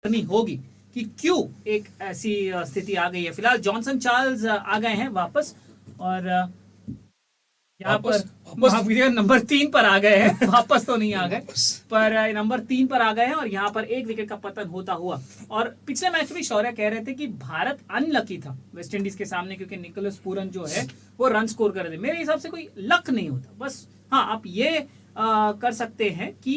करनी होगी कि क्यों एक ऐसी स्थिति आ गई है। फिलहाल जॉनसन चार्ल्स आ गए हैं वापस और यहाँ पर नंबर 3 पर आ गए हैं। वापस तो नहीं आ गए पर नंबर 3 पर आ गए हैं और यहाँ पर एक विकेट का पतन होता हुआ। और पिछले मैच में शौर्य कह रहे थे कि भारत अनलकी था वेस्ट इंडीज के सामने क्योंकि निकोलस पूरन जो है वो रन स्कोर कर रहे थे। मेरे हिसाब से कोई लक नहीं होता, बस हाँ आप ये कर सकते हैं कि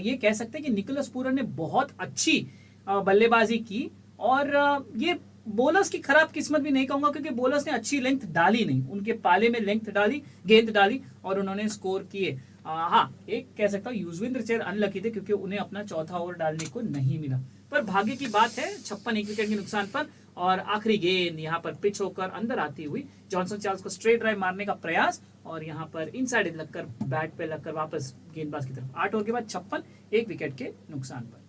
ये कह सकते हैं कि निकोलस पूरन ने बहुत अच्छी बल्लेबाजी की और ये बोलर्स की खराब किस्मत भी नहीं कहूंगा क्योंकि बोलर्स ने अच्छी लेंथ डाली नहीं, उनके पाले में लेंथ डाली, गेंद डाली और उन्होंने स्कोर किए। हाँ एक कह सकता हूँ युजवेंद्र चहल अनलकी थे क्योंकि उन्हें अपना चौथा ओवर डालने को नहीं मिला, पर भाग्य की बात है 56 एक विकेट के नुकसान पर। और आखिरी गेंद यहाँ पर पिच होकर अंदर आती हुई जॉनसन चार्ल्स को स्ट्रेट ड्राइव मारने का प्रयास और यहाँ पर इनसाइड लगकर बैट पे लगकर वापस गेंदबाज की तरफ। 8 ओवर के बाद 56 एक विकेट के नुकसान पर।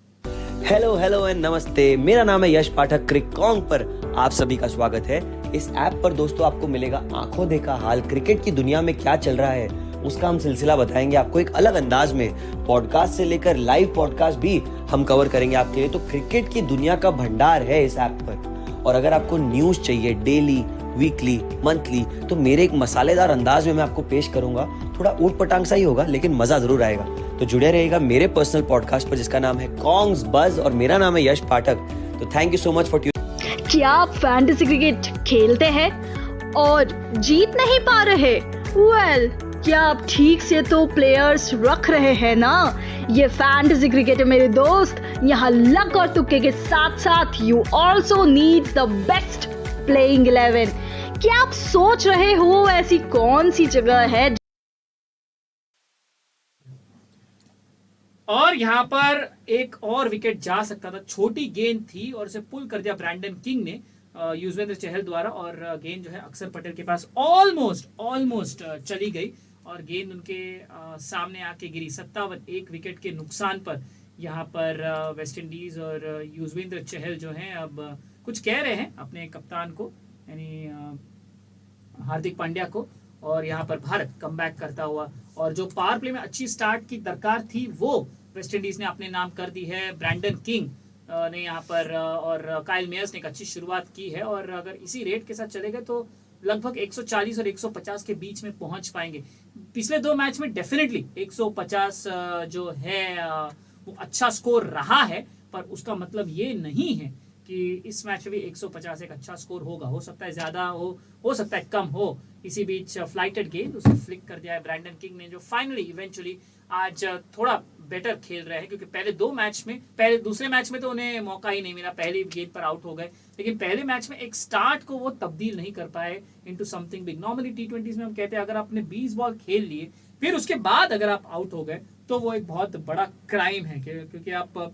हेलो एंड नमस्ते, मेरा नाम है यश पाठक। क्रिकॉन्ग पर आप सभी का स्वागत है। इस ऐप पर दोस्तों आपको मिलेगा आंखों देखा हाल, क्रिकेट की दुनिया में क्या चल रहा है उसका हम सिलसिला बताएंगे आपको एक अलग अंदाज में। पॉडकास्ट से लेकर लाइव पॉडकास्ट भी हम कवर करेंगे आपके लिए। तो क्रिकेट की दुनिया का भंडार है इस ऐप पर। और अगर आपको न्यूज चाहिए डेली, वीकली, मंथली, तो मेरे एक मसालेदार अंदाज में मैं आपको पेश करूंगा। थोड़ा ऊट पटांग सा ही होगा लेकिन मजा जरूर आएगा। तो जुड़े रहिएगा मेरे पर्सनल पॉडकास्ट पर जिसका नाम है कॉन्ग्स बज और मेरा नाम है यश पाठक। तो thank you so much for tuning. क्या आप फैंटेसी क्रिकेट खेलते हैं और जीत नहीं पा रहे? क्या आप ठीक से तो प्लेयर्स रख रहे हैं ना? ये फैंटेसी क्रिकेट है मेरे दोस्त। यहाँ लक और तुक्के के साथ साथ you also need the best playing 11। क्या आप सोच रहे हो ऐसी कौन सी जगह है? और यहाँ पर एक और विकेट जा सकता था, छोटी गेंद थी और उसे पुल कर दिया ब्रैंडन किंग ने युजवेंद्र चहल द्वारा। और गेंद जो है अक्षर पटेल के पास ऑलमोस्ट चली गई और गेंद उनके सामने आके गिरी। 57 एक विकेट के नुकसान पर यहाँ पर वेस्ट इंडीज और युजवेंद्र चहल जो हैं अब कुछ कह रहे हैं अपने कप्तान को यानी हार्दिक पांड्या को। और यहाँ पर भारत कमबैक करता हुआ और जो पावर प्ले में अच्छी स्टार्ट की दरकार थी वो वेस्ट इंडीज ने अपने नाम कर दी है। ब्रैंडन किंग ने यहाँ पर और काइल मेयर्स ने एक अच्छी शुरुआत की है और अगर इसी रेट के साथ चले गए तो लगभग 140 और 150 के बीच में पहुंच पाएंगे। पिछले 2 मैच में डेफिनेटली 150 जो है वो अच्छा स्कोर रहा है, पर उसका मतलब ये नहीं है कि इस मैच में भी 150 एक अच्छा स्कोर होगा। हो सकता है ज्यादा हो सकता है कम हो। इसी बीच फ्लाइटेड गेंद उसे फ्लिक कर दिया है ब्रैंडन किंग ने, जो फाइनली इवेंचुअली आज थोड़ा बेटर खेल रहे हैं क्योंकि पहले दूसरे मैच में तो उन्हें मौका ही नहीं मिला, पहली गेंद पर आउट हो गए। लेकिन पहले मैच में एक स्टार्ट को वो तब्दील नहीं कर पाए into something big. Normally T20s में हम कहते हैं अगर आपने 20 बॉल खेल लिए फिर उसके बाद अगर आप आउट हो गए तो वो एक बहुत बड़ा क्राइम है क्योंकि आप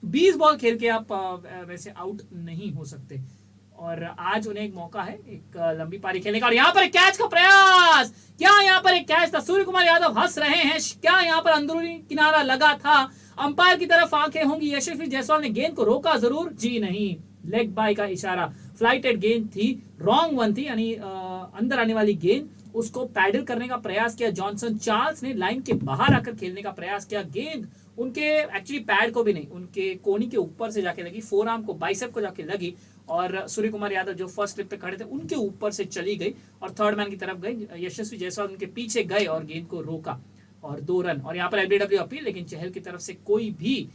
20 बॉल खेल के आप वैसे आउट नहीं हो सकते। और आज उन्हें एक मौका है एक लंबी पारी खेलने का और यहाँ पर एक कैच का प्रयास। क्या यहाँ पर एक कैच था? सूर्य कुमार यादव हंस रहे हैं। क्या यहाँ पर अंदरूनी किनारा लगा था? अंपायर की तरफ आंखें होंगी। यशस्वी जायसवाल ने गेंद को रोका जरूर, जी नहीं, लेग बाय का इशारा। फ्लाइटेड गेंद थी, रॉन्ग वन थी, यानी अंदर आने वाली गेंद। उसको पैडल करने का प्रयास किया जॉनसन चार्ल्स ने, लाइन के बाहर आकर खेलने का प्रयास किया। गेंद उनके एक्चुअली पैड को भी नहीं, उनके कोनी के ऊपर से जाके लगी, फोरआर्म को, बाइसेप को जाके लगी और सूर्य कुमार यादव जो फर्स्ट स्लिप पे खड़े थे उनके ऊपर से चली गई और थर्ड मैन की तरफ गई। यशस्वी जायसवाल उनके पीछे गए और गेंद को रोका और 2 रन। और यहाँ पर एलबीडब्ल्यू अपील, लेकिन चहल की तरफ से कोई भी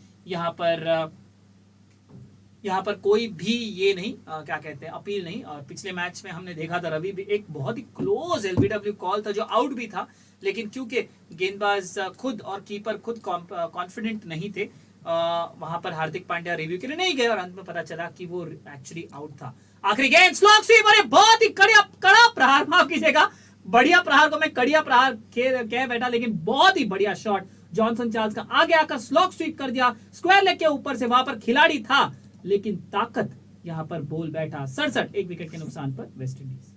यहाँ पर कोई भी ये नहीं क्या कहते हैं अपील नहीं। और पिछले मैच में हमने देखा था रवि भी एक बहुत ही क्लोज एलबीडब्ल्यू कॉल था जो आउट भी था, लेकिन क्योंकि गेंदबाज खुद और कीपर खुद कॉन्फिडेंट नहीं थे वहां पर हार्दिक पांड्या रिव्यू के लिए नहीं गए और अंत में पता चला कि वो एक्चुअली आउट था। आखिरी गेंद स्लॉग स्वीप, अरे बहुत ही कड़ा प्रहार, माफ कीजिएगा, बढ़िया प्रहार को मैं कड़िया प्रहार कह बैठा, लेकिन बहुत ही बढ़िया शॉट जॉनसन चार्ल्स का। आगे आकर स्लॉग स्वीप कर दिया स्क्वायर लेग के ऊपर से। वहां पर खिलाड़ी था लेकिन ताकत यहां पर बोल बैठा। 67 एक विकेट के नुकसान पर वेस्ट इंडीज।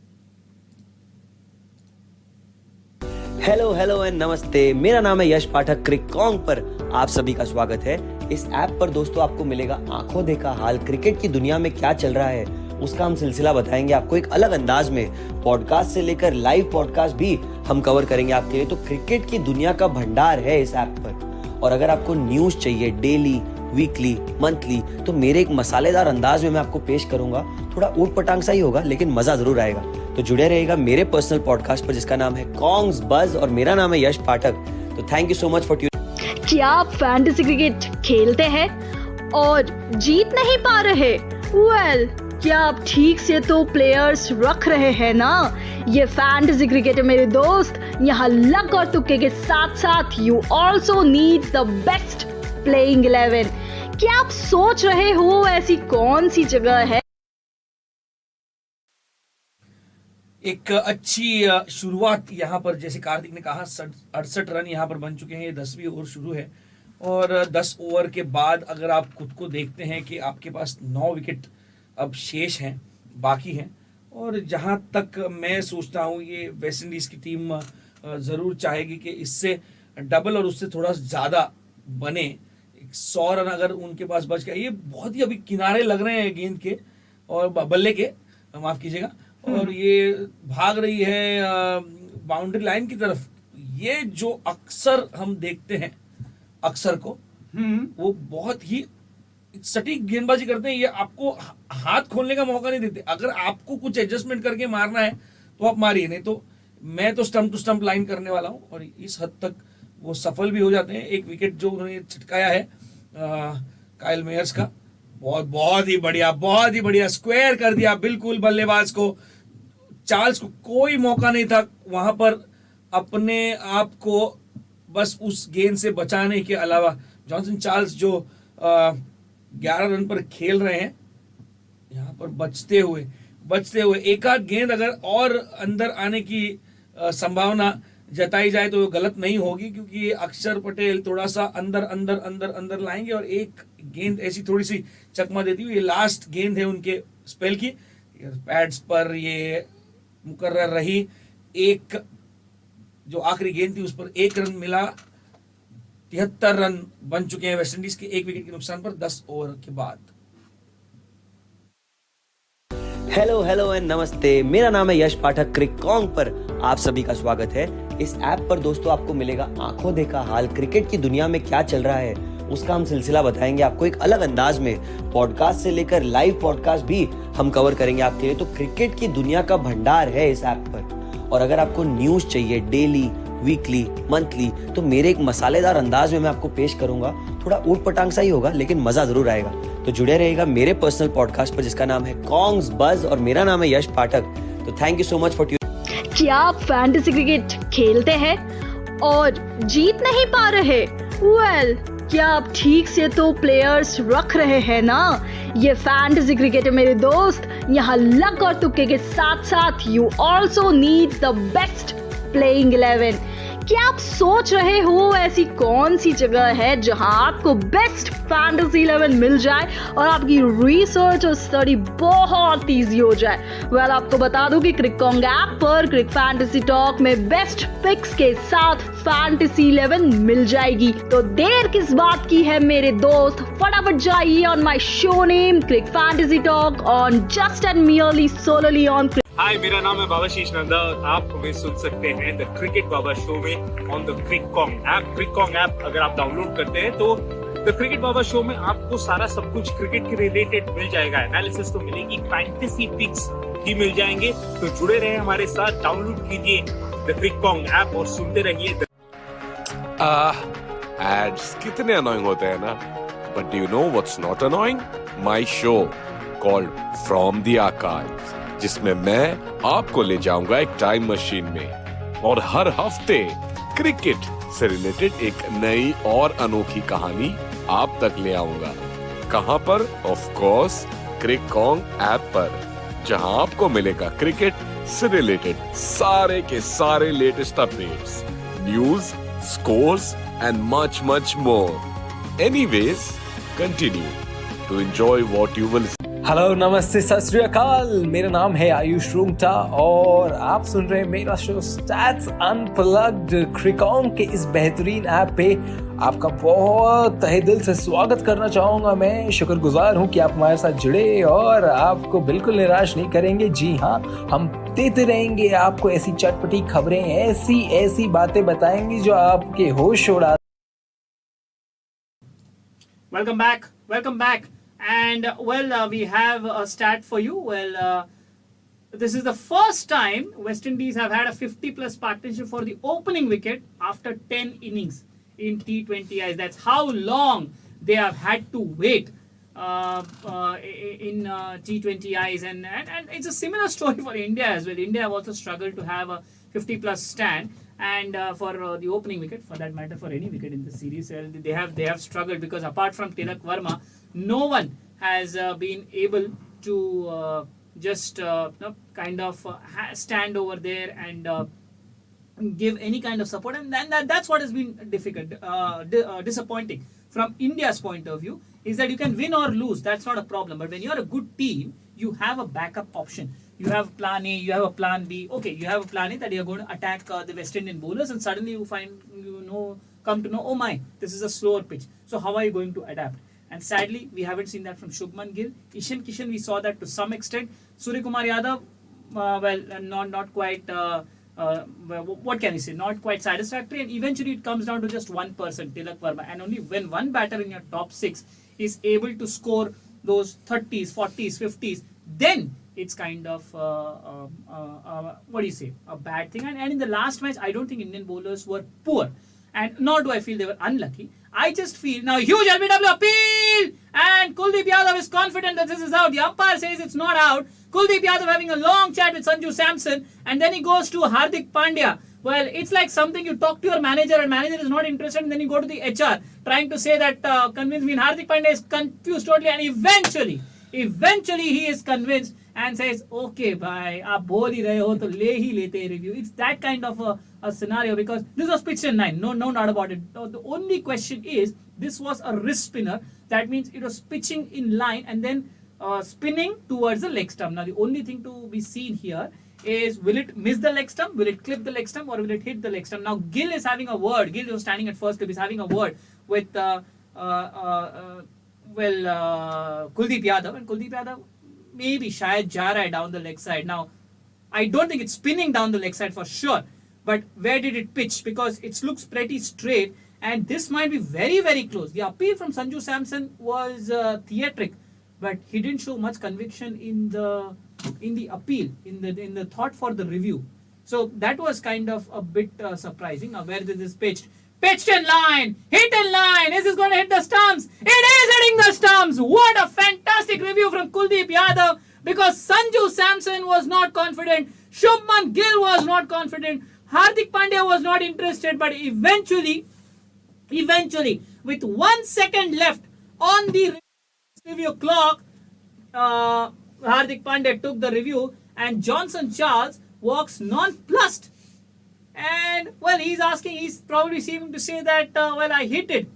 हेलो एंड नमस्ते, मेरा नाम है यश पाठक। क्रिकॉन्ग पर आप सभी का स्वागत है। इस ऐप पर दोस्तों आपको मिलेगा आंखों देखा हाल, क्रिकेट की दुनिया में क्या चल रहा है उसका हम सिलसिला बताएंगे आपको एक अलग अंदाज में। पॉडकास्ट से लेकर लाइव पॉडकास्ट भी हम कवर करेंगे आपके लिए। तो क्रिकेट की दुनिया का भंडार है इस ऐप पर। और अगर आपको न्यूज चाहिए डेली, वीकली, मंथली, तो मेरे एक मसालेदार अंदाज में मैं आपको पेश करूंगा। थोड़ा ऊट पटांग सा ही होगा लेकिन मजा जरूर आएगा। तो जुड़े रहेगा मेरे पर्सनल पॉडकास्ट पर जिसका नाम है कॉन्ग्स बज और मेरा नाम है यश पाठक। तो thank you so much for tuning. क्या आप फैंटेसी क्रिकेट खेलते हैं और जीत नहीं पा रहे? वेल, क्या आप ठीक से तो प्लेयर्स रख रहे हैं ना? ये फैंटेसी क्रिकेट है मेरे दोस्त। यहाँ लक और तुक्के के साथ साथ you also need the best playing 11। क्या आप सोच रहे हो ऐसी कौन सी जगह है? एक अच्छी शुरुआत यहाँ पर, जैसे कार्तिक ने कहा, 68 रन यहाँ पर बन चुके हैं। ये 10वीं ओवर शुरू है और 10 ओवर के बाद अगर आप खुद को देखते हैं कि आपके पास 9 विकेट अब शेष हैं, बाकी हैं। और जहाँ तक मैं सोचता हूँ ये वेस्ट इंडीज़ की टीम ज़रूर चाहेगी कि इससे डबल और उससे थोड़ा ज़्यादा बने। 100 रन अगर उनके पास बच गया, ये बहुत ही अभी किनारे लग रहे हैं गेंद के और बल्ले के, माफ़ कीजिएगा, और ये भाग रही है बाउंड्री लाइन की तरफ। ये जो अक्सर हम देखते हैं, अक्सर को वो बहुत ही सटीक गेंदबाजी करते हैं। ये आपको हाथ खोलने का मौका नहीं देते। अगर आपको कुछ एडजस्टमेंट करके मारना है तो आप मारिए, नहीं तो मैं तो स्टंप टू स्टंप लाइन करने वाला हूं। और इस हद तक वो सफल भी हो जाते हैं। एक विकेट जो उन्होंने छिटकाया है काइल मेयर्स का, बहुत ही बढ़िया स्क्वायर कर दिया बिल्कुल बल्लेबाज को। चार्ल्स को कोई मौका नहीं था वहां पर अपने आप को बस उस गेंद से बचाने के अलावा। जॉनसन चार्ल्स जो 11 रन पर खेल रहे हैं, यहाँ पर बचते हुए एक आध गेंद अगर और अंदर आने की संभावना जताई जाए तो गलत नहीं होगी, क्योंकि अक्षर पटेल थोड़ा सा अंदर लाएंगे और एक गेंद ऐसी थोड़ी सी चकमा देती हुई। ये लास्ट गेंद है उनके स्पेल की। पैड्स पर ये मुकर्रर रही। एक जो आखिरी गेंद थी उस पर 1 रन मिला। 73 रन बन चुके हैं वेस्ट इंडीज के 1 विकेट के नुकसान पर 10 ओवर के बाद। हेलो एंड नमस्ते। मेरा नाम है यश पाठक। क्रिकॉन्ग पर आप सभी का स्वागत है। इस ऐप पर दोस्तों आपको मिलेगा आंखों देखा हाल, क्रिकेट की दुनिया में क्या चल रहा है उसका हम सिलसिला बताएंगे आपको एक अलग अंदाज में। पॉडकास्ट से लेकर लाइव पॉडकास्ट भी हम कवर करेंगे आपके लिए। तो क्रिकेट की दुनिया का भंडार है इस ऐप पर। और अगर आपको न्यूज चाहिए डेली, वीकली, मंथली, तो मेरे एक मसालेदार अंदाज में मैं आपको पेश करूंगा। थोड़ा ऊट पटांग सा ही होगा लेकिन मजा जरूर आएगा। तो जुड़े रहेगा मेरे पर्सनल पॉडकास्ट पर जिसका नाम है कॉन्ग्स बज और मेरा नाम है यश पाठक। तो thank you so much for tuning. क्या आप फैंटेसी क्रिकेट खेलते हैं और जीत नहीं पा रहे? वेल, क्या आप ठीक से तो प्लेयर्स रख रहे हैं ना? ये फैंटेसी क्रिकेट है मेरे दोस्त। यहाँ लक और तुक्के के साथ साथ you also need the best playing 11। क्या आप सोच रहे हो ऐसी कौन सी जगह है जहां आपको बेस्ट फैंटेसी 11 मिल जाए और आपकी रिसर्च और स्टडी बहुत इजी हो जाए? वेल, आपको बता दूं कि क्रिकॉन्ग ऐप पर क्रिक फैंटेसी टॉक में बेस्ट पिक्स के साथ फैंटेसी 11 मिल जाएगी। तो देर किस बात की है मेरे दोस्त, फटाफट जाइए on my show name cric fantasy talk on just and merely solely on. Hi, मेरा नाम है बाबा शीश नंदा और आप हमें सुन सकते हैं द क्रिकेट बाबा शो में ऑन द क्रिकॉन्ग ऐप। क्रिकॉन्ग ऐप अगर आप डाउनलोड करते हैं तो द क्रिकेट बाबा शो में आपको सारा सब कुछ क्रिकेट के रिलेटेड मिल जाएगा। एनालिसिस तो मिलेगी, फैंटेसी पिक्स भी मिल जाएंगे। तो जुड़े रहे हमारे साथ, डाउनलोड कीजिए द क्रिकॉन्ग ऐप और सुनते रहिए। एड्स कितने अनोइंग होते हैं ना, but do you know what's not annoying? My show called from the archives, जिसमें मैं आपको ले जाऊंगा एक टाइम मशीन में और हर हफ्ते क्रिकेट से रिलेटेड एक नई और अनोखी कहानी आप तक ले आऊंगा। कहां पर? ऑफ कोर्स क्रिकॉन्ग ऐप पर, जहां आपको मिलेगा क्रिकेट से रिलेटेड सारे के सारे latest updates, news, scores and much more. Anyways, continue to enjoy what you will. Hello, नमस्ते, सत श्री अकाल। मेरा नाम है आयुष रूंगटा और आप सुन रहे हैं मेरा शो स्टैट्स अनप्लग्ड। क्रिकॉन्ग के इस बेहतरीन ऐप पे आपका बहुत तहे दिल से स्वागत करना चाहूँगा। मैं शुक्रगुजार हूँ कि आप हमारे साथ जुड़े और आपको बिल्कुल निराश नहीं करेंगे। जी हाँ, हम देते रहेंगे आपको ऐसी चटपटी खबरें, ऐसी बातें बताएंगे जो आपके होश उड़ा। Welcome back. Welcome back. And we have a stat for you. This is the first time West Indies have had a 50-plus partnership for the opening wicket after 10 innings in T20Is. That's how long they have had to wait in T20Is. And it's a similar story for India as well. India have also struggled to have a 50-plus stand. And for the opening wicket, for that matter, for any wicket in the series, they have struggled because apart from Tilak Verma, no one has been able to stand over there and give any kind of support, and that's what has been disappointing from India's point of view, is that you can win or lose, that's not a problem, but when you're a good team, you have a backup option. You have plan A, you have a plan B. Okay, you have a plan A that you're going to attack the West Indian bowlers, and suddenly you come to know, oh my, this is a slower pitch. So how are you going to adapt? And sadly, we haven't seen that from Shubman Gill. Ishan Kishan, we saw that to some extent. Surya Kumar Yadav, not quite. What can you say? Not quite satisfactory. And eventually, it comes down to just one person, Tilak Verma. And only when one batter in your top 6 is able to score those 30s, 40s, 50s, then it's kind of a bad thing. And in the last match, I don't think Indian bowlers were poor, and nor do I feel they were unlucky. I just feel now huge LBW appeal, and Kuldeep Yadav is confident that this is out. The umpire says it's not out. Kuldeep Yadav having a long chat with Sanju Samson, and then he goes to Hardik Pandya. Well, it's like something you talk to your manager and manager is not interested, and then you go to the HR trying to say that convince me, and Hardik Pandya is confused totally, and eventually he is convinced and says, okay, bhai, aap bol hi rahe ho to le hi lete hai review. It's that kind of a scenario, because this was pitched in 9, no doubt about it. The only question is, this was a wrist spinner. That means it was pitching in line and then spinning towards the leg stump. Now the only thing to be seen here is, will it miss the leg stump, will it clip the leg stump, or will it hit the leg stump? Now Gill is having a word. Gill was standing at first clip, is having a word with Kuldeep Yadav, and Kuldeep Yadav maybe shayad ja raha hai down the leg side. Now I don't think it's spinning down the leg side for sure, but where did it pitch? Because it looks pretty straight, and this might be very, very close. The appeal from Sanju Samson was theatric, but he didn't show much conviction in the appeal, in the thought for the review. So that was kind of a bit surprising. Now where did this pitched? Pitched in line, hit in line. Is this going to hit the stumps? It is hitting the stumps. What a fantastic review from Kuldeep Yadav, because Sanju Samson was not confident, Shubman Gill was not confident, Hardik Pandya was not interested, but eventually, with 1 second left on the review clock, Hardik Pandya took the review, and Johnson Charles walks nonplussed. And he's probably seeming to say that, I hit it.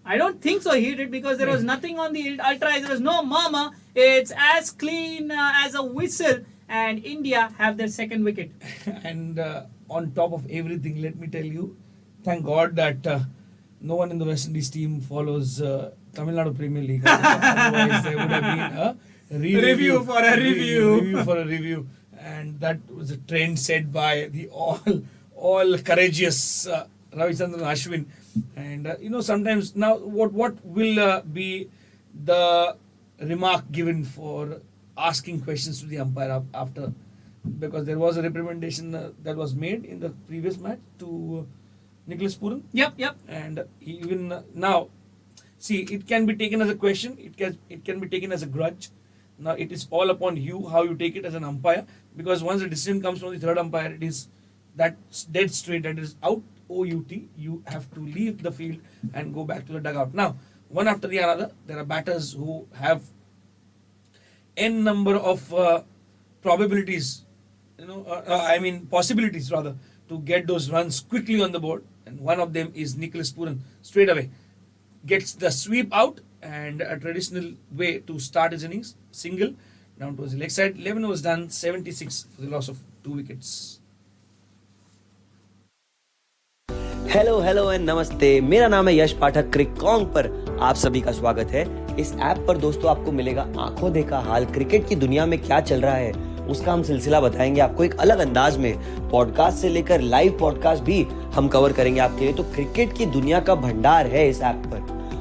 I don't think so he hit it, because there was nothing on the ultra, there was no murmur. It's as clean as a whistle, and India have their second wicket. And on top of everything, let me tell you, thank God that no one in the West Indies team follows Tamil Nadu Premier League. Otherwise, there would have been a review for a review. And that was a trend set by the all courageous Ravichandran Ashwin. And sometimes now what will be the remark given for asking questions to the umpire after, because there was a reprimandation that was made in the previous match to Nicholas Puran. Yep. And even now, see, it can be taken as a question, it can be taken as a grudge. Now it is all upon you how you take it as an umpire, because once the decision comes from the third umpire, it is that's dead straight, that is out, OUT. You have to leave the field and go back to the dugout. Now, one after the other, there are batters who have n number of possibilities rather, to get those runs quickly on the board, and one of them is Nicholas Puran. Straight away gets the sweep out, and a traditional way to start his innings, single down towards the leg side. 11 overs done, 76 for the loss of 2 wickets. Hello and नमस्ते, मेरा नाम है यश पाठक। क्रिकॉन्ग पर आप सभी का स्वागत है। इस ऐप पर दोस्तों आपको मिलेगा आंखों देखा हाल, क्रिकेट की दुनिया में क्या चल रहा है उसका हम सिलसिला बताएंगे आपको एक अलग अंदाज में। पॉडकास्ट से लेकर लाइव पॉडकास्ट भी हम कवर करेंगे आपके लिए। तो क्रिकेट की दुनिया का भंडार है इस ऐप पर।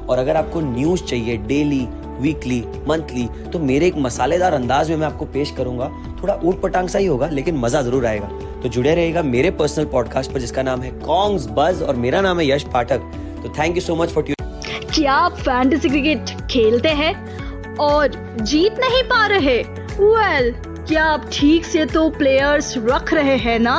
और अगर आपको न्यूज़ चाहिए डेली, वीकली, मंथली, तो मेरे एक मसालेदार अंदाज में मैं आपको पेश करूंगा। थोड़ा ऊट पटांग सा ही होगा लेकिन मजा जरूर आएगा। तो जुड़े रहिएगा मेरे पर्सनल पॉडकास्ट पर जिसका नाम है कॉन्ग्स बज और मेरा नाम है यश पाठक। तो thank you so much for क्या आप फैंटेसी क्रिकेट खेलते हैं और जीत नहीं पा रहे? वेल, क्या आप ठीक से तो प्लेयर्स रख रहे हैं ना?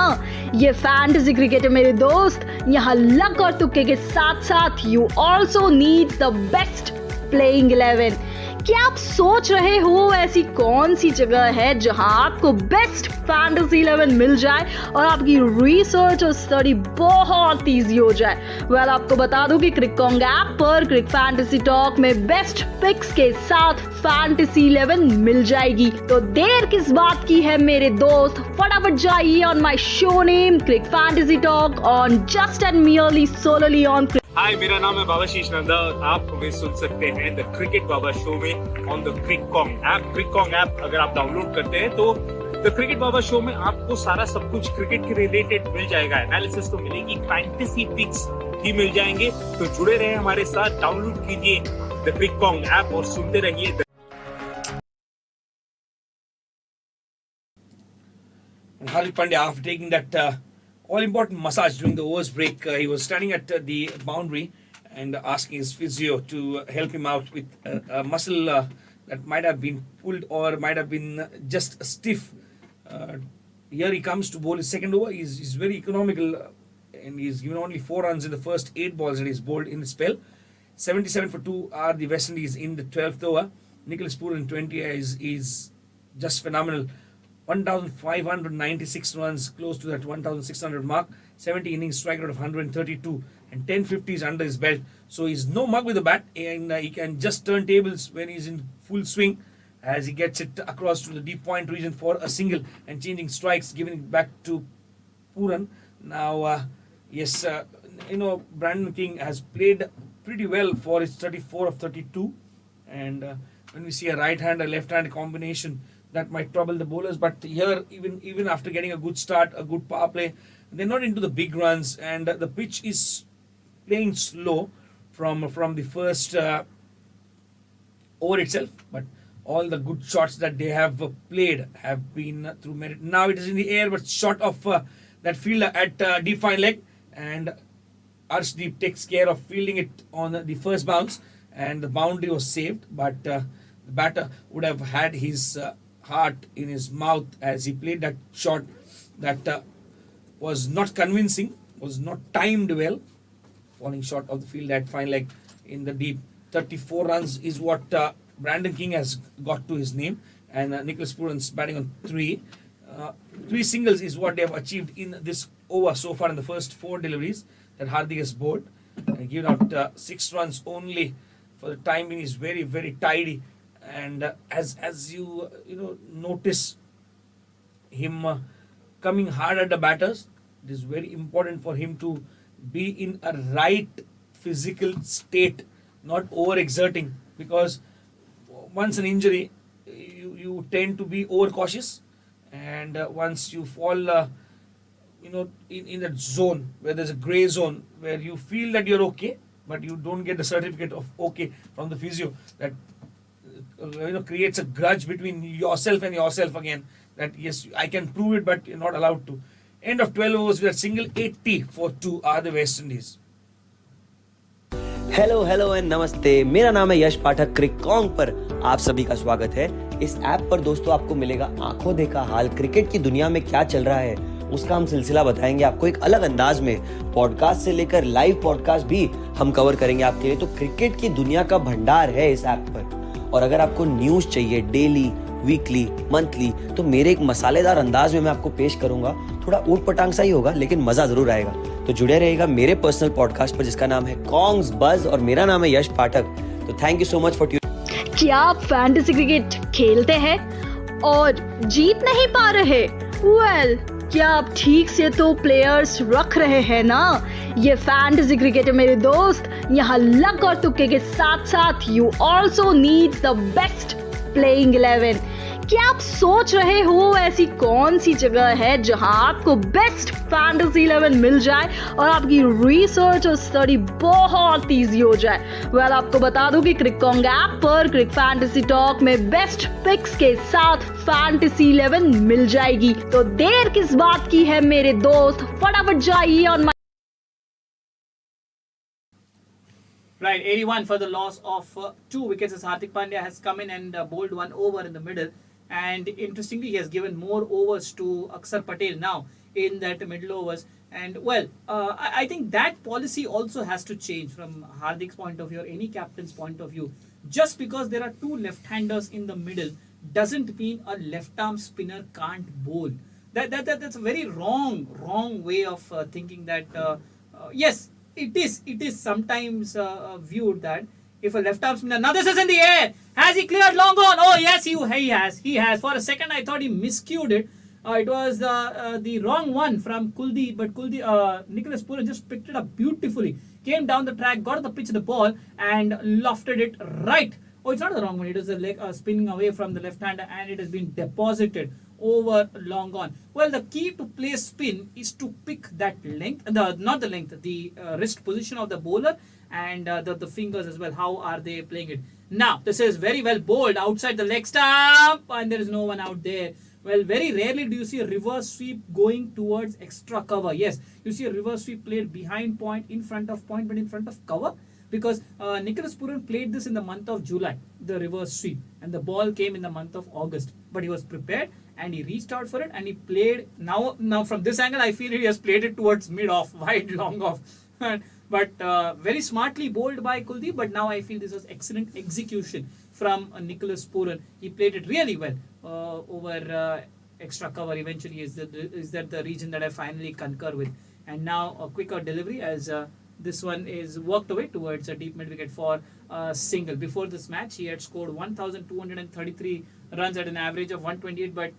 ये फैंटेसी क्रिकेट है मेरे दोस्त। यहाँ लक और तुक्के के साथ साथ you also need the best playing 11। क्या आप सोच रहे हो ऐसी कौन सी जगह है जहां आपको बेस्ट फैंटेसी 11 मिल जाए और आपकी रिसर्च और स्टडी बहुत इजी हो जाए? वेल, आपको बता दूं कि क्रिकॉन्ग ऐप पर क्रिक फैंटेसी टॉक में बेस्ट पिक्स के साथ फैंटेसी 11 मिल जाएगी। तो देर किस बात की है मेरे दोस्त, फटाफट जाइए on my show name cric fantasy talk on just and merely solely on. Hi, मेरा नाम है बाबाशीष नंदा और आप हमें सुन सकते हैं द क्रिकेट बाबा शो में ऑन द क्रिकॉन्ग ऐप। क्रिकॉन्ग ऐप अगर आप डाउनलोड करते हैं तो द क्रिकेट बाबा शो में आपको सारा सब कुछ क्रिकेट के रिलेटेड मिल जाएगा। एनालिसिस तो मिलेगी, फैंटेसी पिक्स भी मिल जाएंगे। तो जुड़े रहे हमारे साथ, डाउनलोड कीजिए द क्रिकॉन्ग ऐप और सुनते रहिए। Hardik Pandya, after taking that all-important massage during the overs break, he was standing at the boundary and asking his physio to help him out with a muscle that might have been pulled or might have been just stiff. Here he comes to bowl his second over. He's very economical and he's given only 4 runs in the first 8 balls that he's bowled in the spell. 77 for 2 are the West Indies in the 12th over. Nicholas Pooran 20 is just phenomenal. 1,596 runs, close to that 1,600 mark. 70 innings, strike rate of 132 and 10 50s under his belt. So he's no mug with the bat and he can just turn tables when he's in full swing as he gets it across to the deep point region for a single and changing strikes, giving it back to Pooran. Now, yes, Brandon King has played pretty well for his 34 of 32 and when we see a right hand, a left hand combination, that might trouble the bowlers, but here even after getting a good start, a good power play, they're not into the big runs and the pitch is playing slow from the first over itself, but all the good shots that they have played have been through merit. Now it is in the air but short of that fielder at deep fine leg and Arshdeep takes care of fielding it on the first bounce and the boundary was saved, but the batter would have had his heart in his mouth as he played that shot that was not convincing, was not timed well, falling short of the field at fine leg in the deep. 34 runs is what Brandon King has got to his name and Nicholas Pooran's batting on 3. 3 singles is what they have achieved in this over so far in the first 4 deliveries that Hardik has bowled and given out 6 runs only. For the time being is very, very tidy. And as you notice him coming hard at the batters, it is very important for him to be in a right physical state, not overexerting, because once an injury you tend to be overcautious and once you fall in that zone where there's a grey zone where you feel that you're okay but you don't get the certificate of okay from the physio, that creates a grudge between yourself and yourself again, that yes, I can prove it but you're not allowed to. End of 12 overs with a single. 80 for 2 are the West Indies. Hello and नमस्ते, मेरा नाम है यश पाठक। क्रिकॉन्ग पर आप सभी का स्वागत है। इस ऐप पर दोस्तों आपको मिलेगा आंखों देखा हाल, क्रिकेट की दुनिया में क्या चल रहा है उसका हम सिलसिला बताएंगे आपको एक अलग अंदाज में। पॉडकास्ट से लेकर लाइव पॉडकास्ट भी हम कवर करेंगे आपके लिए। तो क्रिकेट की दुनिया का भंडार है इस ऐप पर। और अगर आपको न्यूज़ चाहिए डेली, वीकली, मंथली, तो मेरे एक मसालेदार अंदाज में मैं आपको पेश करूंगा। थोड़ा ऊट पटांग सा ही होगा लेकिन मजा जरूर आएगा। तो जुड़े रहिएगा मेरे पर्सनल पॉडकास्ट पर जिसका नाम है कॉन्ग्स बज और मेरा नाम है यश पाठक। तो thank you so much for क्या आप फैंटेसी क्रिकेट खेलते हैं और जीत नहीं पा रहे? वेल, क्या आप ठीक से तो प्लेयर्स रख रहे हैं ना? ये फैंटेसी क्रिकेट है मेरे दोस्त। यहाँ लक और तुक्के के साथ साथ you also need the best playing 11। क्या आप सोच रहे हो ऐसी कौन सी जगह है जहां आपको बेस्ट फैंटेसी 11 मिल जाए और आपकी रिसर्च और स्टडी बहुत इजी हो जाए? वेल, आपको बता दूं कि क्रिककॉन्ग ऐप पर क्रिक फैंटेसी टॉक में बेस्ट पिक्स के साथ फैंटेसी 11 मिल जाएगी। तो देर किस बात की है मेरे दोस्त, फटाफट जाइए on Right, 81 for the loss of 2 wickets as Hardik Pandya has come in and bowled one over in the middle. And interestingly, he has given more overs to Akshar Patel now in that middle overs. And well, I think that policy also has to change from Hardik's point of view or any captain's point of view. Just because there are two left-handers in the middle doesn't mean a left-arm spinner can't bowl. That's a very wrong way of thinking that, yes, it is sometimes viewed that if a left arm spinner, now this is in the air, has he cleared long on? Oh yes, he has. For a second I thought he miscued it. It was the wrong one from Kuldeep, but Nicholas Pooran just picked it up beautifully, came down the track, got the pitch of the ball and lofted it right. Oh, it's not the wrong one. It is a leg spinning away from the left hander and it has been deposited over long on. Well, the key to play spin is to pick that length, the wrist position of the bowler and the fingers as well. How are they playing it? Now, this is very well bowled outside the leg stump and there is no one out there. Well, very rarely do you see a reverse sweep going towards extra cover. Yes, you see a reverse sweep played behind point, in front of point, but in front of cover. Because Nicholas Pooran played this in the month of July, the reverse sweep, and the ball came in the month of August. But he was prepared and he reached out for it and he played. Now from this angle, I feel he has played it towards mid-off, wide, long off. But very smartly bowled by Kuldeep. But now I feel this was excellent execution from Nicholas Pooran. He played it really well over extra cover. Eventually, is that the region that I finally concur with. And now a quicker delivery as. This one is worked away towards a deep mid wicket for a single. Before this match, he had scored 1,233 runs at an average of 128, but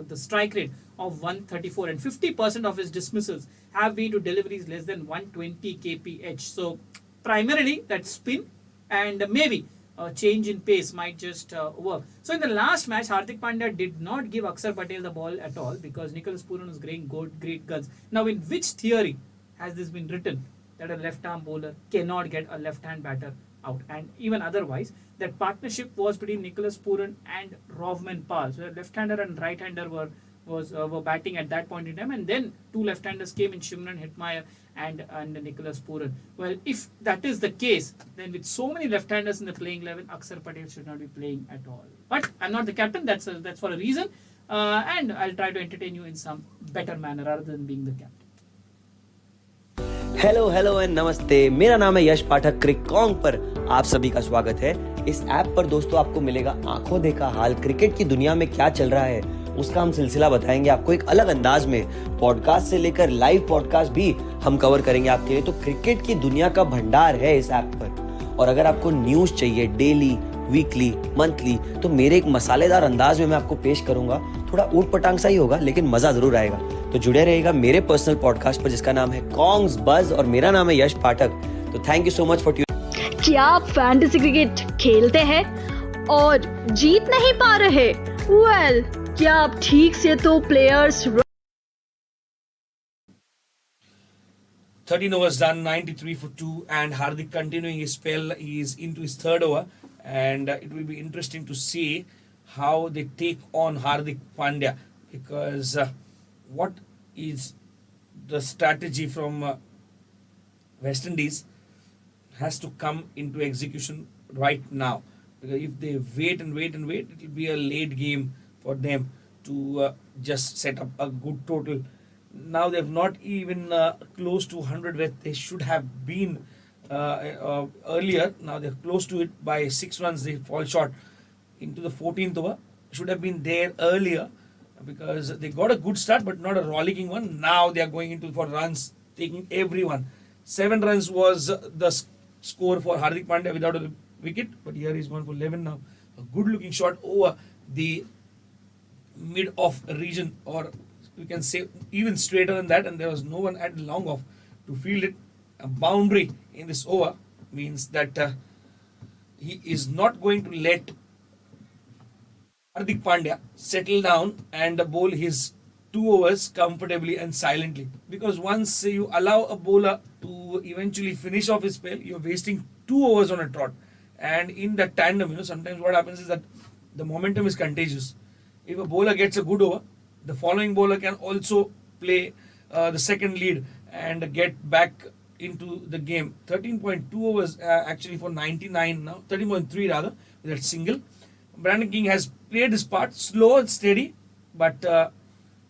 the strike rate of 134 and 50% of his dismissals have been to deliveries less than 120 kph. So primarily that spin and maybe a change in pace might just work. So in the last match, Hardik Pandya did not give Akshar Patel the ball at all because Nicholas Pooran was great guns. Now, in which theory has this been written? That a left-arm bowler cannot get a left-hand batter out. And even otherwise, that partnership was between Nicholas Pooran and Rovman Pal. So, left-hander and right-hander were batting at that point in time. And then two left-handers came in, Shimran Hetmeyer and Nicholas Pooran. Well, if that is the case, then with so many left-handers in the playing 11, Akshar Patel should not be playing at all. But I'm not the captain. That's for a reason. And I'll try to entertain you in some better manner rather than being the captain. Hello and नमस्ते। मेरा नाम है यश पाठक। क्रिककॉन्ग पर आप सभी का स्वागत है। इस ऐप पर दोस्तों आपको मिलेगा आंखों देखा हाल, क्रिकेट की दुनिया में क्या चल रहा है उसका हम सिलसिला बताएंगे आपको एक अलग अंदाज में। पॉडकास्ट से लेकर लाइव पॉडकास्ट भी हम कवर करेंगे आपके लिए। तो क्रिकेट की दुनिया का भंडार है इस ऐप पर। और अगर आपको न्यूज चाहिए डेली, वीकली, मंथली, तो मेरे एक मसालेदार अंदाज में मैं आपको पेश करूंगा। थोड़ा ऊट पटांग सा ही होगा लेकिन मजा जरूर आएगा। तो जुड़े रहेगा मेरे पर्सनल पॉडकास्ट पर जिसका नाम है कॉन्ग्स बज और मेरा नाम है यश पाठक। तो thank you so much for tuning. क्या आप फैंटेसी क्रिकेट खेलते हैं और जीत नहीं पा रहे? वेल, क्या आप ठीक से तो players 13 overs done, 93 for 2, and Hardik continuing his spell. He is into his third over, and it will be interesting to see how they take on Hardik Pandya, because what is the strategy from West Indies has to come into execution right now. Because if they wait, it will be a late game for them to just set up a good total. Now they've not even close to 100 where they should have been earlier. Now they're close to it by 6 runs. They fall short into the 14th over. Should have been there earlier because they got a good start but not a rollicking one. Now they are going into for runs, taking everyone. 7 runs was the score for Hardik Pandya without a wicket, but here he's gone for 11 now. A good looking shot over the mid-off region, or you can say even straighter than that, and there was no one at long off to field it. A boundary in this over means that he is not going to let Hardik Pandya settle down and bowl his 2 overs comfortably and silently. Because once you allow a bowler to eventually finish off his spell, you're wasting 2 overs on a trot. And in that tandem, sometimes what happens is that the momentum is contagious. If a bowler gets a good over, the following bowler can also play the second lead and get back into the game. 13.2 overs actually for 99 now, 13.3 rather, with that single. Brandon King has played his part, slow and steady, but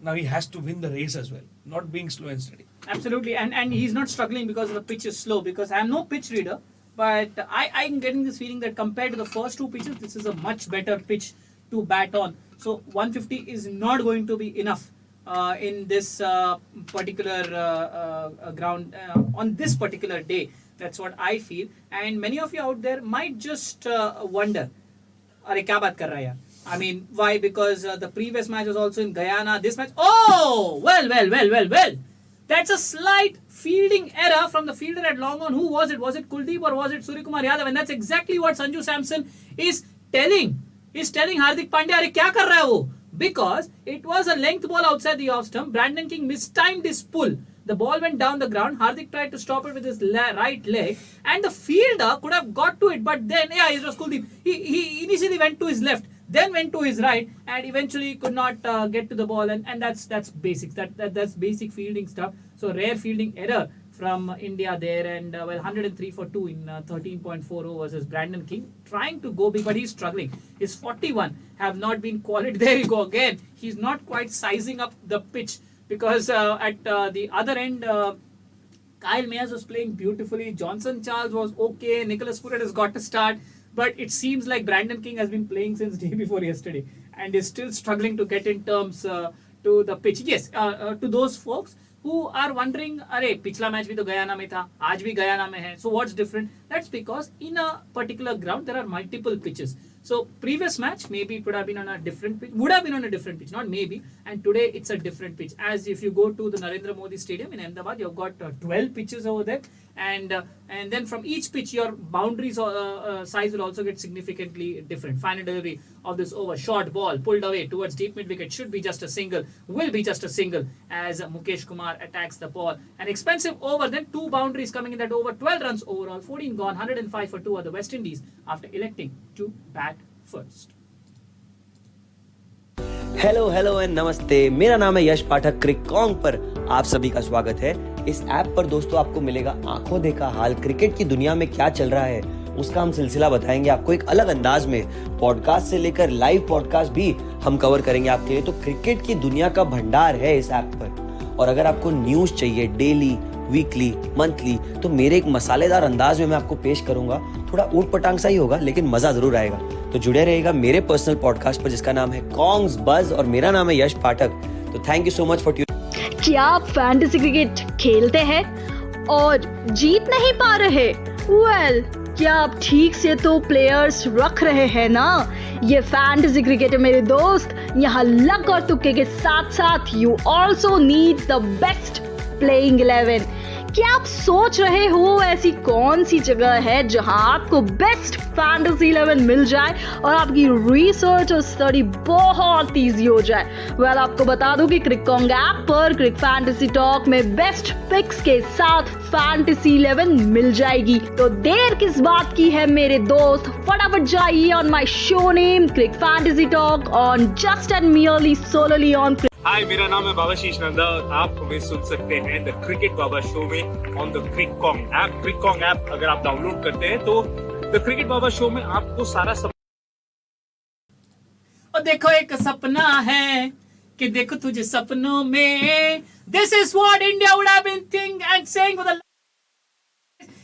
now he has to win the race as well, not being slow and steady. Absolutely, and he's not struggling because the pitch is slow. Because I'm no pitch reader, but I'm getting this feeling that compared to the first two pitches, this is a much better pitch to bat on. So 150 is not going to be enough in this particular ground on this particular day. That's what I feel. And many of you out there might just wonder, अरे क्या बात कर रहा है यार? I mean, why? Because the previous match was also in Guyana. This match, oh, well. That's a slight fielding error from the fielder at long on. Who was it? Was it Kuldeep or was it Suryakumar Yadav? And that's exactly what Sanju Samson is telling. He's telling Hardik Pandya, अरे क्या कर रहा है वो? Because it was a length ball outside the off stump. Brandon King mistimed his pull. The ball went down the ground. Hardik tried to stop it with his right leg, and the fielder could have got to it. But then, it was Kuldeep. He initially went to his left, then went to his right, and eventually could not get to the ball. And that's basics. That's basic fielding stuff. So rare fielding error from India there, and 103 for 2 in 13.4 overs is Brandon King trying to go big, but he's struggling. His 41 have not been qualified. There you go again. He's not quite sizing up the pitch. Because at the other end, Kyle Mayers was playing beautifully. Johnson Charles was okay. Nicholas Purett has got to start. But it seems like Brandon King has been playing since day before yesterday. And is still struggling to get in terms to the pitch. Yes, to those folks who are wondering, अरे पिछला match भी तो Guyana में था, आज भी Guyana में है. So what's different? That's because in a particular ground there are multiple pitches. So previous match maybe it would have been on a different pitch, not maybe. And today it's a different pitch. As if you go to the Narendra Modi Stadium in Ahmedabad, you've got 12 pitches over there, and then from each pitch your boundaries size will also get significantly different. Final delivery of this over, short ball pulled away towards deep mid wicket, should be just a single, will be just a single as Mukesh Kumar attacks the ball. An expensive over, then two boundaries coming in that over, 12 runs overall, 14 gone, 105 for 2 are the West Indies after electing to bat first. Hello and नमस्ते, मेरा नाम है यश पाठक क्रिकॉन्ग पर आप सभी का स्वागत है। इस ऐप पर दोस्तों आपको मिलेगा आंखों देखा हाल, क्रिकेट की दुनिया में क्या चल रहा है उसका हम सिलसिला बताएंगे आपको एक अलग अंदाज में। पॉडकास्ट से लेकर लाइव पॉडकास्ट भी हम कवर करेंगे आपके लिए। तो क्रिकेट की दुनिया का भंडार है इस ऐप पर। और अगर आपको न्यूज चाहिए डेली, वीकली, मंथली, तो मेरे एक मसालेदार अंदाज में मैं आपको पेश करूंगा। थोड़ा ऊट पटांग सा ही होगा लेकिन मजा जरूर आएगा। तो जुड़े रहेगा मेरे पर्सनल पॉडकास्ट पर जिसका नाम है कॉन्ग्स बज और मेरा नाम है यश पाठक। तो thank you so much for tuning. क्या आप फैंटेसी क्रिकेट खेलते हैं और जीत नहीं पा रहे? वेल, क्या आप ठीक से तो प्लेयर्स रख रहे हैं ना? ये फैंटेसी क्रिकेट है मेरे दोस्त। यहाँ लक और तुक्के के साथ साथ you also need the best playing 11। क्या आप सोच रहे हो ऐसी कौन सी जगह है जहां आपको बेस्ट फैंटेसी 11 मिल जाए और आपकी रिसर्च और स्टडी बहुत इजी हो जाए? वेल, आपको बता दूं कि क्रिकॉन्ग ऐप पर क्रिक फैंटेसी टॉक में बेस्ट पिक्स के साथ फैंटेसी 11 मिल जाएगी। तो देर किस बात की है मेरे दोस्त, फटाफट जाइए on my show name cric fantasy talk on just and merely solely on. Hi, मेरा नाम है बाबाशीष नंदा और आप हमें सुन सकते हैं द क्रिकेट बाबा शो में ऑन द क्रिकॉन्ग ऐप। क्रिकॉन्ग ऐप अगर आप डाउनलोड करते हैं तो द क्रिकेट बाबा शो में आपको सारा सब। और देखो एक सपना है कि देखो तुझे सपनों में। This is what India would have been thinking and saying for the.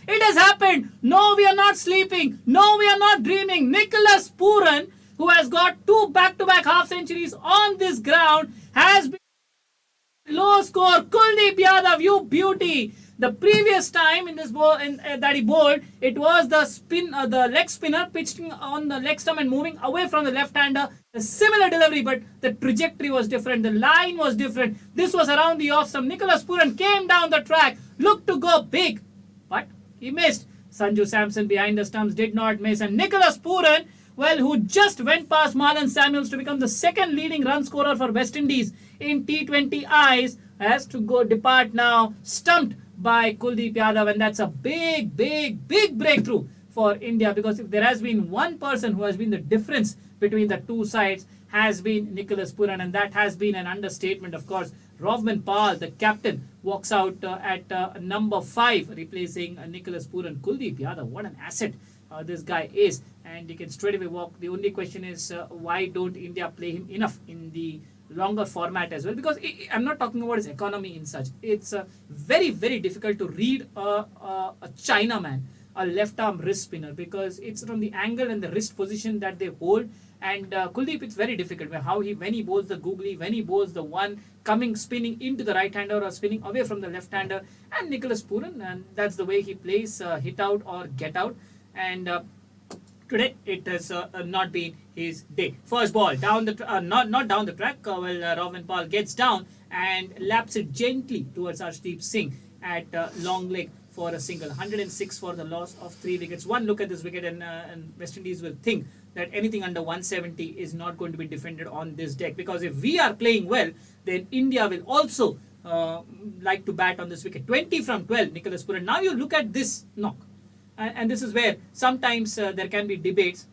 It has happened. No, we are not sleeping. No, we are not dreaming. Nicholas Pooran, who has got 2 back-to-back half centuries on this ground, has been low score. Kuldeep Yadav, you beauty. The previous time in this ball that he bowled, it was the spin, the leg spinner pitching on the leg stump and moving away from the left-hander. A similar delivery, but the trajectory was different. The line was different. This was around the off stump. Nicholas Pooran came down the track, looked to go big, but he missed. Sanju Samson behind the stumps did not miss, and Nicholas Pooran well, who just went past Marlon Samuels to become the second leading run scorer for West Indies in T20Is, has to go depart now, stumped by Kuldeep Yadav, and that's a big breakthrough for India, because if there has been one person who has been the difference between the two sides, has been Nicholas Pooran, and that has been an understatement, of course. Rovman Pal, the captain, walks out at number 5, replacing Nicholas Pooran. Kuldeep Yadav, what an asset this guy is, and he can straight away walk. The only question is why don't India play him enough in the longer format as well, because I'm not talking about his economy in such. It's very difficult to read a Chinaman, a left arm wrist spinner, because it's from the angle and the wrist position that they hold. And Kuldeep, it's very difficult when he bowls the googly, when he bowls the one coming spinning into the right hander or spinning away from the left hander. And Nicholas Pooran, and that's the way he plays, hit out or get out. And today it has not been his day. First ball down the not down the track. Rovman Pal gets down and laps it gently towards Arshdeep Singh at long leg for a single. 106 for the loss of 3 wickets. One look at this wicket and West Indies will think that anything under 170 is not going to be defended on this deck, because if we are playing well, then India will also like to bat on this wicket. 20 from 12, Nicholas Pooran. Now you look at this knock, and this is where sometimes there can be debates.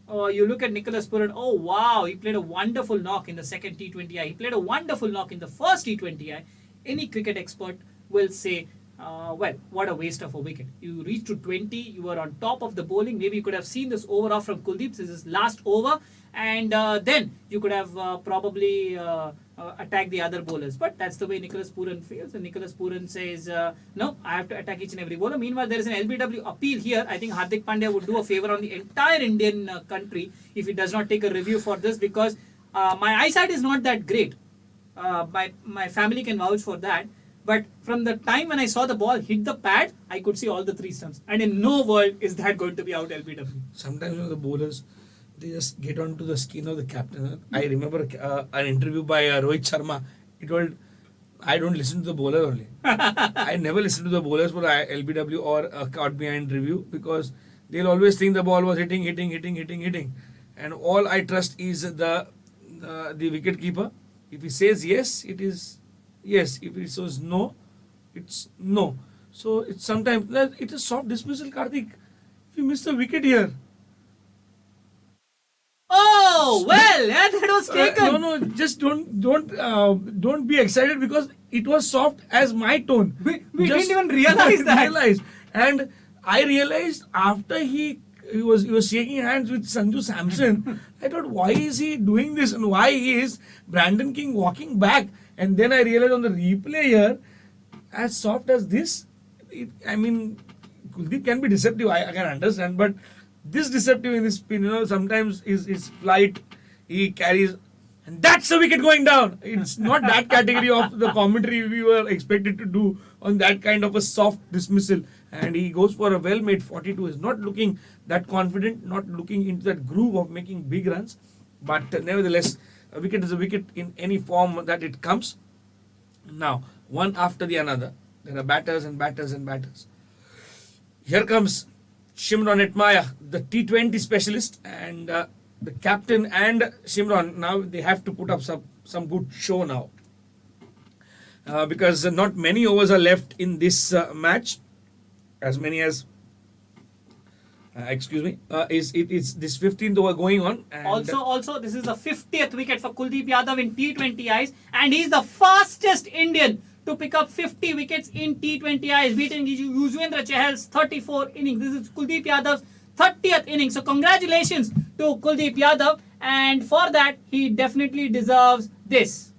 You look at Nicholas Pooran, oh wow, he played a wonderful knock in the second T20I. He played a wonderful knock in the first T20I. Any cricket expert will say, well, what a waste of a wicket. You reached to 20, you were on top of the bowling. Maybe you could have seen this over off from Kuldeep. This is last over, and then you could have probably attacked the other bowlers. But that's the way Nicholas Pooran feels, and Nicholas Pooran says, no, I have to attack each and every bowler. Meanwhile, there is an LBW appeal here. I think Hardik Pandya would do a favour on the entire Indian country if he does not take a review for this, because my eyesight is not that great. My family can vouch for that. But from the time when I saw the ball hit the pad, I could see all the 3 stumps. And in no world is that going to be out LBW. Sometimes the bowlers, they just get onto the skin of the captain. I remember an interview by Rohit Sharma. He told, I don't listen to the bowler only. I never listen to the bowlers for LBW or caught behind review, because they'll always think the ball was hitting. And all I trust is the wicket keeper. If he says yes, it is yes. If he says no, it's no. So it's sometimes it's a soft dismissal, Karthik. If you miss the wicket here. Oh well, yeah, that was taken. No, just don't be excited, because it was soft as my tone. We didn't even realize that. And I realized after he was shaking hands with Sanju Samson. I thought, why is he doing this, and why is Brandon King walking back? And then I realized on the replay here, as soft as this, Kuldeep can be deceptive. I can understand, but this deceptive in his spin, sometimes his flight, he carries, and that's a wicket going down. It's not that category of the commentary we were expected to do on that kind of a soft dismissal. And he goes for a well-made 42. He's not looking that confident, not looking into that groove of making big runs. But nevertheless, a wicket is a wicket in any form that it comes. Now, one after the another, there are batters and batters and batters. Here comes Shimron Hetmaya, the T20 specialist, and the captain and Shimron. Now they have to put up some good show now, because not many overs are left in this match. As many as it's this 15th over going on. And also this is the 50th wicket for Kuldeep Yadav in T20Is, and he's the fastest Indian to pick up 50 wickets in T20Is, beating Yuzvendra Chahal's 34 innings. This is Kuldeep Yadav's 30th inning. So congratulations to Kuldeep Yadav, and for that he definitely deserves this.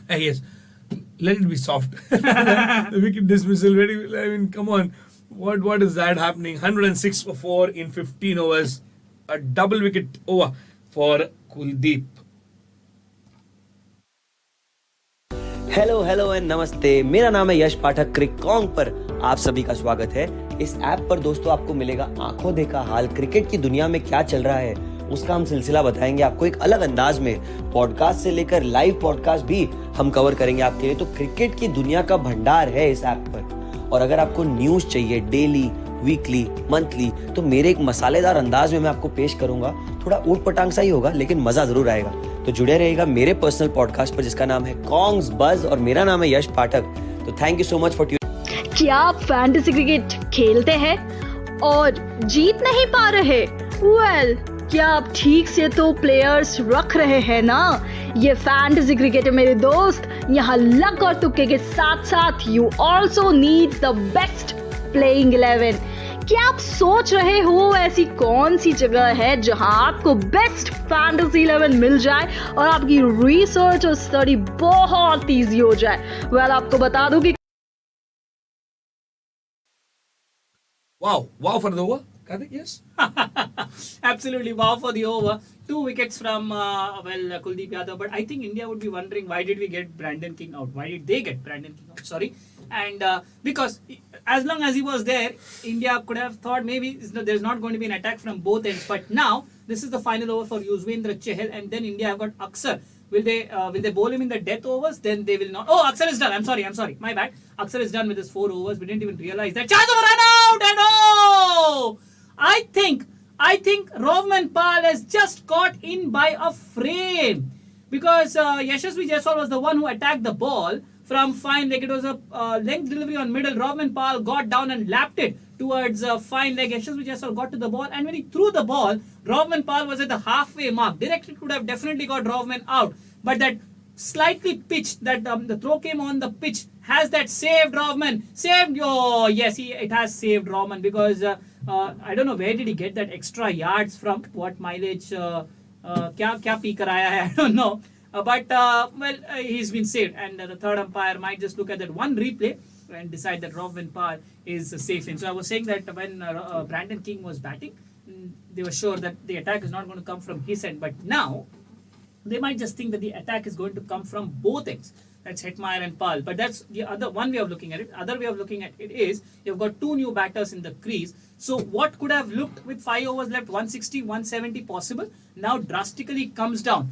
Well, yes, let it be soft. The wicket dismissal, come on. What is that happening? 106 for 4 in 15 overs. A double wicket over for Kuldeep. Hello and नमस्ते, मेरा नाम है यश पाठक क्रिकॉन्ग पर आप सभी का स्वागत है। इस ऐप पर दोस्तों आपको मिलेगा आंखों देखा हाल, क्रिकेट की दुनिया में क्या चल रहा है उसका हम सिलसिला बताएंगे आपको एक अलग अंदाज में। पॉडकास्ट से लेकर लाइव पॉडकास्ट भी हम कवर करेंगे आपके लिए। तो क्रिकेट की दुनिया का भंडार है इस ऐप पर। और अगर आपको न्यूज चाहिए डेली, वीकली, मंथली, तो मेरे एक मसालेदार अंदाज में मैं आपको पेश करूंगा। थोड़ा ऊट पटांग सा ही होगा लेकिन मजा जरूर आएगा। तो जुड़े रहिएगा मेरे पर्सनल पॉडकास्ट पर जिसका नाम है कॉन्ग्स बज और मेरा नाम है यश पाठक। तो thank you so much for क्या आप फैंटेसी क्रिकेट खेलते हैं और जीत नहीं पा रहे? वेल, क्या आप ठीक से तो प्लेयर्स रख रहे हैं ना? ये फैंटेसी क्रिकेट है मेरे दोस्त। यहाँ लक और तुक्के के साथ साथ you also need the best playing 11। क्या आप सोच रहे हो ऐसी कौन सी जगह है जहां आपको बेस्ट फैंटेसी 11 मिल जाए और आपकी रिसर्च और स्टडी बहुत इजी हो जाए? वेल, आपको बता दूं कि Wow for the over. Karthik, yes. Absolutely, wow for the over. 2 wickets from Kuldeep Yadav. But I think India would be wondering, why did we get Brandon King out? Why did they get Brandon King out? Sorry. And because as long as he was there, India could have thought maybe there's not going to be an attack from both ends. But now this is the final over for Yuzvendra Chahal, and then India have got Aksar. Will they bowl him in the death overs? Then they will not. Oh, Aksar is done. I'm sorry. My bad. Aksar is done with his 4 overs. We didn't even realize that. Chance of a run out, and oh! I think Rovman Pal has just got in by a frame because Yashasvi Jaiswal was the one who attacked the ball from fine leg. It was a length delivery on middle. Rovman Pal got down and lapped it towards fine leg. Yashasvi Jaiswal got to the ball, and when he threw the ball, Rovman Pal was at the halfway mark. Directly could have definitely got Rovman out, but that slightly pitched, that the throw came on the pitch, has that saved Rovman. Saved, oh yes, it has saved Rovman because I don't know where did he get that extra yards from, what mileage, kya pee karaya hai, I don't know. But he's been saved, and the third umpire might just look at that one replay and decide that Rovman Pal is safe in. So I was saying that when Brandon King was batting, they were sure that the attack is not going to come from his end, but now they might just think that the attack is going to come from both ends. That's Hetmeyer and Pal. But that's the other one way of looking at it. Other way of looking at it is you've got 2 new batters in the crease. So what could have looked with 5 overs left, 160, 170 possible, now drastically comes down.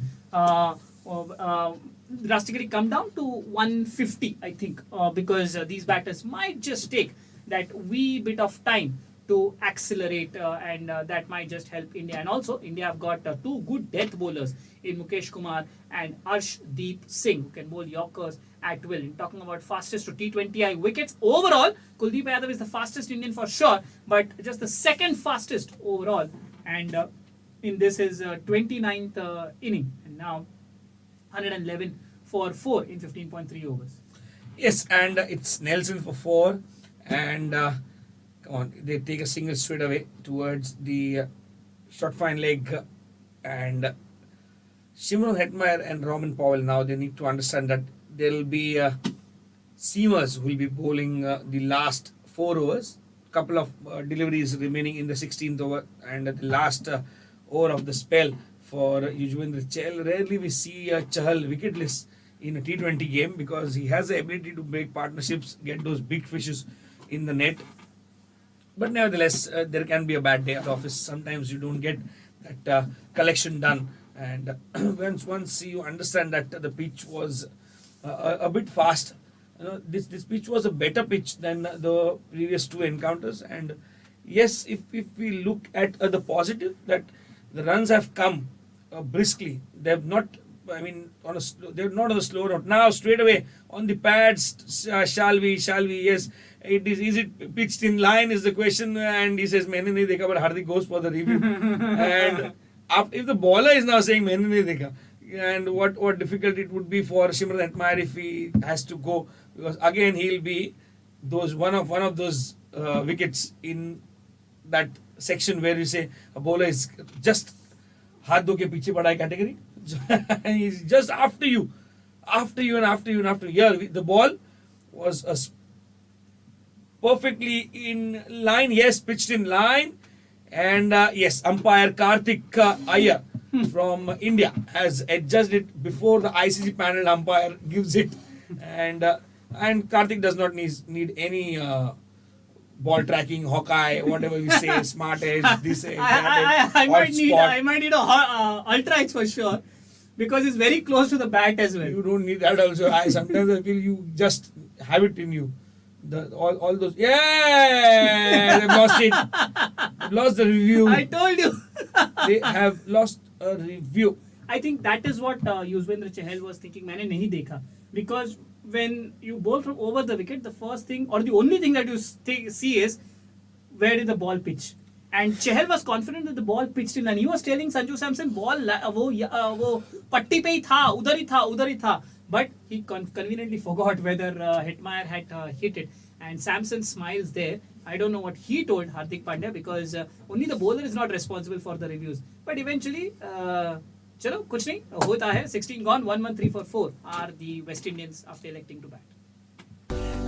Drastically come down to 150, I think, because these batters might just take that wee bit of time to accelerate, and that might just help India. And also, India have got 2 good death bowlers in Mukesh Kumar and Arshdeep Singh, who can bowl Yorkers at will. In talking about fastest to T20I wickets, overall, Kuldeep Yadav is the fastest Indian for sure, but just the second fastest overall. And in this is 29th inning, and now 111 for 4 in 15.3 overs. Yes, and it's Nelson for 4, and come on, they take a single straight away towards the short fine leg, and Shimron Hetmeyer and Roman Powell, now they need to understand that there will be seamers who will be bowling the last 4 overs. Couple of deliveries remaining in the 16th over, and the last over of the spell for Yuzvendra Chahal. Rarely we see Chahal wicketless in a T20 game because he has the ability to break partnerships, get those big fishes in the net. But nevertheless, there can be a bad day at office. Sometimes you don't get that collection done. And once you understand that the pitch was a bit fast, this pitch was a better pitch than the previous 2 encounters. And yes, if we look at the positive, that the runs have come briskly. They have not, they're not on a slow note. Now straight away on the pads, shall we? Yes, is it pitched in line is the question. And he says, "Maine nahi dekha," but Hardik goes for the review. And if the bowler is now saying "Maine nahi dekha," and what difficult it would be for Shimron Hetmeyer if he has to go, because again he'll be one of those wickets in that section where you say a bowler is just हाथ धो के पीछे पड़ा है category. He's just after you. Here the ball was perfectly in line. Yes, pitched in line. And yes, umpire Karthik Iyer from India has adjusted it before the ICC panel umpire gives it. And Karthik does not need any ball tracking, Hawkeye, whatever we say, smart edge, this edge, that edge, I might hot need spot. I might need a ultra edge for sure because it's very close to the bat as well. You don't need that also. Sometimes I feel you just have it in you. All those. Yeah, they've lost it. They've lost the review. I told you. They have lost a review. I think that is what Yuzvendra Chahal was thinking. मैंने नहीं देखा because when you bowl from over the wicket, the first thing or the only thing that you see is where did the ball pitch. And Chahal was confident that the ball pitched in, and he was telling Sanju Samson ball वो पट्टी पे ही था, उधर ही था. But he conveniently forgot whether Hetmeyer had hit it. And Samson smiles there. I don't know what he told Hardik Pandya because only the bowler is not responsible for the reviews. But eventually, चलो कुछ नहीं होता है. 16 gone, 1-1, 3 for 4 are the West Indians after electing to bat.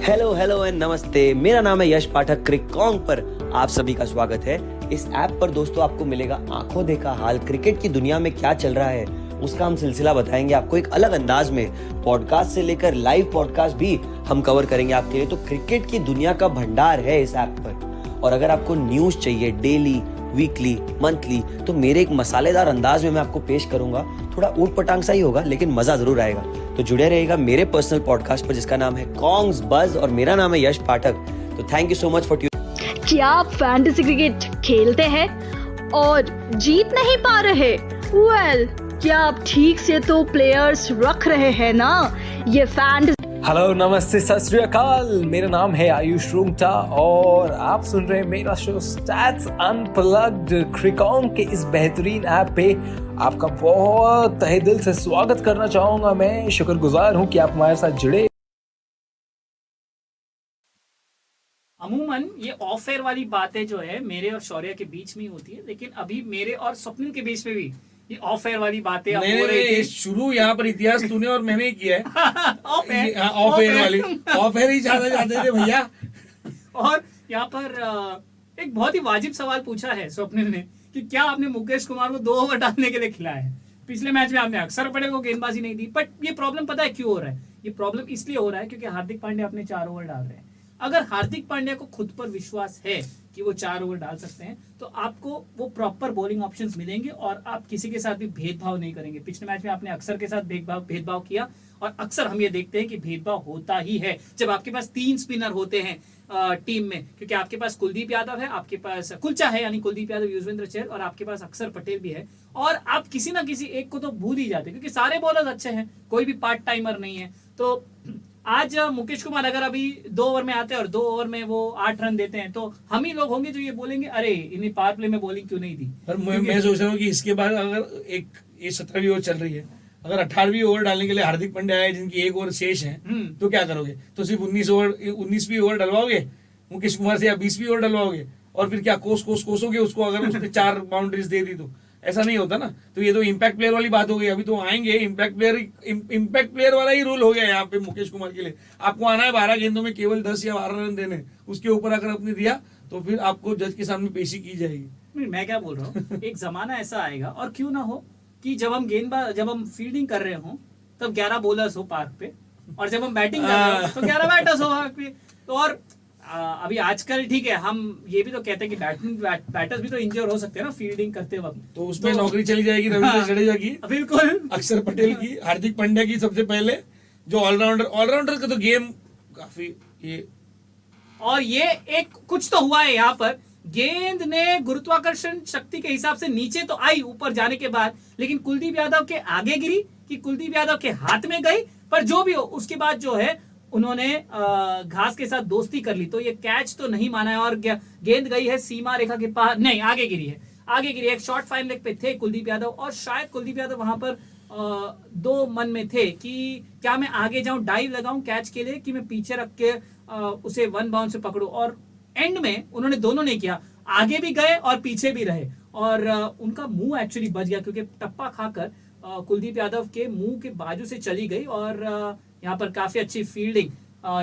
Hello and नमस्ते, मेरा नाम है यश पाठक क्रिकॉन्ग पर आप सभी का स्वागत है। इस ऐप पर दोस्तों आपको मिलेगा आंखों देखा हाल, क्रिकेट की दुनिया में क्या चल रहा है उसका हम सिलसिला बताएंगे आपको एक अलग अंदाज में। पॉडकास्ट से लेकर लाइव पॉडकास्ट भी हम कवर करेंगे आपके लिए। तो क्रिकेट की दुनिया का भंडार है इस ऐप पर। और अगर आपको न्यूज चाहिए डेली, वीकली, मंथली, तो मेरे एक मसालेदार अंदाज में मैं आपको पेश करूंगा। थोड़ा ऊट पटांग सा ही होगा लेकिन मजा जरूर आएगा। तो जुड़े रहिएगा मेरे पर्सनल पॉडकास्ट पर जिसका नाम है कॉन्ग्स बज और मेरा नाम है यश पाठक। तो thank you so much for क्या आप फैंटेसी क्रिकेट खेलते हैं और जीत नहीं पा रहे? वेल, क्या आप ठीक से तो प्लेयर्स रख रहे हैं ना? ये फैंटेसी हेलो, नमस्ते, सत श्री अकाल। मेरा नाम है आयुष रूंगटा और आप सुन रहे हैं मेरा शो स्टैट्स अनप्लग्ड। क्रिकॉन्ग के इस बेहतरीन ऐप पे आपका बहुत तहे दिल से स्वागत करना चाहूंगा। मैं शुक्रगुजार हूं कि आप हमारे साथ जुड़े। अमूमन ये ऑफ एयर वाली बातें जो है मेरे और शौर्य के बीच में ही होती है, लेकिन अभी मेरे और स्वप्निल के बीच में भी ये ऑफ एयर वाली बातें अब हो रही थी। शुरू यहाँ पर इतिहास तूने और मैंने ही किया है। ऑफ एयर ऑफ एयर वाली, ऑफ एयर ही ज्यादा जाते थे भैया। और यहाँ पर एक बहुत ही वाजिब सवाल पूछा है स्वप्निल ने कि क्या आपने मुकेश कुमार को 2 ओवर डालने के लिए खिलाया है? पिछले मैच में आपने अक्षर पटेल को गेंदबाजी नहीं दी। बट ये प्रॉब्लम पता है क्यों हो रहा है? ये प्रॉब्लम इसलिए हो रहा है क्योंकि हार्दिक पांड्या अपने 4 ओवर डाल रहे हैं। अगर हार्दिक पांड्या को खुद पर विश्वास है कि वो 4 ओवर डाल सकते हैं तो आपको वो प्रॉपर बॉलिंग ऑप्शंस मिलेंगे और आप किसी के साथ भी भेदभाव नहीं करेंगे। पिछले मैच में आपने अक्षर के साथ भेदभाव किया और अक्सर हम ये देखते हैं कि भेदभाव होता ही है जब आपके पास 3 स्पिनर होते हैं टीम में, क्योंकि आपके पास कुलदीप यादव है, आपके पास कुलचा है यानी कुलदीप यादव, युजवेंद्र चहल और आपके पास अक्षर पटेल भी है। और आप किसी ना किसी एक को तो भूल ही जाते हैं क्योंकि सारे बॉलर्स अच्छे हैं, कोई भी पार्ट टाइमर नहीं है। तो आज मुकेश कुमार अगर अभी 2 ओवर में आते हैं और 2 ओवर में वो 8 रन देते हैं तो हम ही लोग होंगे जो ये बोलेंगे अरे इन्हें पावर प्ले में बॉलिंग क्यों नहीं दी। पर मैं सोच रहा हूँ कि इसके बाद अगर ये 17वीं ओवर चल रही है, अगर 18वीं ओवर डालने के लिए हार्दिक पांड्या आए जिनकी 1 ओवर शेष है तो क्या करोगे? तो सिर्फ 19वीं ओवर डलवाओगे मुकेश कुमार से या 20वीं ओवर डलवाओगे? और फिर क्या कोसोगे उसको अगर उसने 4 बाउंड्रीज दे दी तो? ऐसा नहीं होता ना। तो ये तो इम्पैक्ट प्लेयर वाली बात हो गई। अभी तो आएंगे इम्पैक्ट प्लेयर वाला ही रूल हो गया यहाँ पे मुकेश कुमार के लिए। आपको आना है 12 गेंदों में केवल 10 या 12 रन देने, उसके ऊपर अगर आपने दिया तो फिर आपको जज के सामने पेशी की जाएगी। मैं क्या बोल रहा हूँ, एक जमाना ऐसा आएगा और क्यों ना हो कि जब हम फील्डिंग कर रहे हो तब 11 बॉलर्स हो पार्क पे और जब हम बैटिंग कर रहे हो तो 11 बैटर्स हो पार्क पे। तो और अभी आजकल ठीक है, हम ये भी तो कहते हैं कि बैटर्स भी तो इंजर हो सकते हैं ना फील्डिंग करते वक्त। तो उसमें नौकरी चली जाएगी रविंद्र जडेजा की, बिल्कुल, अक्षर पटेल की, हार्दिक पांड्या की सबसे पहले, जो ऑलराउंडर का तो गेम काफी ये। और ये एक कुछ तो हुआ है यहाँ पर, गेंद ने गुरुत्वाकर्षण शक्ति के हिसाब से नीचे तो आई ऊपर जाने के बाद, लेकिन कुलदीप यादव के आगे गिरी कि कुलदीप यादव के हाथ में गई। पर जो भी हो उसके बाद जो है उन्होंने घास के साथ दोस्ती कर ली, तो ये कैच तो नहीं माना है और गेंद गई है सीमा रेखा के पार, नहीं आगे गिरी है। एक शॉर्ट फाइन लेग पे थे कुलदीप यादव और शायद कुलदीप यादव वहां पर 2 मन में थे कि क्या मैं आगे जाऊं डाइव लगाऊं कैच के लिए कि मैं पीछे रख के उसे 1 बाउंड से पकड़ूं। और एंड में उन्होंने दोनों ने किया, आगे भी गए और पीछे भी रहे और उनका मुंह एक्चुअली बच गया क्योंकि टप्पा खाकर कुलदीप यादव के मुंह के बाजू से चली गई। और यहाँ पर काफी अच्छी फील्डिंग,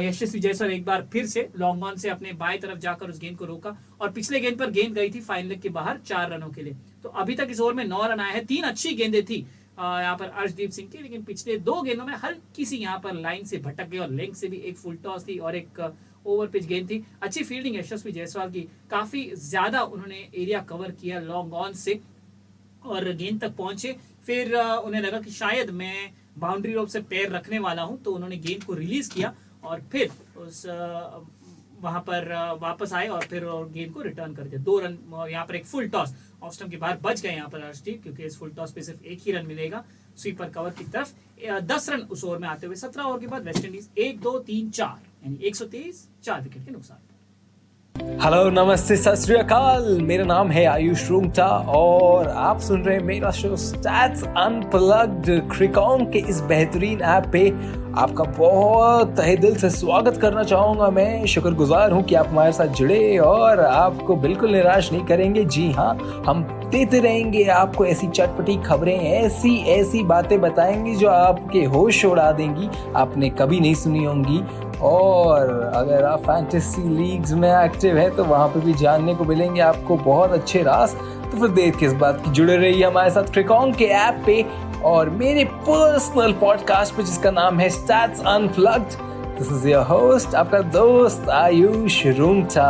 यशस्वी जयसर एक बार फिर से लॉन्ग ऑन से अपने बाएं तरफ जाकर उस गेंद को रोका और पिछले गेंद पर गेंद गई थी फाइन लेग के बाहर 4 रनों के लिए। तो अभी तक इस ओवर में 9 रन आए हैं। 3 अच्छी गेंदें थी यहाँ पर अर्शदीप सिंह की, लेकिन पिछले 2 गेंदों में हल्की सी यहाँ पर लाइन से भटक गई और लेंथ से भी एक फुल टॉस थी और एक ओवर पिच गेंद थी। अच्छी फील्डिंग यशस्वी जायसवाल की, काफी ज्यादा उन्होंने एरिया कवर किया लॉन्ग ऑन से और गेंद तक पहुंचे। फिर उन्हें लगा कि शायद मैं बाउंड्री रोप से पैर रखने वाला हूं, तो उन्होंने गेंद को रिलीज किया और फिर उस वहां पर वापस आए और फिर गेंद को रिटर्न कर दिया। 2 रन यहाँ पर एक फुल टॉस ऑफ स्टंप के बाहर बच गए यहाँ पर हर्षदीप, क्योंकि इस फुल टॉस पे सिर्फ 1 ही रन मिलेगा स्वीपर कवर की तरफ। 10 रन उस ओवर में आते हुए 17 ओवर के बाद वेस्ट इंडीज 1, 2, 3, 4 यानी 123 4 विकेट के नुकसान। हेलो नमस्ते सत श्री अकाल, मेरा नाम है आयुष रूंगटा और आप सुन रहे हैं मेरा शो स्टैट्स अनप्लग्ड। क्रिकॉन के इस बेहतरीन ऐप पे आपका बहुत तहे दिल से स्वागत करना चाहूंगा। मैं शुक्रगुजार हूं कि आप हमारे साथ जुड़े और आपको बिल्कुल निराश नहीं करेंगे। जी हाँ, हम देते रहेंगे आपको ऐसी चटपटी खबरें, ऐसी ऐसी बातें बताएंगे जो आपके होश उड़ा देंगी, आपने कभी नहीं सुनी होंगी। और अगर आप फैंटेसी लीग्स में एक्टिव है तो वहां पे भी जानने को मिलेंगे आपको बहुत अच्छे राज। तो फिर देर किस बात की, जुड़े रहिए हमारे साथ क्रिकॉन के ऐप पे और मेरे पर्सनल पॉडकास्ट पे जिसका नाम है stats unplugged. This is your host, आपका दोस्त Ayush Rungta.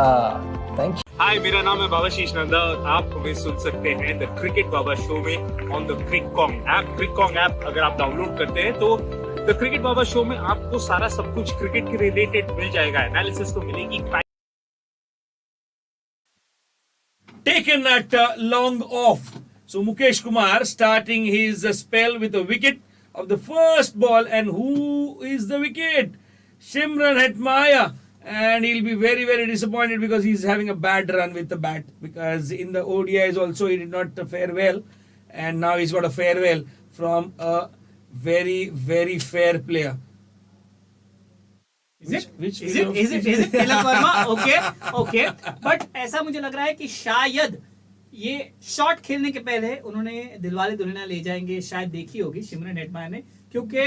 Thank you. Hi, मेरा नाम है बाबाशीष नंदा और आप हमें सुन सकते हैं द क्रिकेट बाबा शो में ऑन द क्रिकॉन ऐप। क्रिकॉन ऐप अगर आप डाउनलोड करते हैं तो द क्रिकेट बाबा शो में आपको सारा सब कुछ क्रिकेट के रिलेटेड मिल जाएगा। एनालिसिस तो मिलेगी। Taken at long off. So Mukesh Kumar starting his spell with a wicket of the first ball, and who is the wicket? Shimran Hetmaya, and he'll be very very disappointed because he's having a bad run with the bat, because in the ODIs also he did not fare well, and now he's got a farewell from a very very fair player. Is it Tilak Varma? Okay but ऐसा मुझे लग रहा है कि शायद ये shot खेलने के पहले उन्होंने दिलवाले दुल्हनिया ले जाएंगे शायद देखी होगी सिमरन हेटमायर ने, क्योंकि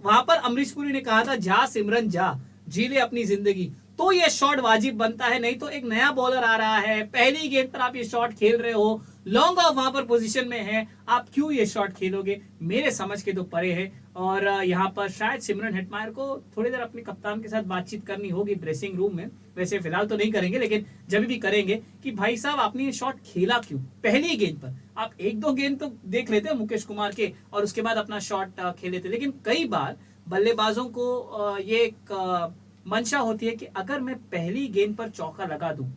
वहां पर अमरीश पुरी ने कहा था जा सिमरन जा, जी ले अपनी जिंदगी, तो ये शॉट वाजिब बनता है। नहीं तो एक नया बॉलर आ रहा है, पहली गेंद पर आप ये शॉट खेल रहे हो, लॉन्ग ऑफ वहां पर पोजीशन में है, आप क्यों ये शॉट खेलोगे? मेरे समझ के तो परे है। और यहाँ पर शायद सिमरन हेटमायर को थोड़ी देर अपने कप्तान के साथ बातचीत करनी होगी ड्रेसिंग रूम में। वैसे फिलहाल तो नहीं करेंगे, लेकिन जब भी करेंगे कि भाई साहब आपने ये शॉट खेला क्यों पहली गेंद पर? आप 1-2 गेंद तो देख लेते हैं मुकेश कुमार के और उसके बाद अपना शॉट खेल लेते, लेकिन कई बार बल्लेबाजों को ये एक मंशा होती है कि अगर मैं पहली गेंद पर चौका लगा दूं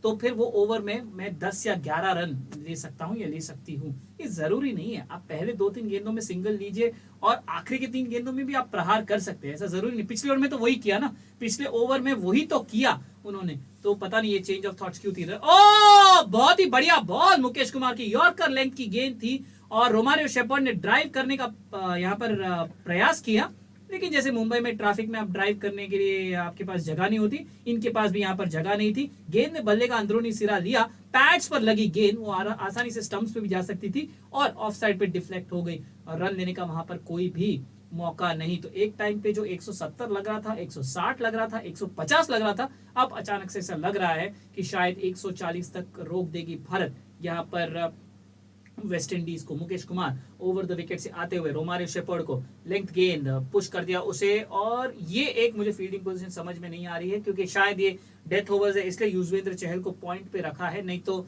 तो फिर वो ओवर में मैं 10 या 11 रन ले सकता हूं या ले सकती हूं। ये जरूरी नहीं है, आप पहले 2-3 गेंदों में सिंगल लीजिए और आखिरी के 3 गेंदों में भी आप प्रहार कर सकते हैं, ऐसा जरूरी नहीं। पिछले ओवर में तो वही किया ना, पिछले ओवर में वही तो किया उन्होंने, तो पता नहीं ये चेंज ऑफ थॉट्स क्यों थी। ओ बहुत ही बढ़िया बॉल मुकेश कुमार की, यॉर्कर लेंथ की गेंद थी और रोमारियो शेपर्ड ने ड्राइव करने का यहाँ पर प्रयास किया, लेकिन जैसे मुंबई में ट्रैफिक में आप ड्राइव करने के लिए आपके पास जगह नहीं होती, इनके पास भी यहाँ पर जगह नहीं थी। गेंद ने बल्ले का अंदरूनी सिरा लिया, पैड्स पर लगी गेंद, वो आसानी से स्टंप्स पे भी जा सकती थी और ऑफ साइड पे डिफ्लेक्ट हो गई और रन लेने का वहां पर कोई भी मौका नहीं। तो एक टाइम पे जो 170 लग रहा था, 160 लग रहा था, 150 लग रहा था, अब अचानक से ऐसा लग रहा है कि शायद 140 तक रोक देगी भारत। यहाँ पर वेस्ट इंडीज को Mukesh Kumar over the wicket से आते हुए रोमारियो शेपर्ड को लेंथ गेंद पुश कर दिया उसे, और ये एक मुझे फील्डिंग पोजीशन समझ में नहीं आ रही है, क्योंकि शायद ये डेथ ओवर्स है इसलिए युजवेंद्र चहल को पॉइंट पे रखा है, नहीं तो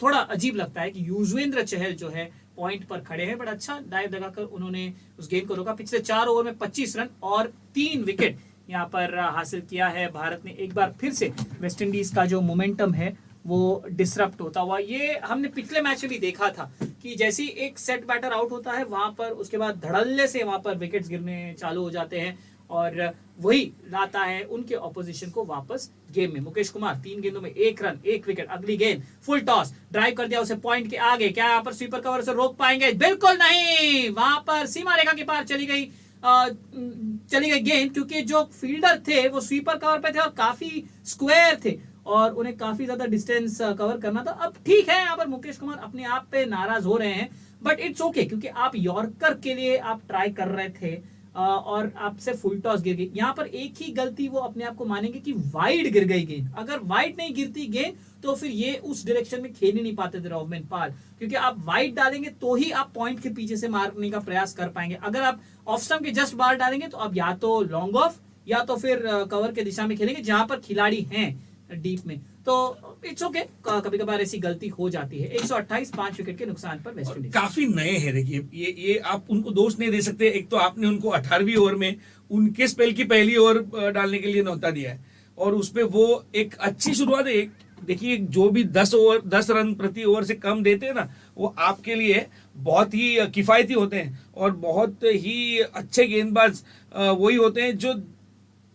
थोड़ा अजीब लगता है कि युजवेंद्र चहल जो है पॉइंट पर खड़े हैं। बट अच्छा डाइव लगाकर उन्होंने उस गेंद को रोका। पिछले 4 ओवर में 25 रन और 3 विकेट यहाँ पर हासिल किया है भारत ने। एक बार फिर से वेस्ट इंडीज का जो मोमेंटम है वो डिसरप्ट होता हुआ, ये हमने पिछले मैच में भी देखा था कि जैसे ही एक सेट बैटर आउट होता है वहां पर उसके बाद धड़ल्ले से वहां पर विकेट्स गिरने चालू हो जाते हैं और वही लाता है उनके ऑपोजिशन को वापस गेम में। मुकेश कुमार 3 गेंदों में 1 रन 1 विकेट। अगली गेंद फुल टॉस, ड्राइव कर दिया उसे पॉइंट के आगे, क्या यहाँ पर स्वीपर कवर से रोक पाएंगे? बिल्कुल नहीं, वहां पर सीमा रेखा के पार चली गई गेंद, क्योंकि जो फील्डर थे वो स्वीपर कवर पे थे और काफी स्क्वायर थे और उन्हें काफी ज्यादा डिस्टेंस कवर करना था। अब ठीक है, यहाँ पर मुकेश कुमार अपने आप पे नाराज हो रहे हैं, बट इट्स ओके, क्योंकि आप यॉर्कर के लिए आप ट्राई कर रहे थे और आपसे फुल टॉस गिर गई। यहाँ पर एक ही गलती वो अपने आप को मानेंगे कि वाइड गिर गई गेंद। अगर वाइड नहीं गिरती गेंद तो फिर ये उस डायरेक्शन में खेल ही नहीं पाते थे रोवमैन पाल, क्योंकि आप वाइड डालेंगे तो ही आप पॉइंट के पीछे से मारने का प्रयास कर पाएंगे। अगर आप ऑफ स्टंप के जस्ट बाहर डालेंगे तो आप या तो लॉन्ग ऑफ या तो फिर कवर के दिशा में खेलेंगे जहां पर खिलाड़ी हैं डीप में, तो इट्स ओके, कभी कभार ऐसी गलती हो जाती है। 128 5 विकेट के नुकसान पर वेस्ट इंडीज। काफी नए हैं, देखिए ये आप उनको दोष नहीं दे सकते। एक तो आपने उनको 18वीं ओवर में उनके स्पेल की पहली ओवर डालने के लिए न्योता दिया है, और उसपे वो एक अच्छी शुरुआत है। देखिए जो भी 10 रन प्रति ओवर से कम देते हैं ना, वो आपके लिए बहुत ही किफायती होते हैं, और बहुत ही अच्छे गेंदबाज वही होते हैं जो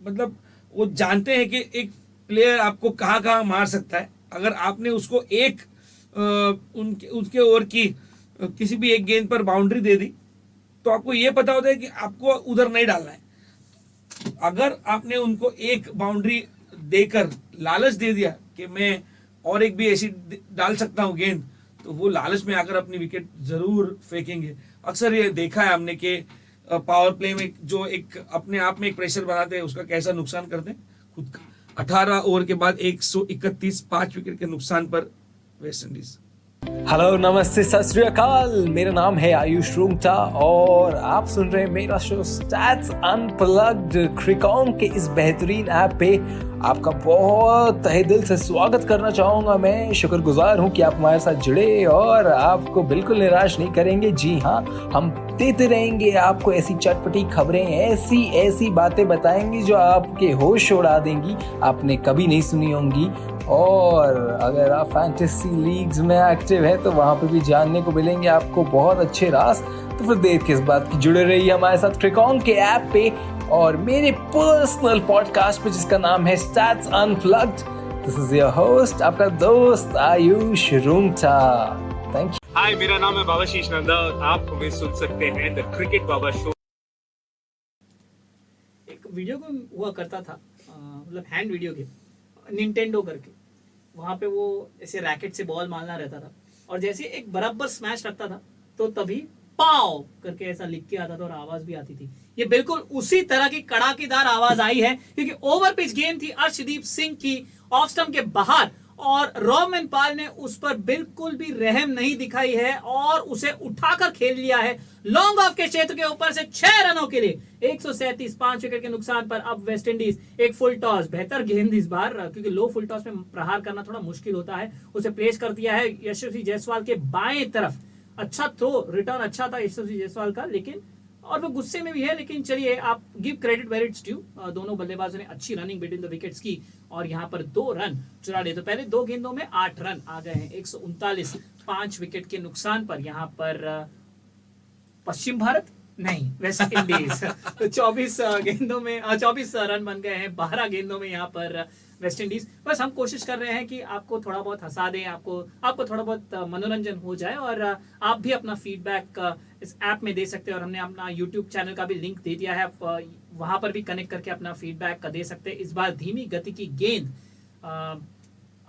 मतलब वो जानते हैं कि एक प्लेयर आपको कहाँ कहाँ मार सकता है। अगर आपने उसको एक उसके ओवर की किसी भी एक गेंद पर बाउंड्री दे दी, तो आपको ये पता होता है कि आपको उधर नहीं डालना है। अगर आपने उनको एक बाउंड्री देकर लालच दे दिया कि मैं और एक भी ऐसी डाल सकता हूं गेंद, तो वो लालच में आकर अपनी विकेट जरूर फेंकेंगे। अक्सर ये देखा है हमने कि पावर प्ले में जो एक अपने आप में एक प्रेशर बनाते हैं, उसका कैसा नुकसान करते हैं खुद का। 18 ओवर के बाद 131 5 विकेट के नुकसान पर वेस्ट इंडीज। हेलो, नमस्ते, सत श्री अकाल। मेरा नाम है आयुष रूंगटा और आप सुन रहे हैं मेरा शो स्टैट्स अनप्लग्ड। क्रिकॉन के इस बेहतरीन ऐप पे आपका बहुत तहे दिल से स्वागत करना चाहूंगा। मैं शुक्रगुजार हूं कि आप हमारे साथ जुड़े और आपको बिल्कुल निराश नहीं करेंगे। जी हाँ, हम देते रहेंगे आपको ऐसी चटपटी खबरें, ऐसी ऐसी बातें बताएंगे जो आपके होश उड़ा देंगी, आपने कभी नहीं सुनी होंगी। और अगर आप फैंटेसी लीग्स में एक्टिव है तो वहां पे भी जानने को मिलेंगे आपको बहुत अच्छे राज। तो फिर देर किस बात की, जुड़े रहिए हमारे साथ क्रिकॉन के ऐप पे और मेरे पर्सनल पॉडकास्ट पे जिसका नाम है stats unplugged. This is your host, आपका दोस्त Ayush Rungta. Thank you. Hi, मेरा नाम है बाबाशीष नंदा और आप हमें सुन सकते हैं द क्रिकेट बाबा शो। एक वीडियो गेम हुआ करता था, मतलब हैंड वीडियो गेम, निंटेंडो करके। वहां पे वो ऐसे रैकेट से बॉल मारना रहता था, और जैसे एक बराबर स्मैश रखता था तो तभी पाव करके ऐसा लिख के आता था और आवाज भी आती थी। ये बिल्कुल उसी तरह की कड़ाकेदार आवाज आई है, क्योंकि ओवर पिच गेंद थी अर्शदीप सिंह की ऑफ स्टंप के बाहर, और रोमन पाल ने उस पर बिल्कुल भी रहम नहीं दिखाई है और उसे उठाकर खेल लिया है लॉन्ग ऑफ के क्षेत्र के ऊपर से 6 रनों के लिए। 137 5 विकेट के नुकसान पर अब वेस्ट इंडीज एक फुल टॉस, बेहतर गेंद इस बार, क्योंकि लो फुल टॉस में प्रहार करना थोड़ा मुश्किल होता है, उसे प्लेस कर दिया है यशस्वी जायसवाल के बाएं तरफ। अच्छा थ्रो, रिटर्न अच्छा था यशस्वी जायसवाल का, लेकिन और वो गुस्से में भी है, लेकिन चलिए आप give credit where it's due. दोनों बल्लेबाजों ने अच्छी रनिंग बिटवीन द विकेट्स की और यहां पर 2 रन चुरा लिए। तो पहले 2 गेंदों में 8 रन आ गए हैं। 139 5 विकेट के नुकसान पर यहां पर पश्चिम भारत नहीं, वेस्ट इंडीज तो 24 गेंदों में 24 रन बन गए हैं 12 गेंदों में यहां पर वेस्ट इंडीज। बस हम कोशिश कर रहे हैं कि आपको थोड़ा बहुत हंसा दें, आपको थोड़ा बहुत मनोरंजन हो जाए, और आप भी अपना फीडबैक इस ऐप में दे सकते हैं। और हमने अपना यूट्यूब चैनल का भी लिंक दे दिया है, आप वहां पर भी कनेक्ट करके अपना फीडबैक दे सकते हैं। इस बार धीमी गति की गेंद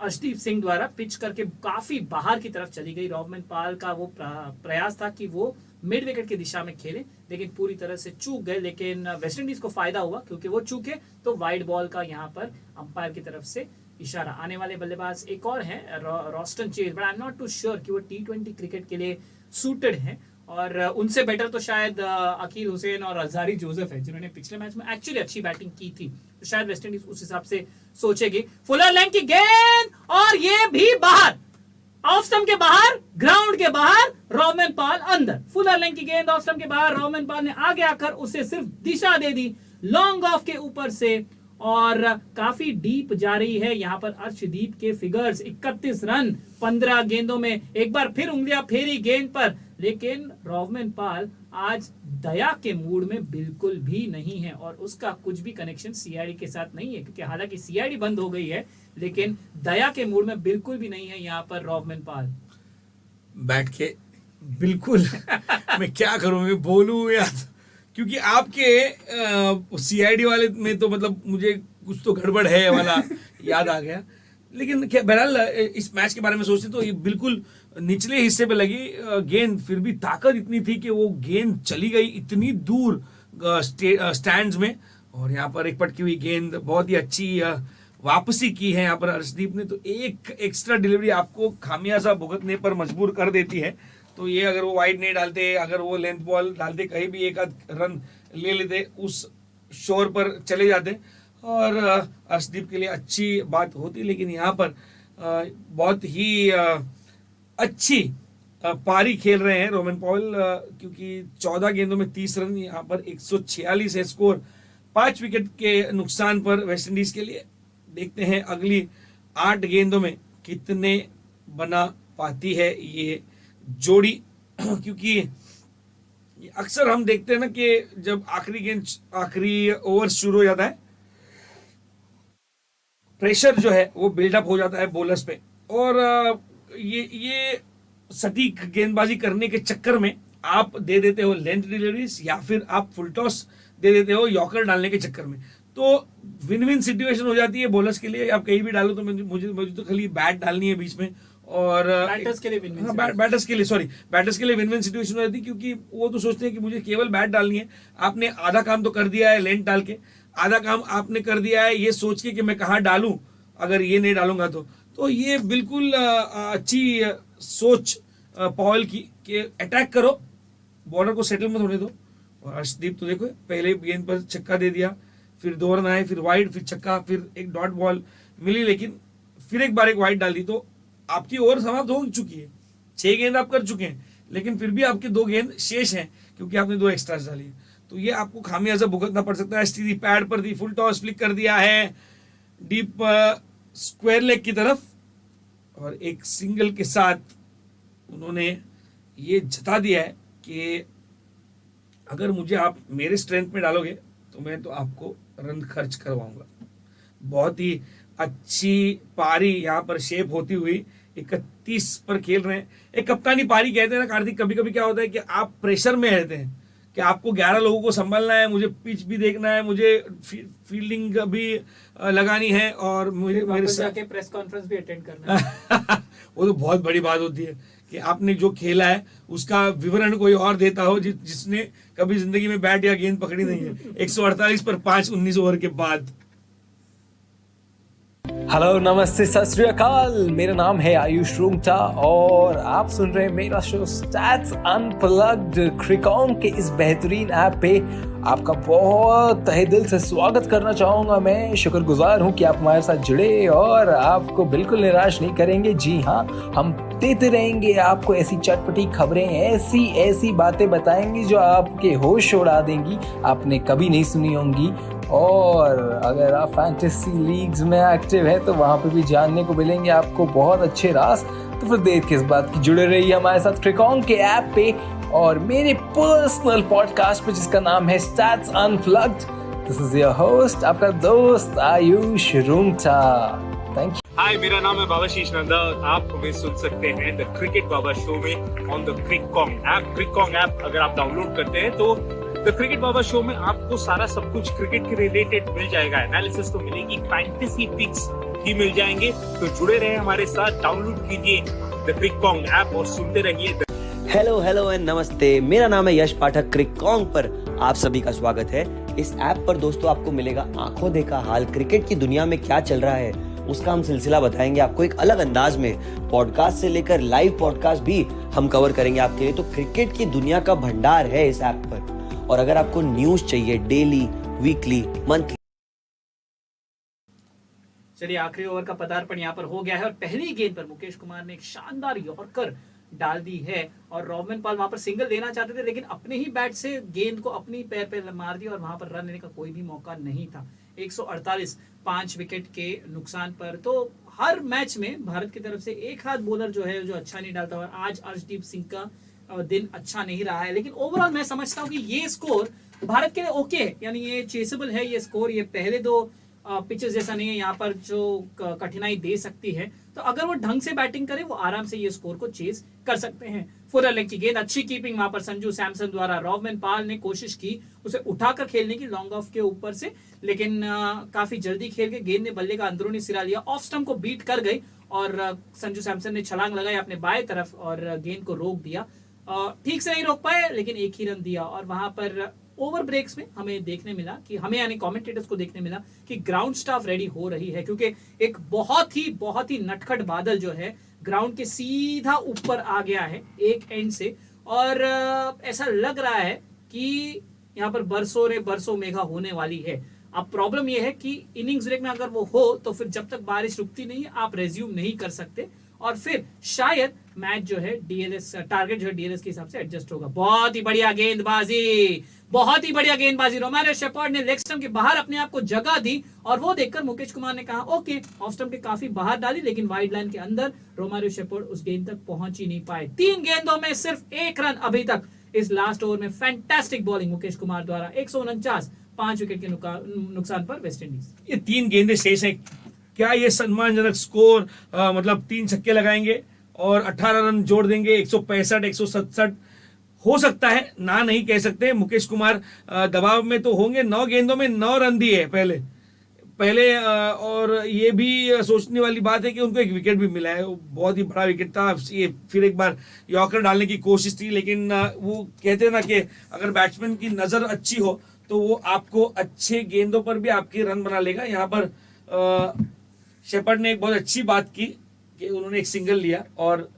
अर्शदीप सिंह द्वारा पिच करके काफी बाहर की तरफ चली गई। रोमन पाल का वो प्रयास था कि वो मिड विकेट की दिशा में खेले, लेकिन पूरी तरह से चूक गए। लेकिन वेस्ट इंडीज को फायदा हुआ, क्योंकि वो चूके तो वाइड बॉल का यहाँ पर अंपायर की तरफ से इशारा। आने वाले बल्लेबाज एक और हैं, Roston Chase, but I am not too sure कि वो T20 क्रिकेट के लिए सूटेड हैं, और उनसे बेटर तो शायद अकील हुसैन और अजारी जोसेफ है, जिन्होंने पिछले मैच में एक्चुअली अच्छी बैटिंग की थी। तो शायद वेस्ट इंडीज उस हिसाब से सोचेगी। फुलर लेंथ की गेंद, और ये भी बाहर, ऑफ स्टंप के बाहर, ग्राउंड के बाहर, रोमन पाल अंदर। फुलर लेंथ की गेंद ऑफ स्टंप के बाहर, रोमन पाल ने आगे आकर उसे सिर्फ दिशा दे दी लॉन्ग ऑफ के ऊपर से, और काफी डीप जा रही है यहाँ पर अर्शदीप के फिगर्स। 31 रन 15 गेंदों में। एक बार फिर उंगलियां फेरी गेंद पर, लेकिन रोमन पाल आज दया के मूड में बिल्कुल भी नहीं है, और उसका कुछ भी कनेक्शन सीआईडी के साथ नहीं है, क्योंकि हालांकि सीआईडी बंद हो गई है, लेकिन दया के मूड में बिल्कुल भी नहीं है यहाँ पर रोमन पाल। बैठ के बिल्कुल मैं क्या करूं, मैं बोलूं या, क्योंकि आपके सीआईडी वाले में तो मतलब मुझे कुछ तो गड़बड़ है वाला याद आ गया। लेकिन क्या बहरहाल इस मैच के बारे में सोचते तो ये बिल्कुल निचले हिस्से पे लगी गेंद, फिर भी ताकत इतनी थी कि वो गेंद चली गई इतनी दूर स्टैंड्स में, और यहाँ पर एक पटकी हुई गेंद, बहुत ही अच्छी वापसी की है यहाँ पर अर्शदीप ने। तो एक एक्स्ट्रा डिलीवरी आपको खामियाजा भुगतने पर मजबूर कर देती है। तो ये अगर वो वाइड नहीं डालते, अगर वो लेंथ बॉल डालते, कहीं भी एक आध रन ले लेते, उस शोर पर चले जाते और अर्शदीप के लिए अच्छी बात होती, लेकिन यहाँ पर बहुत ही अच्छी पारी खेल रहे हैं रोमन पॉल, क्योंकि 14 गेंदों में 30 रन, यहाँ पर 146 है स्कोर, 5 विकेट के नुकसान पर वेस्टइंडीज के लिए। देखते हैं अगली 8 गेंदों में कितने बना पाती है ये जोड़ी, क्योंकि अक्सर हम देखते हैं ना कि जब आखिरी ओवर शुरू हो जाता है, प्रेशर जो है वो बिल्डअप हो जाता है बॉलर्स पे, और ये सटीक गेंदबाजी करने के चक्कर में आप दे देते हो लेंथ डिलीवरीज, या फिर आप फुल टॉस दे देते हो यॉर्कर डालने के चक्कर में, तो विन विन सिचुएशन हो जाती है बॉलर्स के लिए। आप कहीं भी डालो, तो मुझे तो खाली बैट डालनी है बीच में, और बैटर्स के लिए विन विन, बैटर्स के लिए विन विन सिचुएशन हो जाती है, क्योंकि वो तो सोचते हैं कि मुझे केवल बैट डालनी है। आपने आधा काम तो कर दिया है लेंथ डाल के, आधा काम आपने कर दिया है ये सोच के कि मैं कहाँ डालूं अगर ये नहीं डालूंगा तो ये बिल्कुल अच्छी सोच पॉल की कि अटैक करो, बॉलर को सेटल मत होने दो। और अर्शदीप तो देखो पहले गेंद पर छक्का दे दिया, फिर 2 रन आए, फिर वाइड, फिर छक्का, फिर एक डॉट बॉल मिली, लेकिन फिर एक बार एक वाइड डाल दी, तो आपकी ओवर समाप्त हो चुकी है। 6 गेंद आप कर चुके हैं, लेकिन फिर भी आपके 2 गेंद शेष हैं, क्योंकि आपने 2 एक्स्ट्रास डाली है। तो ये आपको खामियाजा भुगतना पड़ सकता है। स्टीरी पैड पर दी, फुल टॉस फ्लिक कर दिया है डीप स्क्वायर लेग की तरफ, और एक सिंगल के साथ उन्होंने ये जता दिया है कि अगर मुझे आप मेरे स्ट्रेंथ में डालोगे तो मैं तो आपको रन खर्च करवाऊंगा। बहुत ही अच्छी पारी यहाँ पर शेप होती हुई 31 पर खेल रहे हैं। एक कप्तानी पारी कहते हैं ना कार्तिक, कभी कभी क्या होता है कि आप प्रेशर में रहते हैं कि आपको 11 लोगों को संभालना है, मुझे पिच भी देखना है, मुझे फील्डिंग भी लगानी है, और मुझे मेरे जाके प्रेस कॉन्फ्रेंस भी अटेंड करना है। वो तो बहुत बड़ी बात होती है कि आपने जो खेला है उसका विवरण कोई और देता हो जिसने कभी जिंदगी में बैट या गेंद पकड़ी नहीं है। 148 पर 5 19 ओवर के बाद। हेलो, नमस्ते, सत श्री अकाल। मेरा नाम है आयुष रूंगटा और आप सुन रहे हैं मेरा शो स्टैट्स अनप्लग्ड। क्रिकॉन के इस बेहतरीन ऐप पे आपका बहुत तहे दिल से स्वागत करना चाहूंगा। मैं शुक्रगुजार हूं कि आप हमारे साथ जुड़े और आपको बिल्कुल निराश नहीं करेंगे। जी हाँ, हम देते रहेंगे आपको ऐसी चटपटी खबरें, ऐसी ऐसी बातें बताएंगे जो आपके होश उड़ा देंगी, आपने कभी नहीं सुनी होंगी। और अगर आप फैंटेसी लीग्स में एक्टिव है तो वहां पे भी जानने को मिलेंगे आपको बहुत अच्छे राज। तो फिर देर किस बात की, जुड़े रहिए हमारे साथ क्रिकॉन के ऐप पे और मेरे पर्सनल पॉडकास्ट पे जिसका नाम है stats unplugged. This is your host, आपका दोस्त Ayush Rungta. Thank you. Hi, मेरा नाम है बाबाशीष नंदा और आप हमें सुन सकते हैं द क्रिकेट बाबा शो में ऑन द क्रिकॉन ऐप। क्रिकॉन ऐप अगर आप डाउनलोड करते हैं तो द क्रिकेट बाबा शो में आपको सारा सब कुछ क्रिकेट के रिलेटेड मिल जाएगा। एनालिसिस तो मिलेगी, फैंटेसी पिक्स भी मिल जाएंगे। तो जुड़े रहे हमारे साथ, डाउनलोड कीजिए द क्रिकॉन ऐप और सुनते रहिए। हेलो एंड नमस्ते, मेरा नाम है यश पाठक। क्रिकॉन पर आप सभी का स्वागत है। इस ऐप पर दोस्तों आपको मिलेगा आंखों देखा हाल, क्रिकेट की दुनिया में क्या चल रहा है उसका हम सिलसिला बताएंगे आपको एक अलग अंदाज में। पॉडकास्ट से लेकर लाइव पॉडकास्ट भी हम कवर करेंगे आपके लिए। तो क्रिकेट की दुनिया का भंडार है इस ऐप पर। और अगर आपको न्यूज चाहिए डेली, वीकली, मंथली। चलिए, आखिरी ओवर का पदार्पण यहाँ पर हो गया है और पहली गेंद पर मुकेश कुमार ने एक शानदार यॉर्कर डाल दी है और रोमन पॉल वहां पर सिंगल देना चाहते थे, लेकिन अपने ही बैट से गेंद को अपनी पैर पे मार दिया और वहां पर रन लेने का कोई भी मौका नहीं था। 148 5 विकेट के नुकसान पर। तो हर मैच में भारत की तरफ से एक हाथ बॉलर जो है जो अच्छा नहीं डालता, और आज अर्शदीप सिंह का दिन अच्छा नहीं रहा है। लेकिन ओवरऑल मैं समझता हूं कि ये स्कोर भारत के लिए ओके है, यानी ये चेसेबल है ये स्कोर। ये पहले 2 पिचेस जैसा नहीं है यहाँ पर जो कठिनाई दे सकती है। तो अगर वो ढंग से बैटिंग करे वो आराम से ये स्कोर को चेस कर सकते हैं। फुल लेग की गेंद, अच्छी कीपिंग वहां पर संजू सैमसन द्वारा। रोमन पॉल ने कोशिश की उसे उठाकर खेलने की लॉन्ग ऑफ के ऊपर से, लेकिन काफी जल्दी खेल के गेंद ने बल्ले का अंदरूनी सिरा लिया, ऑफ स्टंप को बीट कर गई और संजू सैमसन ने छलांग लगाई अपने बाएं तरफ और गेंद को रोक दिया। ठीक से नहीं रोक पाए, लेकिन एक ही रन दिया। और वहां पर ओवर ब्रेक्स में हमें देखने मिला कि हमें यानी कमेंटेटर्स को देखने मिला कि ग्राउंड स्टाफ रेडी हो रही है, क्योंकि एक बहुत ही नटखट बादल जो है ग्राउंड के सीधा ऊपर आ गया है एक एंड से। और ऐसा लग रहा है कि यहाँ पर बरसों रे बरसों मेघा होने वाली है। अब प्रॉब्लम यह है कि इनिंग्स ब्रेक में अगर वो हो तो फिर जब तक बारिश रुकती नहीं है आप रेज्यूम नहीं कर सकते, और फिर शायद मैच जो है डीएलएस टारगेट जो है डीएलएस के हिसाब से एडजस्ट होगा। बहुत ही बढ़िया गेंदबाजी, बहुत ही बढ़िया गेंदबाजी। रोमारियो शेपर्ड ने लेग स्टंप के बाहर अपने आप को जगह दी और वो देखकर मुकेश कुमार ने कहा ओके, ऑफ स्टंप के काफी बाहर डाली, लेकिन वाइड लाइन के अंदर रोमारियो शेपर्ड उस गेंद तक पहुंच ही नहीं पाए। 3 गेंदों में सिर्फ 1 रन अभी तक इस लास्ट ओवर में। फैंटास्टिक बॉलिंग मुकेश कुमार द्वारा। 149, 5 विकेट के नुकसान पर वेस्टइंडीज। ये 3 गेंदें शेष हैं, क्या ये सम्मानजनक स्कोर मतलब 3 छक्के लगाएंगे और 18 रन जोड़ देंगे? 165, 167 हो सकता है, ना नहीं कह सकते। मुकेश कुमार दबाव में तो होंगे। 9 गेंदों में 9 रन दिए पहले और ये भी सोचने वाली बात है कि उनको एक विकेट भी मिला है, वो बहुत ही बड़ा विकेट था। ये फिर एक बार यॉर्कर डालने की कोशिश थी, लेकिन वो कहते हैं ना कि अगर बैट्समैन की नज़र अच्छी हो तो वो आपको अच्छे गेंदों पर भी आपके रन बना लेगा। यहाँ पर शेपर्ड ने एक बहुत अच्छी बात की कि उन्होंने एक सिंगल लिया और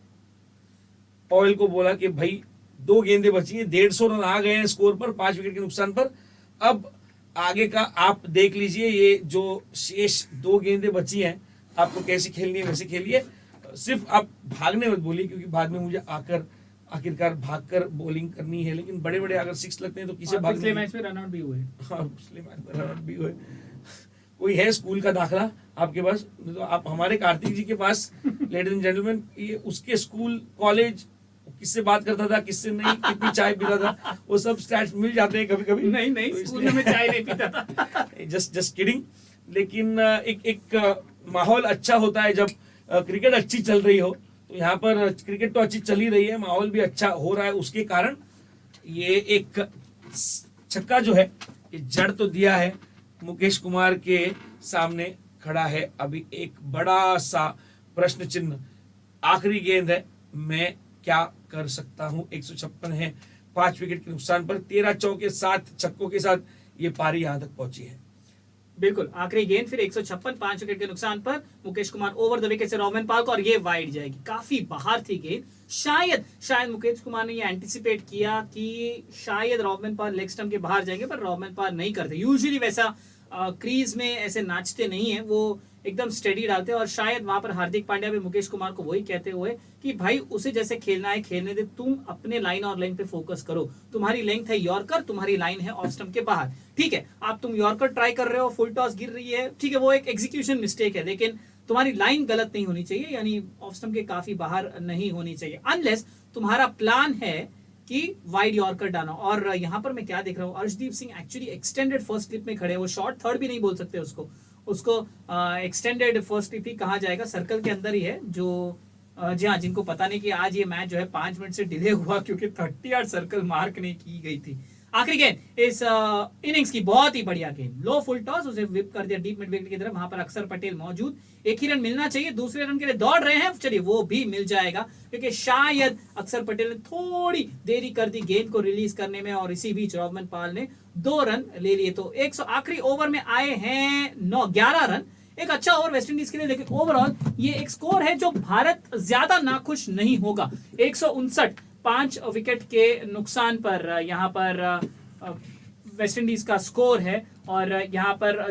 पॉयल को बोला कि भाई 2 गेंदें बची हैं, 150 रन आ गए हैं स्कोर पर 5 विकेट के नुकसान पर। अब आगे का आप देख लीजिए, ये जो शेष 2 गेंदें बची हैं आपको कैसी खेलनी है वैसे खेलिए। सिर्फ आप भागने मत बोलिए, क्योंकि बाद में मुझे आखिरकार भागकर बॉलिंग करनी है, लेकिन बड़े बड़े अगर 6 लगते हैं तो किसे भागने। पिछले मैच में रन आउट भी हुए। हाँ, पिछले मैच में रन आउट भी हुए। कोई है स्कूल का दाखला आपके पास? तो आप हमारे कार्तिक जी के पास लेडीज एंड जेंटलमैन, ये उसके स्कूल कॉलेज किससे बात करता था, किससे नहीं, कितनी चाय पीता था, वो सब स्टैट्स मिल जाते हैं कभी कभी। नहीं तो स्कूल में चाय नहीं पीता था। Just kidding. लेकिन एक माहौल अच्छा होता है जब क्रिकेट अच्छी चल रही हो। तो यहाँ पर क्रिकेट तो अच्छी चल ही रही है, माहौल भी अच्छा हो रहा है, उसके कारण ये एक छक्का जो है ये जड़ तो दिया है, मुकेश कुमार के सामने खड़ा है अभी एक बड़ा सा प्रश्न चिन्ह। आखिरी गेंद है, मैं क्या कर सकता हूं? 156 है 5 विकेट के नुकसान पर। 13 चौके 7 छक्कों के साथ ये पारी यहां तक पहुंची है। बिल्कुल आखिरी गेंद फिर 156, 5 विकेट के नुकसान पर Mukesh Kumar over the wicket से रोमन पाल को, और ये वाइड जाएगी। काफी बाहर थी गेंद। शायद मुकेश कुमार ने ये एंटिसिपेट किया कि शायद रोमन पाल लेग स्टंप के बाहर जाएंगे, पर रोमन पाल नहीं करते। यूजुअली वैसा क्रीज में ऐसे नाचते नहीं है, वो एकदम स्टेडी डालते हैं। और शायद वहां पर हार्दिक पांड्या भी मुकेश कुमार को वही कहते हुए कि भाई उसे जैसे खेलना है खेलने दे, तुम अपने लाइन और लाइन पे फोकस करो। तुम्हारी लेंथ है यॉर्कर, तुम्हारी लाइन है ऑफ स्टंप के बाहर। ठीक है, आप तुम यॉर्कर ट्राई कर रहे हो, फुल टॉस गिर रही है, ठीक है, वो एक एग्जीक्यूशन मिस्टेक है, लेकिन तुम्हारी लाइन गलत नहीं होनी चाहिए, यानी ऑफ स्टंप के काफी बाहर नहीं होनी चाहिए, अनलेस तुम्हारा प्लान है कि वाइड यॉर्कर डालना। और यहाँ पर मैं क्या देख रहा हूँ, Arshdeep Singh actually extended first clip में खड़े हैं। वो शॉर्ट थर्ड भी नहीं बोल सकते उसको एक्सटेंडेड फर्स्ट क्लिप ही कहा जाएगा। सर्कल के अंदर ही है, जो जी हाँ, जिनको पता नहीं कि आज ये मैच जो है 5 मिनट से डिले हुआ क्योंकि 30 यार्ड सर्कल मार्क नहीं की गई थी। आखिरी गेंद इस इनिंग्स की, बहुत ही बढ़िया गेंद, लो फुल टॉस, उसे विप कर दिया डीप मिड विकेट की तरफ। वहां पर अक्षर पटेल मौजूद, 1 ही रन मिलना चाहिए, दूसरे रन के लिए दौड़ रहे हैं, चलिए वो भी मिल जाएगा, क्योंकि शायद अक्षर पटेल ने थोड़ी देरी कर दी गेंद को रिलीज करने में, और इसी बीच रोमन पाल ने 2 रन ले लिए। तो 100 आखिरी ओवर में आए हैं 11 रन, एक अच्छा ओवर वेस्टइंडीज के लिए, लेकिन ओवरऑल ये एक स्कोर है जो भारत ज्यादा नाखुश नहीं होगा। 159, 5 विकेट के नुकसान पर यहाँ पर वेस्टइंडीज का स्कोर है। और यहाँ पर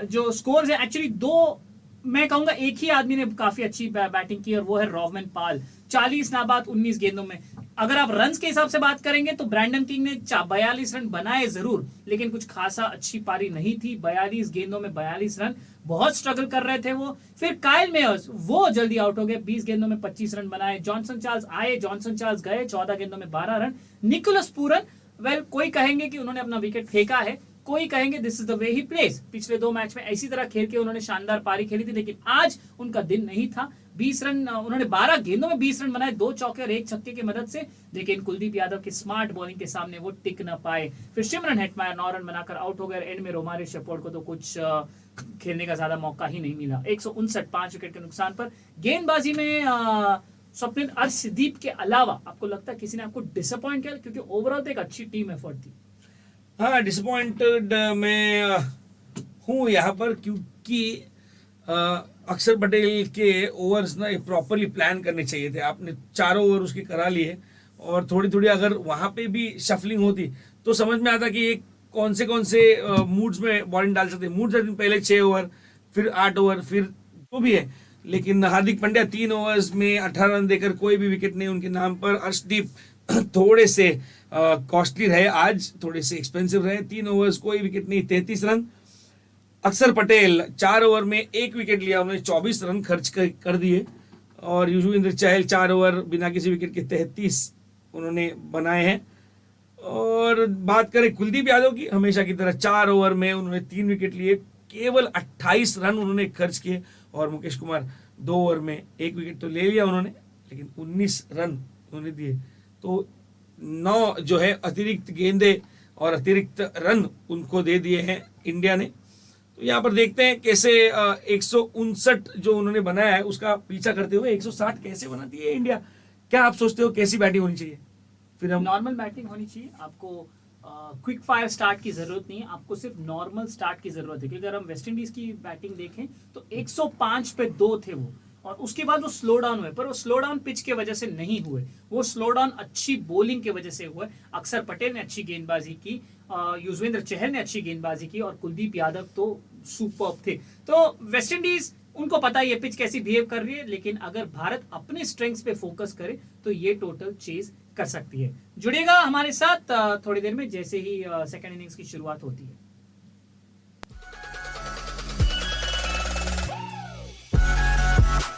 जो स्कोर है एक्चुअली 2, मैं कहूंगा एक ही आदमी ने काफी अच्छी बैटिंग की, और वो है रोमन पाल। 40 नाबाद 19 गेंदों में। अगर आप रन्स के हिसाब से बात करेंगे तो ब्रैंडन किंग ने 42 रन बनाए जरूर, लेकिन कुछ खासा अच्छी पारी नहीं थी। 42 गेंदों में 42 रन, बहुत स्ट्रगल कर रहे थे वो। फिर काइल मेयर्स, वो जल्दी आउट हो गए, 20 गेंदों में 25 रन बनाए। जॉनसन चार्ल्स आए, जॉनसन चार्ल्स गए, 14 गेंदों में 12 रन। निकोलस पूरन, वेल कोई कहेंगे कि उन्होंने अपना विकेट फेंका है, कोई कहेंगे this is the way he place. पिछले 2 मैच में इसी तरह खेल के उन्होंने शानदार पारी खेली थी, लेकिन आज उनका दिन नहीं था। 20 रन उन्होंने 12 गेंदों में 20 रन बनाए, 2 चौके और 1 छक्के की मदद से, लेकिन कुलदीप यादव की स्मार्ट बॉलिंग के सामने वो टिक न पाए। फिर सिमरन हेटमायर 9 रन बनाकर आउट हो गए। एंड में रोमारियो शेपर्ड को तो कुछ खेलने का ज्यादा मौका ही नहीं मिला। 159, 5 विकेट के नुकसान पर। गेंदबाजी में स्वप्निल अर्शदीप के अलावा आपको लगता है किसी ने आपको डिसअपॉइंट किया? क्योंकि ओवरऑल तो एक अच्छी टीम एफर्ट थी। हाँ, डिसअपॉइंटेड मैं हूँ यहाँ पर, क्योंकि अक्षर पटेल के ओवर्स ना प्रॉपरली प्लान करने चाहिए थे। आपने 4 ओवर उसके करा लिए और थोड़ी थोड़ी अगर वहां पे भी शफलिंग होती तो समझ में आता कि ये कौन से मूड्स में बॉलिंग डाल सकते हैं। मूड्स पहले 6 ओवर, फिर 8 ओवर, फिर जो भी है। लेकिन हार्दिक पांड्या 3 ओवर्स में 18 रन देकर कोई भी विकेट नहीं उनके नाम पर। अर्शदीप थोड़े से कॉस्टली रहे आज, थोड़े से एक्सपेंसिव रहे। 3 ओवर्स कोई विकेट नहीं, 33 रन। अक्षर पटेल 4 ओवर में 1 विकेट लिया, उन्होंने 24 रन खर्च कर दिए। और युजवेंद्र चहल 4 ओवर बिना किसी विकेट के 33 उन्होंने बनाए हैं। और बात करें कुलदीप यादव की, हमेशा की तरह 4 ओवर में उन्होंने 3 विकेट लिए, केवल 28 रन उन्होंने खर्च किए। और मुकेश कुमार 2 ओवर में 1 विकेट तो ले लिया उन्होंने, लेकिन 19 रन उन्होंने दिए। तो 9 जो है अतिरिक्त गेंदे और अतिरिक्त रन उनको दे दिए हैं इंडिया ने। तो यहाँ पर देखते हैं कैसे 159 जो उन्होंने बनाया है उसका पीछा करते हुए 160 कैसे बनाती है इंडिया। क्या आप सोचते हो कैसी बैटिंग होनी चाहिए? फिर हम नॉर्मल बैटिंग होनी चाहिए। आपको क्विक फायर स्टार्ट की जरूरत नहीं है, आपको सिर्फ नॉर्मल स्टार्ट की जरूरत है। क्योंकि अगर हम वेस्ट इंडीज की बैटिंग देखें तो 105 पे 2 थे वो, और उसके बाद वो स्लो डाउन हुए, पर वो स्लो डाउन पिच के वजह से नहीं हुए, वो स्लो डाउन अच्छी बॉलिंग के वजह से हुए। अक्षर पटेल ने अच्छी गेंदबाजी की, युजवेंद्र चहल ने अच्छी गेंदबाजी की, और कुलदीप यादव तो सुपर्ब थे। तो वेस्ट इंडीज उनको पता है ये पिच कैसी बिहेव कर रही है, लेकिन अगर भारत अपने स्ट्रेंथ्स पे फोकस करे तो ये टोटल चेज कर सकती है। जुड़िएगा हमारे साथ थोड़ी देर में, जैसे ही सेकंड इनिंग्स की शुरुआत होती है।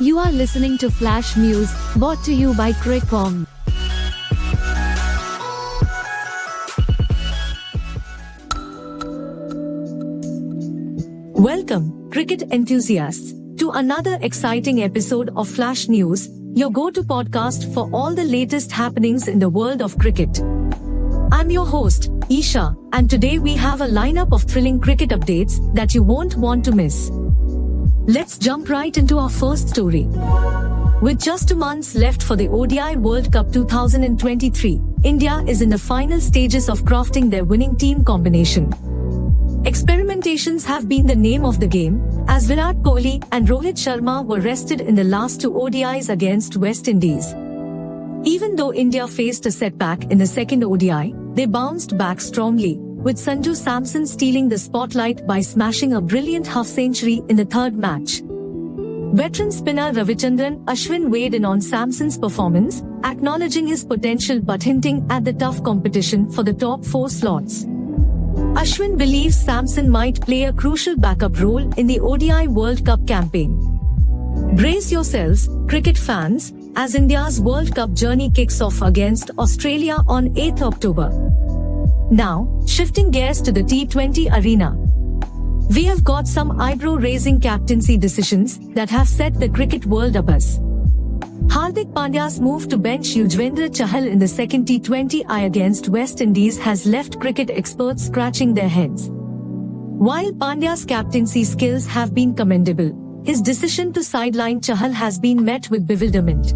You are listening to Flash News, brought to you by Crickcom. Welcome, cricket enthusiasts, to another exciting episode of Flash News, your go-to podcast for all the latest happenings in the world of cricket. I'm your host, Isha, and today we have a lineup of thrilling cricket updates that you won't want to miss. Let's jump right into our first story. With just 2 months left for the ODI World Cup 2023, India is in the final stages of crafting their winning team combination. Experimentations have been the name of the game, as Virat Kohli and Rohit Sharma were rested in the last 2 ODIs against West Indies. Even though India faced a setback in the second ODI, they bounced back strongly, with Sanju Samson stealing the spotlight by smashing a brilliant half-century in the third match. Veteran spinner Ravichandran Ashwin weighed in on Samson's performance, acknowledging his potential but hinting at the tough competition for the top 4 slots. Ashwin believes Samson might play a crucial backup role in the ODI World Cup campaign. Brace yourselves, cricket fans, as India's World Cup journey kicks off against Australia on 8th October. Now, shifting gears to the T20 arena. We have got some eyebrow-raising captaincy decisions that have set the cricket world abuzz. Hardik Pandya's move to bench Yuzvendra Chahal in the second T20I against West Indies has left cricket experts scratching their heads. While Pandya's captaincy skills have been commendable, his decision to sideline Chahal has been met with bewilderment.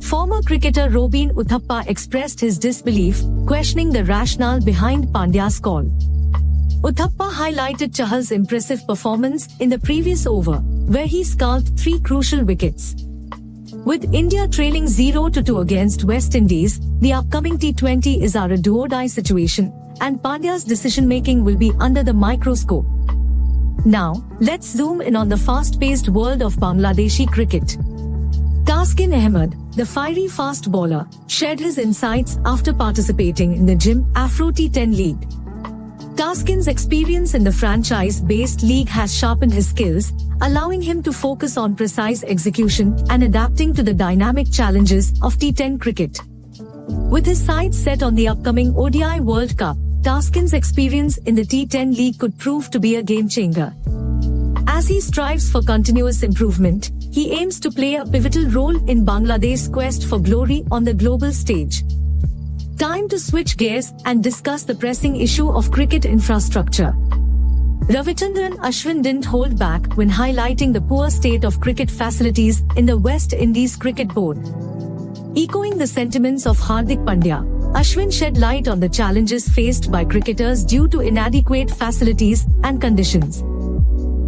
Former cricketer Robin Uthappa expressed his disbelief, questioning the rationale behind Pandya's call. Uthappa highlighted Chahal's impressive performance in the previous over, where he sculpted 3 crucial wickets. With India trailing 0-2 against West Indies, the upcoming T20 is our do-or-die situation, and Pandya's decision-making will be under the microscope. Now, let's zoom in on the fast-paced world of Bangladeshi cricket. Taskin Ahmed, the fiery fast bowler, shared his insights after participating in the Jim Afro T10 League. Taskin's experience in the franchise-based league has sharpened his skills, allowing him to focus on precise execution and adapting to the dynamic challenges of T10 cricket. With his sights set on the upcoming ODI World Cup, Taskin's experience in the T10 League could prove to be a game-changer. As he strives for continuous improvement, he aims to play a pivotal role in Bangladesh's quest for glory on the global stage. Time to switch gears and discuss the pressing issue of cricket infrastructure. Ravichandran Ashwin didn't hold back when highlighting the poor state of cricket facilities in the West Indies Cricket Board. Echoing the sentiments of Hardik Pandya, Ashwin shed light on the challenges faced by cricketers due to inadequate facilities and conditions.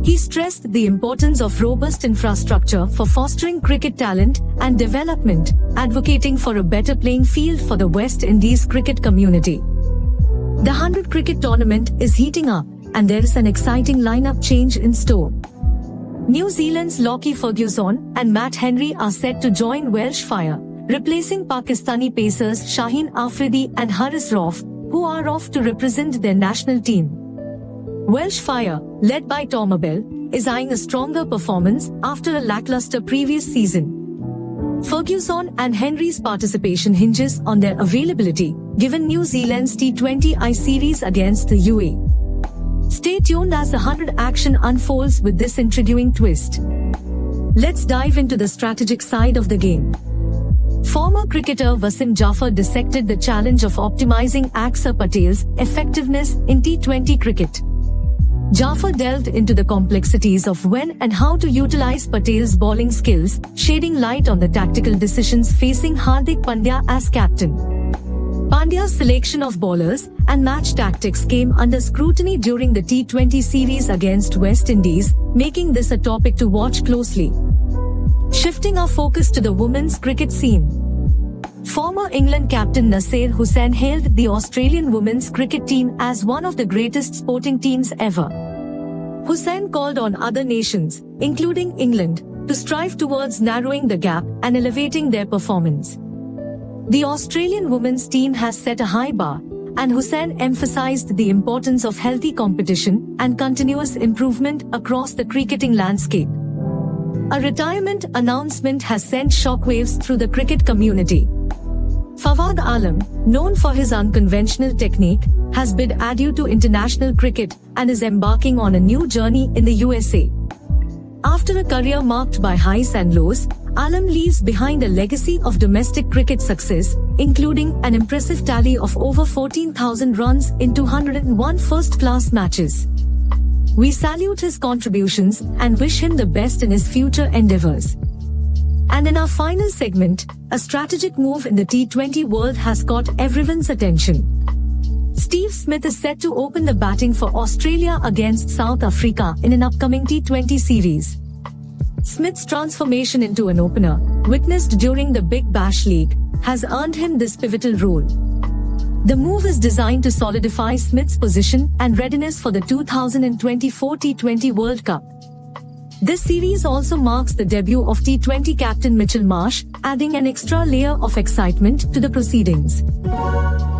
He stressed the importance of robust infrastructure for fostering cricket talent and development, advocating for a better playing field for the West Indies cricket community. The 100 cricket tournament is heating up, and there is an exciting lineup change in store. New Zealand's Lockie Ferguson and Matt Henry are set to join Welsh Fire, replacing Pakistani pacers Shaheen Afridi and Haris Rauf, who are off to represent their national team. Welsh Fire, led by Tom Abell, is eyeing a stronger performance after a lackluster previous season. Ferguson and Henry's participation hinges on their availability, given New Zealand's T20I series against the UAE. Stay tuned as the 100 action unfolds with this intriguing twist. Let's dive into the strategic side of the game. Former cricketer Wasim Jaffer dissected the challenge of optimizing Axar Patel's effectiveness in T20 cricket. Jaffer delved into the complexities of when and how to utilize Patel's bowling skills, shedding light on the tactical decisions facing Hardik Pandya as captain. Pandya's selection of bowlers and match tactics came under scrutiny during the T20 series against West Indies, making this a topic to watch closely. Shifting our focus to the women's cricket scene. Former England captain Nasser Hussain hailed the Australian women's cricket team as one of the greatest sporting teams ever. Hussain called on other nations, including England, to strive towards narrowing the gap and elevating their performance. The Australian women's team has set a high bar, and Hussain emphasized the importance of healthy competition and continuous improvement across the cricketing landscape. A retirement announcement has sent shockwaves through the cricket community. Fawad Alam, known for his unconventional technique, has bid adieu to international cricket and is embarking on a new journey in the USA. After a career marked by highs and lows, Alam leaves behind a legacy of domestic cricket success, including an impressive tally of over 14,000 runs in 201 first-class matches. We salute his contributions and wish him the best in his future endeavors. And in our final segment, a strategic move in the T20 world has caught everyone's attention. Steve Smith is set to open the batting for Australia against South Africa in an upcoming T20 series. Smith's transformation into an opener, witnessed during the Big Bash League, has earned him this pivotal role. The move is designed to solidify Smith's position and readiness for the 2024 T20 World Cup. This series also marks the debut of T20 captain Mitchell Marsh, adding an extra layer of excitement to the proceedings.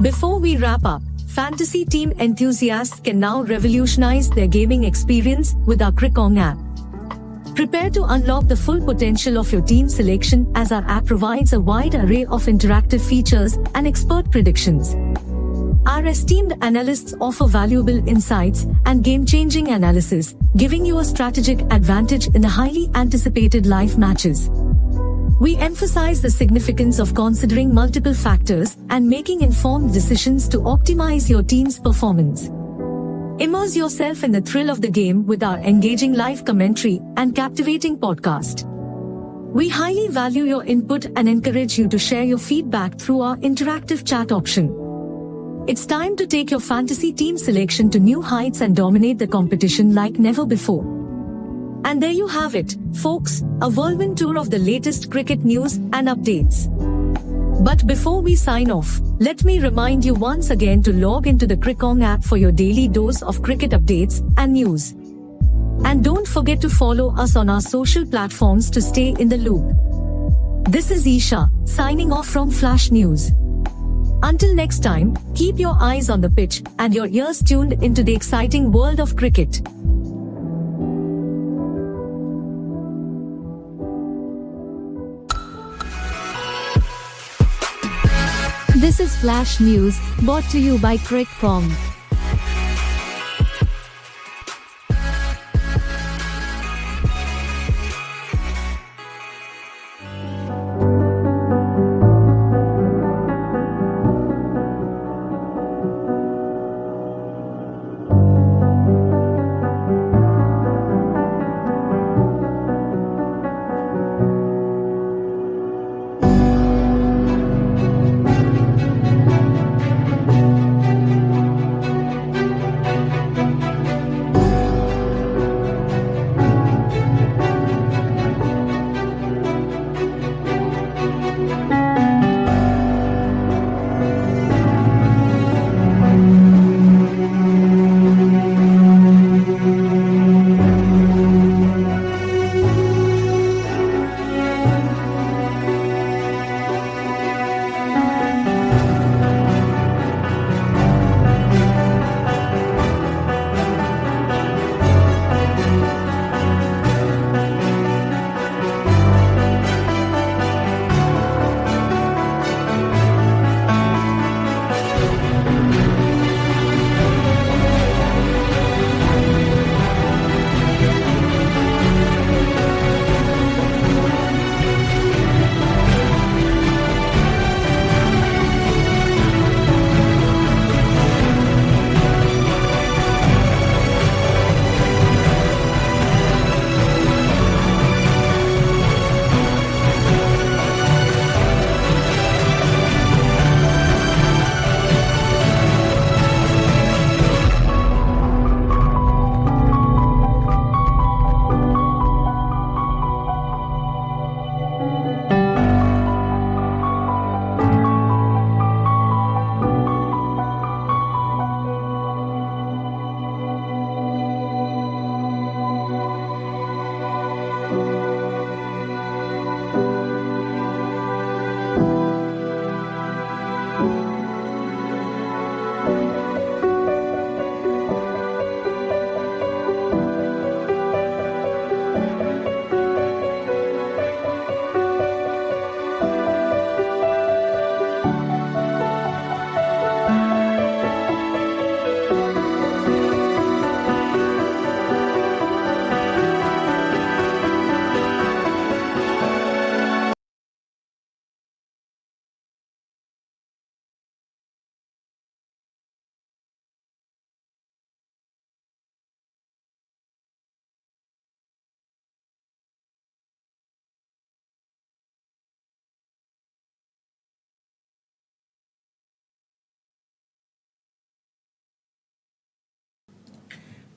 Before we wrap up, fantasy team enthusiasts can now revolutionize their gaming experience with our Crickong app. Prepare to unlock the full potential of your team selection as our app provides a wide array of interactive features and expert predictions. Our esteemed analysts offer valuable insights and game-changing analysis, giving you a strategic advantage in the highly anticipated live matches. We emphasize the significance of considering multiple factors and making informed decisions to optimize your team's performance. Immerse yourself in the thrill of the game with our engaging live commentary and captivating podcast. We highly value your input and encourage you to share your feedback through our interactive chat option. It's time to take your fantasy team selection to new heights and dominate the competition like never before. And there you have it, folks, a whirlwind tour of the latest cricket news and updates. But before we sign off, let me remind you once again to log into the Crickong app for your daily dose of cricket updates and news. And don't forget to follow us on our social platforms to stay in the loop. This is Isha, signing off from Flash News. Until next time, keep your eyes on the pitch and your ears tuned into the exciting world of cricket. This is Flash News, brought to you by Crickong.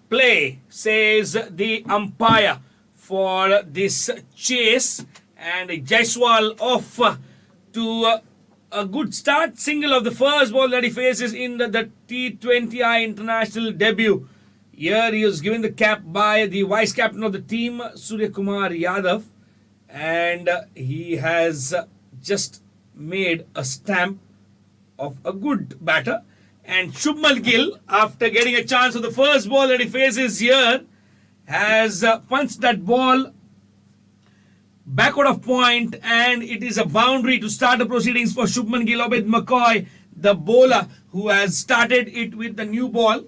play, says the umpire for this chase. And Jaiswal off to a good start. Single of the first ball that he faces in the T20I international debut. Here he was given the cap by the vice captain of the team, Surya Kumar Yadav. And he has just made a stamp of a good batter. And Shubman Gill, after getting a chance of the first ball that he faces here, has punched that ball backward of point, and it is a boundary to start the proceedings for Shubman Gill. Obed McCoy, the bowler, who has started it with the new ball,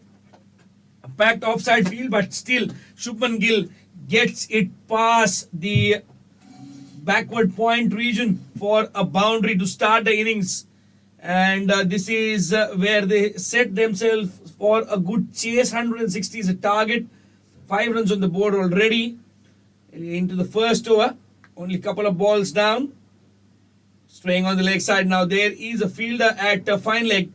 packed offside field, but still Shubman Gill gets it past the backward point region for a boundary to start the innings. And this is where they set themselves for a good chase. 160 is a target. 5 runs on the board already. Into the first over. Only a couple of balls down. Straying on the leg side. Now there is a fielder at fine leg,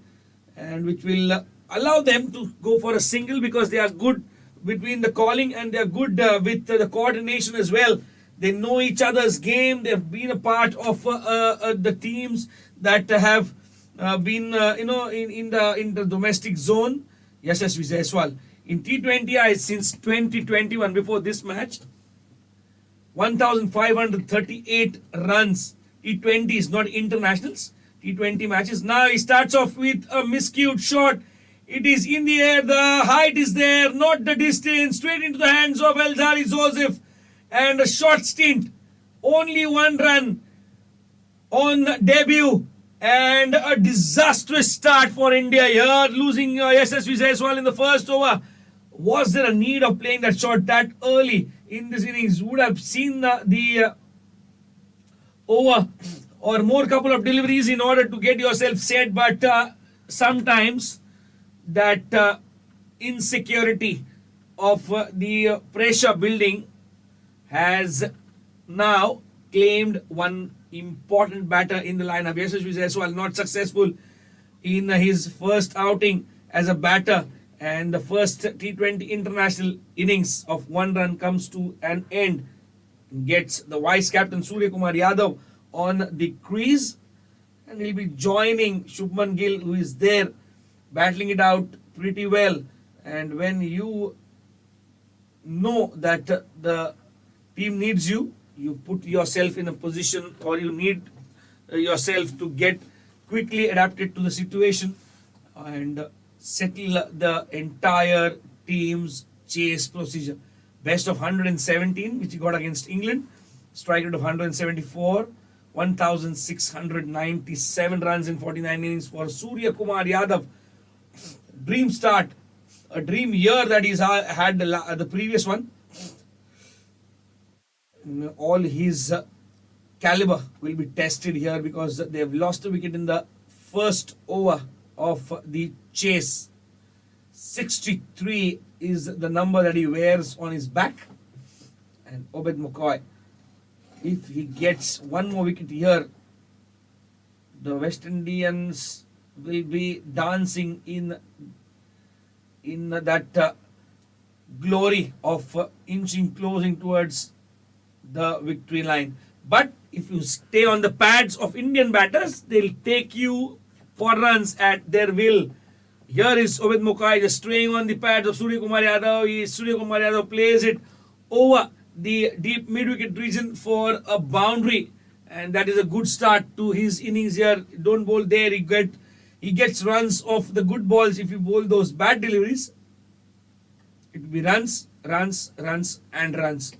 and which will allow them to go for a single, because they are good between the calling and they are good with the coordination as well. They know each other's game. They have been a part of the teams that have been in the domestic zone. Yashasvi Jaiswal in T20I since 2021. Before this match, 1,538 runs. T20s, not internationals. T20 matches. Now he starts off with a miscued shot. It is in the air. The height is there, not the distance. Straight into the hands of Eldari Joseph. And a short stint. Only 1 run on debut. And a disastrous start for India here. Losing Yashasvi Jaiswal in the first over. Was there a need of playing that shot that early in this innings? Would have seen the over or more couple of deliveries in order to get yourself set. But sometimes that insecurity of the pressure building has now claimed one important batter in the lineup. Yashasvi Jaiswal not successful in his first outing as a batter, and the first T20 international innings of 1 run comes to an end. Gets the vice captain Surya Kumar Yadav on the crease, and he'll be joining Shubman Gill, who is there battling it out pretty well. And when you know that the team needs you, you put yourself in a position, or you need yourself to get quickly adapted to the situation and settle the entire team's chase procedure. Best of 117, which he got against England. Strike rate of 174. 1,697 runs in 49 innings for Surya Kumar Yadav. Dream start. A dream year that he's had the previous one. All his caliber will be tested here, because they have lost a wicket in the first over of the chase. 63 is the number that he wears on his back. And Obed McCoy, if he gets one more wicket here, the West Indians will be dancing in that glory of closing towards the victory line. But if you stay on the pads of Indian batters, they'll take you for runs at their will. Here is Obed McCoy just straying on the pads of Surya Kumar Yadav. Surya Kumar Yadav plays it over the deep mid-wicket region for a boundary, and that is a good start to his innings here. Don't bowl there. He gets runs off the good balls. If you bowl those bad deliveries, it will be runs, runs, runs, and runs.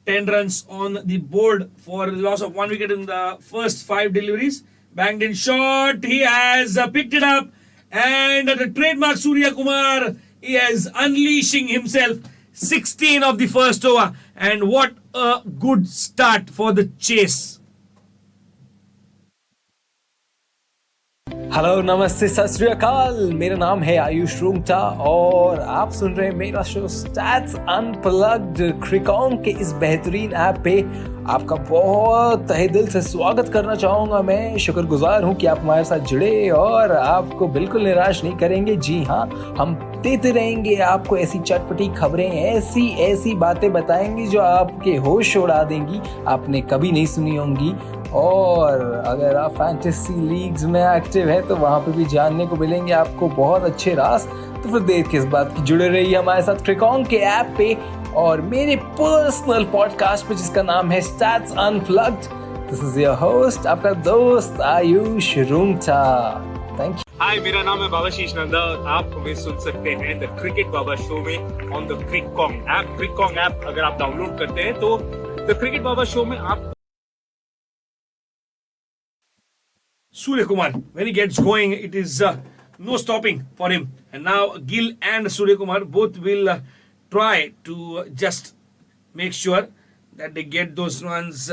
10 runs on the board for the loss of 1 wicket in the first 5 deliveries. Banged in shot. He has picked it up. And the trademark Surya Kumar, he is unleashing himself. 16 of the first over. And what a good start for the chase. Hello नमस्ते सत श्री अकाल, मेरा नाम है आयुष रूंगटा और आप सुन रहे हैं मेरा शो स्टैट्स अनप्लग्ड क्रिकॉन के इस बेहतरीन ऐप पे। आपका बहुत तहे दिल से स्वागत करना चाहूँगा। मैं शुक्रगुजार हूँ कि आप हमारे साथ जुड़े और आपको बिल्कुल निराश नहीं करेंगे। जी हाँ, हम देते रहेंगे आपको ऐसी चटपटी खबरें, ऐसी ऐसी बातें बताएंगे जो आपके होश उड़ा देंगी, आपने कभी नहीं सुनी होंगी। और अगर आप फैंटेसी लीग्स में एक्टिव है तो वहाँ पे भी जानने को मिलेंगे आपको बहुत अच्छे राज। तो फिर देर किस बात की, जुड़े रहिए हमारे साथ क्रिकॉन के ऐप पे और मेरे पर्सनल पॉडकास्ट पे जिसका नाम है stats unplugged. This is your host, आपका दोस्त Ayush Rungta. Thank you. Hi, मेरा नाम है बाबाशीष नंदा और आप हमें सुन सकते हैं द क्रिकेट बाबा शो में ऑन द क्रिकॉन्ग ऐप। क्रिकॉन्ग ऐप अगर आप डाउनलोड करते हैं तो द क्रिकेट बाबा शो में आप Surya Kumar, when he gets going, it is no stopping for him. And now Gill and Surya Kumar both will try to just make sure that they get those runs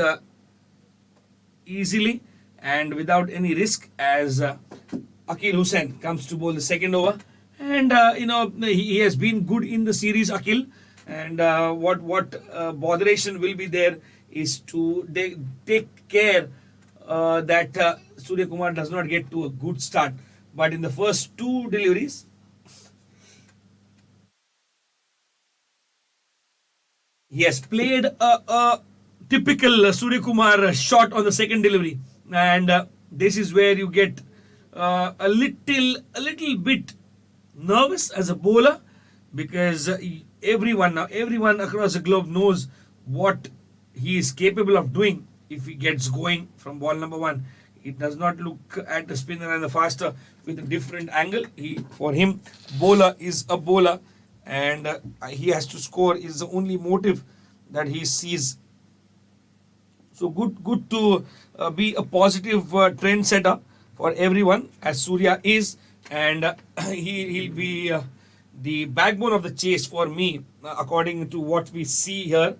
easily and without any risk as Akil Hussain comes to bowl the second over. And he has been good in the series, Akil. And what botheration will be there is to take care that Surya Kumar does not get to a good start. But in the first two deliveries, he has played a typical Surya Kumar shot on the second delivery. And this is where you get a little bit nervous as a bowler, because everyone across the globe knows what he is capable of doing if he gets going from ball number one. He does not look at the spinner and the faster with a different angle. For him, bowler is a bowler, and he has to score is the only motive that he sees. So good to be a positive trend setter for everyone, as Surya is, and he'll be the backbone of the chase for me, according to what we see here.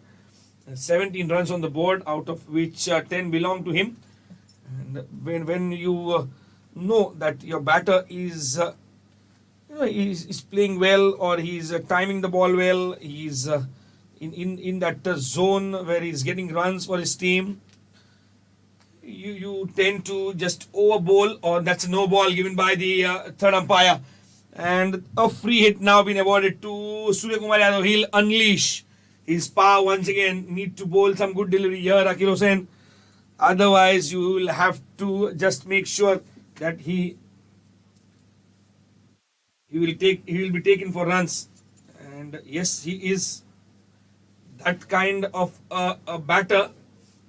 17 runs on the board, out of which 10 belong to him. And when you know that your batter is is playing well, or he's timing the ball well, he's in that zone where he's getting runs for his team, you tend to just over bowl, or that's a no ball given by the third umpire, and a free hit now been awarded to Surya Kumar Yadav. He'll unleash his power once again. Need to bowl some good delivery here, Akil Hussain. Otherwise, you will have to just make sure that he will be taken for runs. And yes, he is that kind of a batter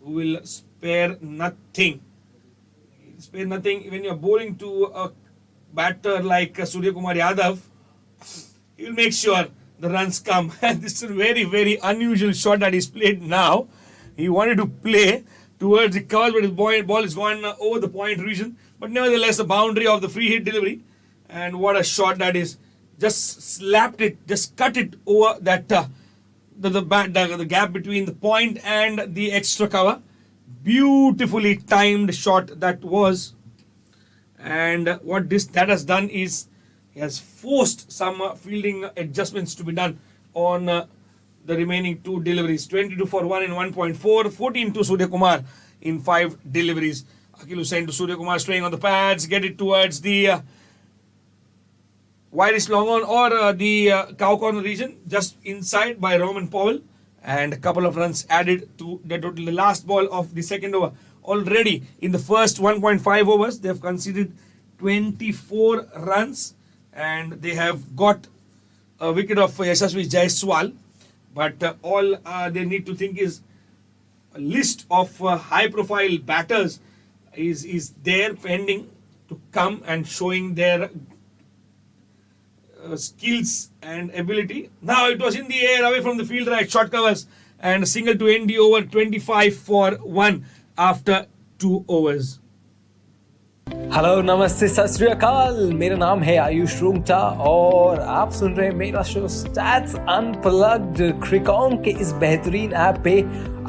who will spare nothing. Spare nothing when you're bowling to a batter like Surya Kumar Yadav. He will make sure the runs come. And this is a very, very unusual shot that he's played now. He wanted to play towards the cover, but his ball is gone over the point region. But nevertheless, the boundary of the free hit delivery. And what a shot that is. Just slapped it, just cut it over that the gap between the point and the extra cover. Beautifully timed shot that was. And what that has done is, he has forced some fielding adjustments to be done on the remaining two deliveries. 22 for 1 in 1.4, 14 to Surya Kumar in 5 deliveries. Akil Hussain to Surya Kumar, straying on the pads, get it towards the widest long on, or the cow corner region, just inside by Roman Powell, and a couple of runs added to the last ball of the second over. Already in the first 1.5 overs, they have conceded 24 runs, and they have got a wicket of Yashasvi Jaiswal. But all they need to think is a list of high-profile batters is there pending to come and showing their skills and ability. Now it was in the air, away from the field right, short covers, and a single to end the over. 25 for 1 after 2 overs. Hello, नमस्ते, सत श्री अकाल। मेरा नाम है आयुष रूंगटा और आप सुन रहे हैं मेरा शो स्टैट्स अनप्लग्ड। क्रिकॉन के इस बेहतरीन ऐप पे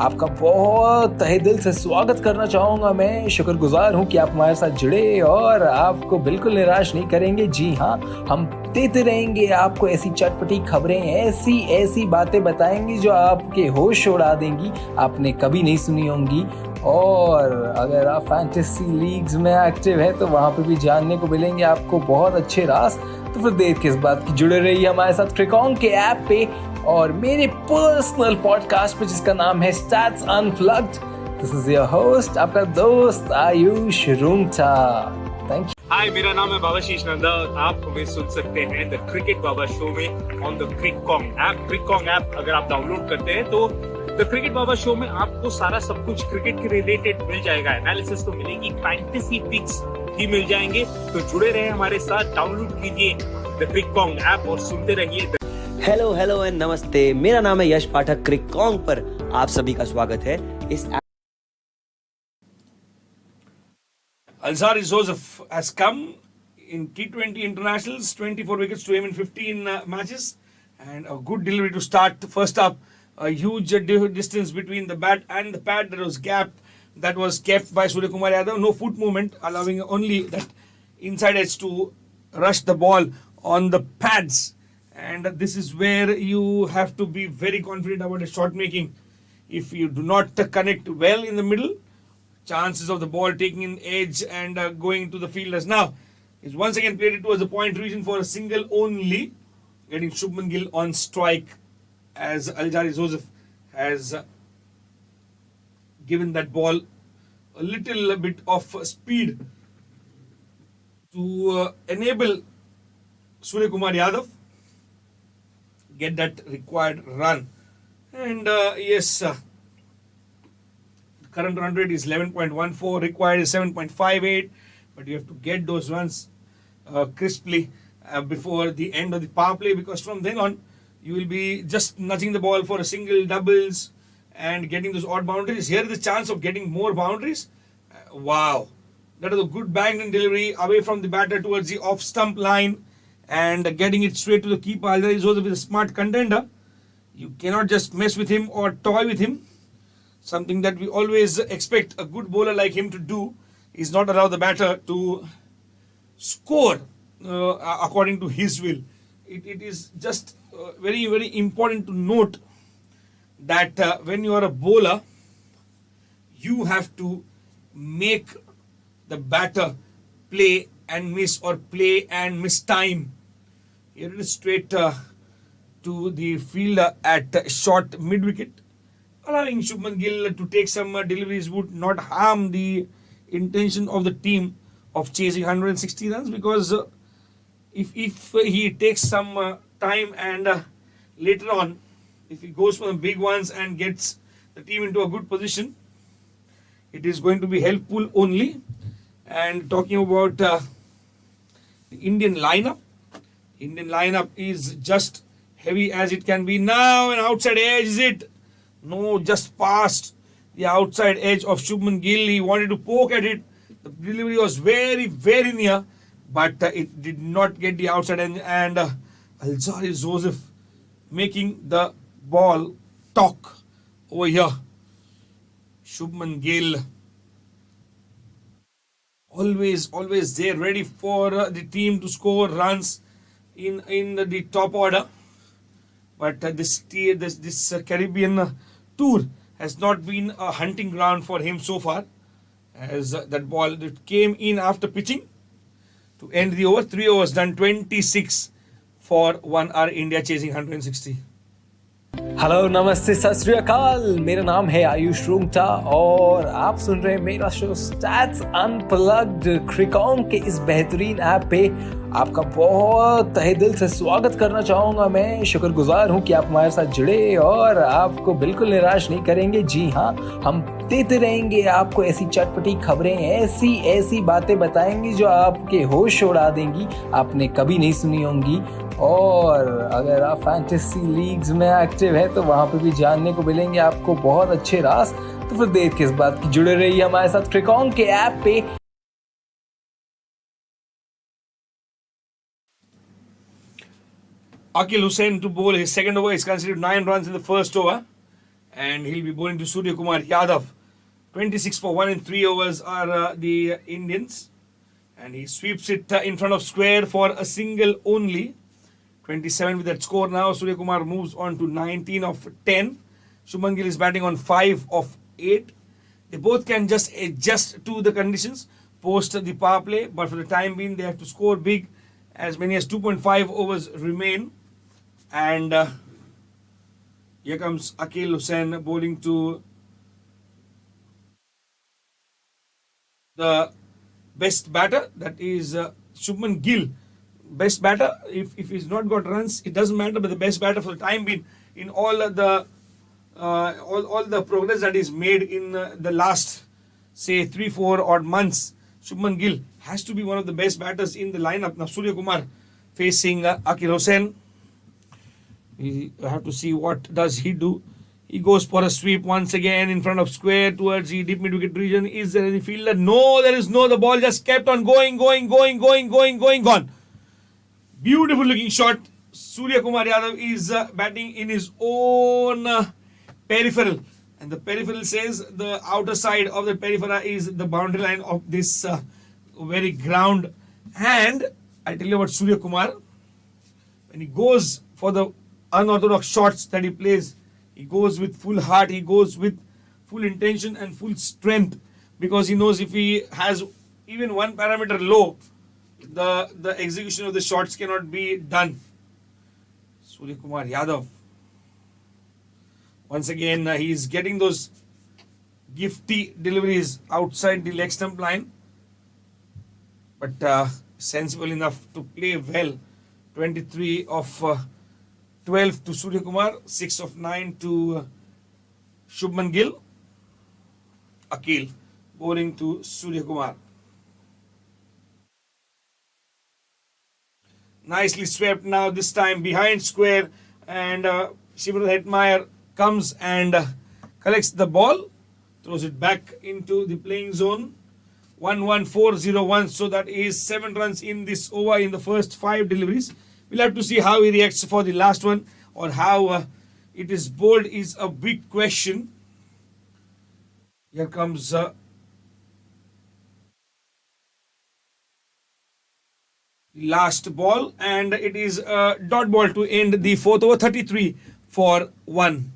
आपका बहुत तहे दिल से स्वागत करना चाहूँगा। मैं शुक्रगुजार हूँ कि आप हमारे साथ जुड़े और आपको बिल्कुल निराश नहीं करेंगे। जी हाँ, हम देते रहेंगे आपको ऐसी चटपटी खबरें, ऐसी ऐसी बातें बताएंगे जो आपके होश उड़ा देंगी, आपने कभी नहीं सुनी होंगी। और अगर आप फैंटेसी लीग्स में एक्टिव है तो वहाँ पे भी जानने को मिलेंगे आपको बहुत अच्छे राज। तो फिर देर किस बात की, जुड़े रहिए हमारे साथ क्रिकॉन के ऐप पे और मेरे पर्सनल पॉडकास्ट पे जिसका नाम है stats unplugged. This is your host, आपका दोस्त Ayush Rungta. Thank you. Hi, मेरा नाम है बाबाशीष नंदा और आप हमें सुन सकते हैं द क्रिकेट बाबा शो में ऑन द क्रिकॉन्ग ऐप। क्रिकॉन्ग ऐप अगर आप डाउनलोड करते हैं तो द क्रिकेट बाबा शो में आपको सारा सब कुछ क्रिकेट के रिलेटेड मिल जाएगा। एनालिसिस तो मिलेगी, फैंटेसी पिक्स भी मिल जाएंगे। तो जुड़े रहे हमारे साथ, डाउनलोड कीजिए द क्रिकॉन्ग ऐप और सुनते रहिए। हेलो एंड नमस्ते, मेरा नाम है यश पाठक। क्रिकॉन्ग पर आप सभी का स्वागत है। इस Alzar Joseph has come in T20 internationals, 24 wickets to him in 15 matches, and a good delivery to start. First up, a huge distance between the bat and the pad. There was gap that was kept by Suryakumar Yadav. No foot movement, allowing only that inside edge to rush the ball on the pads. And this is where you have to be very confident about the shot making. If you do not connect well in the middle, chances of the ball taking in edge and going to the fielders. Now, is once again created towards the point region for a single only, getting Shubman Gill on strike as Alzar Joseph has given that ball a little bit of speed to enable Suryakumar Yadav get that required run. And yes, current run rate is 11.14, required is 7.58, but you have to get those runs crisply before the end of the power play, because from then on you will be just nudging the ball for a single, doubles and getting those odd boundaries. Here is the chance of getting more boundaries. Wow, that is a good bang and delivery away from the batter towards the off stump line and getting it straight to the keeper. Alzar Joseph is a smart contender. You cannot just mess with him or toy with him. Something that we always expect a good bowler like him to do is not allow the batter to score according to his will. It is just very, very important to note that when you are a bowler, you have to make the batter play and miss or play and miss time. Here it is straight to the fielder at short mid-wicket. Allowing Shubman Gill to take some deliveries would not harm the intention of the team of chasing 160 runs, because if he takes some time and later on, if he goes for the big ones and gets the team into a good position, it is going to be helpful only. And talking about the Indian lineup is just heavy as it can be. Now an outside edge, is it? No, just past the outside edge of Shubman Gill. He wanted to poke at it. The delivery was very, very near, but it did not get the outside edge. And Alzar Joseph making the ball talk over here. Shubman Gill always there, ready for the team to score runs in the top order. But this Caribbean tour has not been a hunting ground for him so far, as that ball that came in after pitching to end the over. 3 overs done, 26 for 1 hour. India chasing 160. Hello, नमस्ते, सत श्री अकाल। मेरा नाम है आयुष रूंगटा और आप सुन रहे हैं मेरा शो स्टैट्स अनप्लग्ड। क्रिकॉन के इस बेहतरीन ऐप पे आपका बहुत तहे दिल से स्वागत करना चाहूँगा। मैं शुक्रगुजार हूँ कि आप हमारे साथ जुड़े और आपको बिल्कुल निराश नहीं करेंगे। जी हाँ, हम देते रहेंगे आपको ऐसी चटपटी खबरें, ऐसी बातें बताएंगे जो आपके होश उड़ा देंगी, आपने कभी नहीं सुनी होंगी। और अगर आप फैंटेसी लीग्स में एक्टिव है तो वहाँ पे भी जानने को मिलेंगे आपको बहुत अच्छे राज। तो फिर देर किस बात की, जुड़े रहिए हमारे साथ क्रिकॉन के ऐप पे। Akil Hussain to bowl his second over. He's considered 9 runs in the first over, and he'll be bowling to Suryakumar Yadav. 26 for 1 in 3 overs are the Indians, and he sweeps it in front of square for a single only. 27 with that score now. Suryakumar moves on to 19 of 10. Shubman Gill is batting on 5 of 8. They both can just adjust to the conditions post the power play, but for the time being they have to score big As many as 2.5 overs remain. And here comes Akil Hussain bowling to the best batter, that is Shubman Gill. Best batter, if he's not got runs, it doesn't matter, but the best batter for the time being in all the progress that is made in the last, say, 3-4 odd months. Shubman Gill has to be one of the best batters in the lineup. Now Surya Kumar facing Akil Hussain. We have to see what does he do. He goes for a sweep once again in front of square towards the deep mid-wicket region. Is there any fielder? No, there is no. The ball just kept on going, gone. Beautiful looking shot. Surya Kumar Yadav is batting in his own peripheral. And the peripheral says the outer side of the peripheral is the boundary line of this very ground. And I tell you about Surya Kumar. When he goes for the unorthodox shots that he plays, he goes with full heart, he goes with full intention and full strength, because he knows if he has even one parameter low, the execution of the shots cannot be done. Surya Kumar Yadav. Once again, he is getting those gifty deliveries outside the leg stump line, but sensible enough to play well. 23 of 12 to Surya Kumar, 6 of 9 to Shubman Gill. Akil bowling to Surya Kumar. Nicely swept now, this time behind square, and Shimron Hetmeyer comes and collects the ball, throws it back into the playing zone. 1-1-4-0-1, so that is 7 runs in this over in the first 5 deliveries. We'll have to see how he reacts for the last one, or how it is bowled is a big question. Here comes the last ball, and it is a dot ball to end the 4th over. 33 for 1.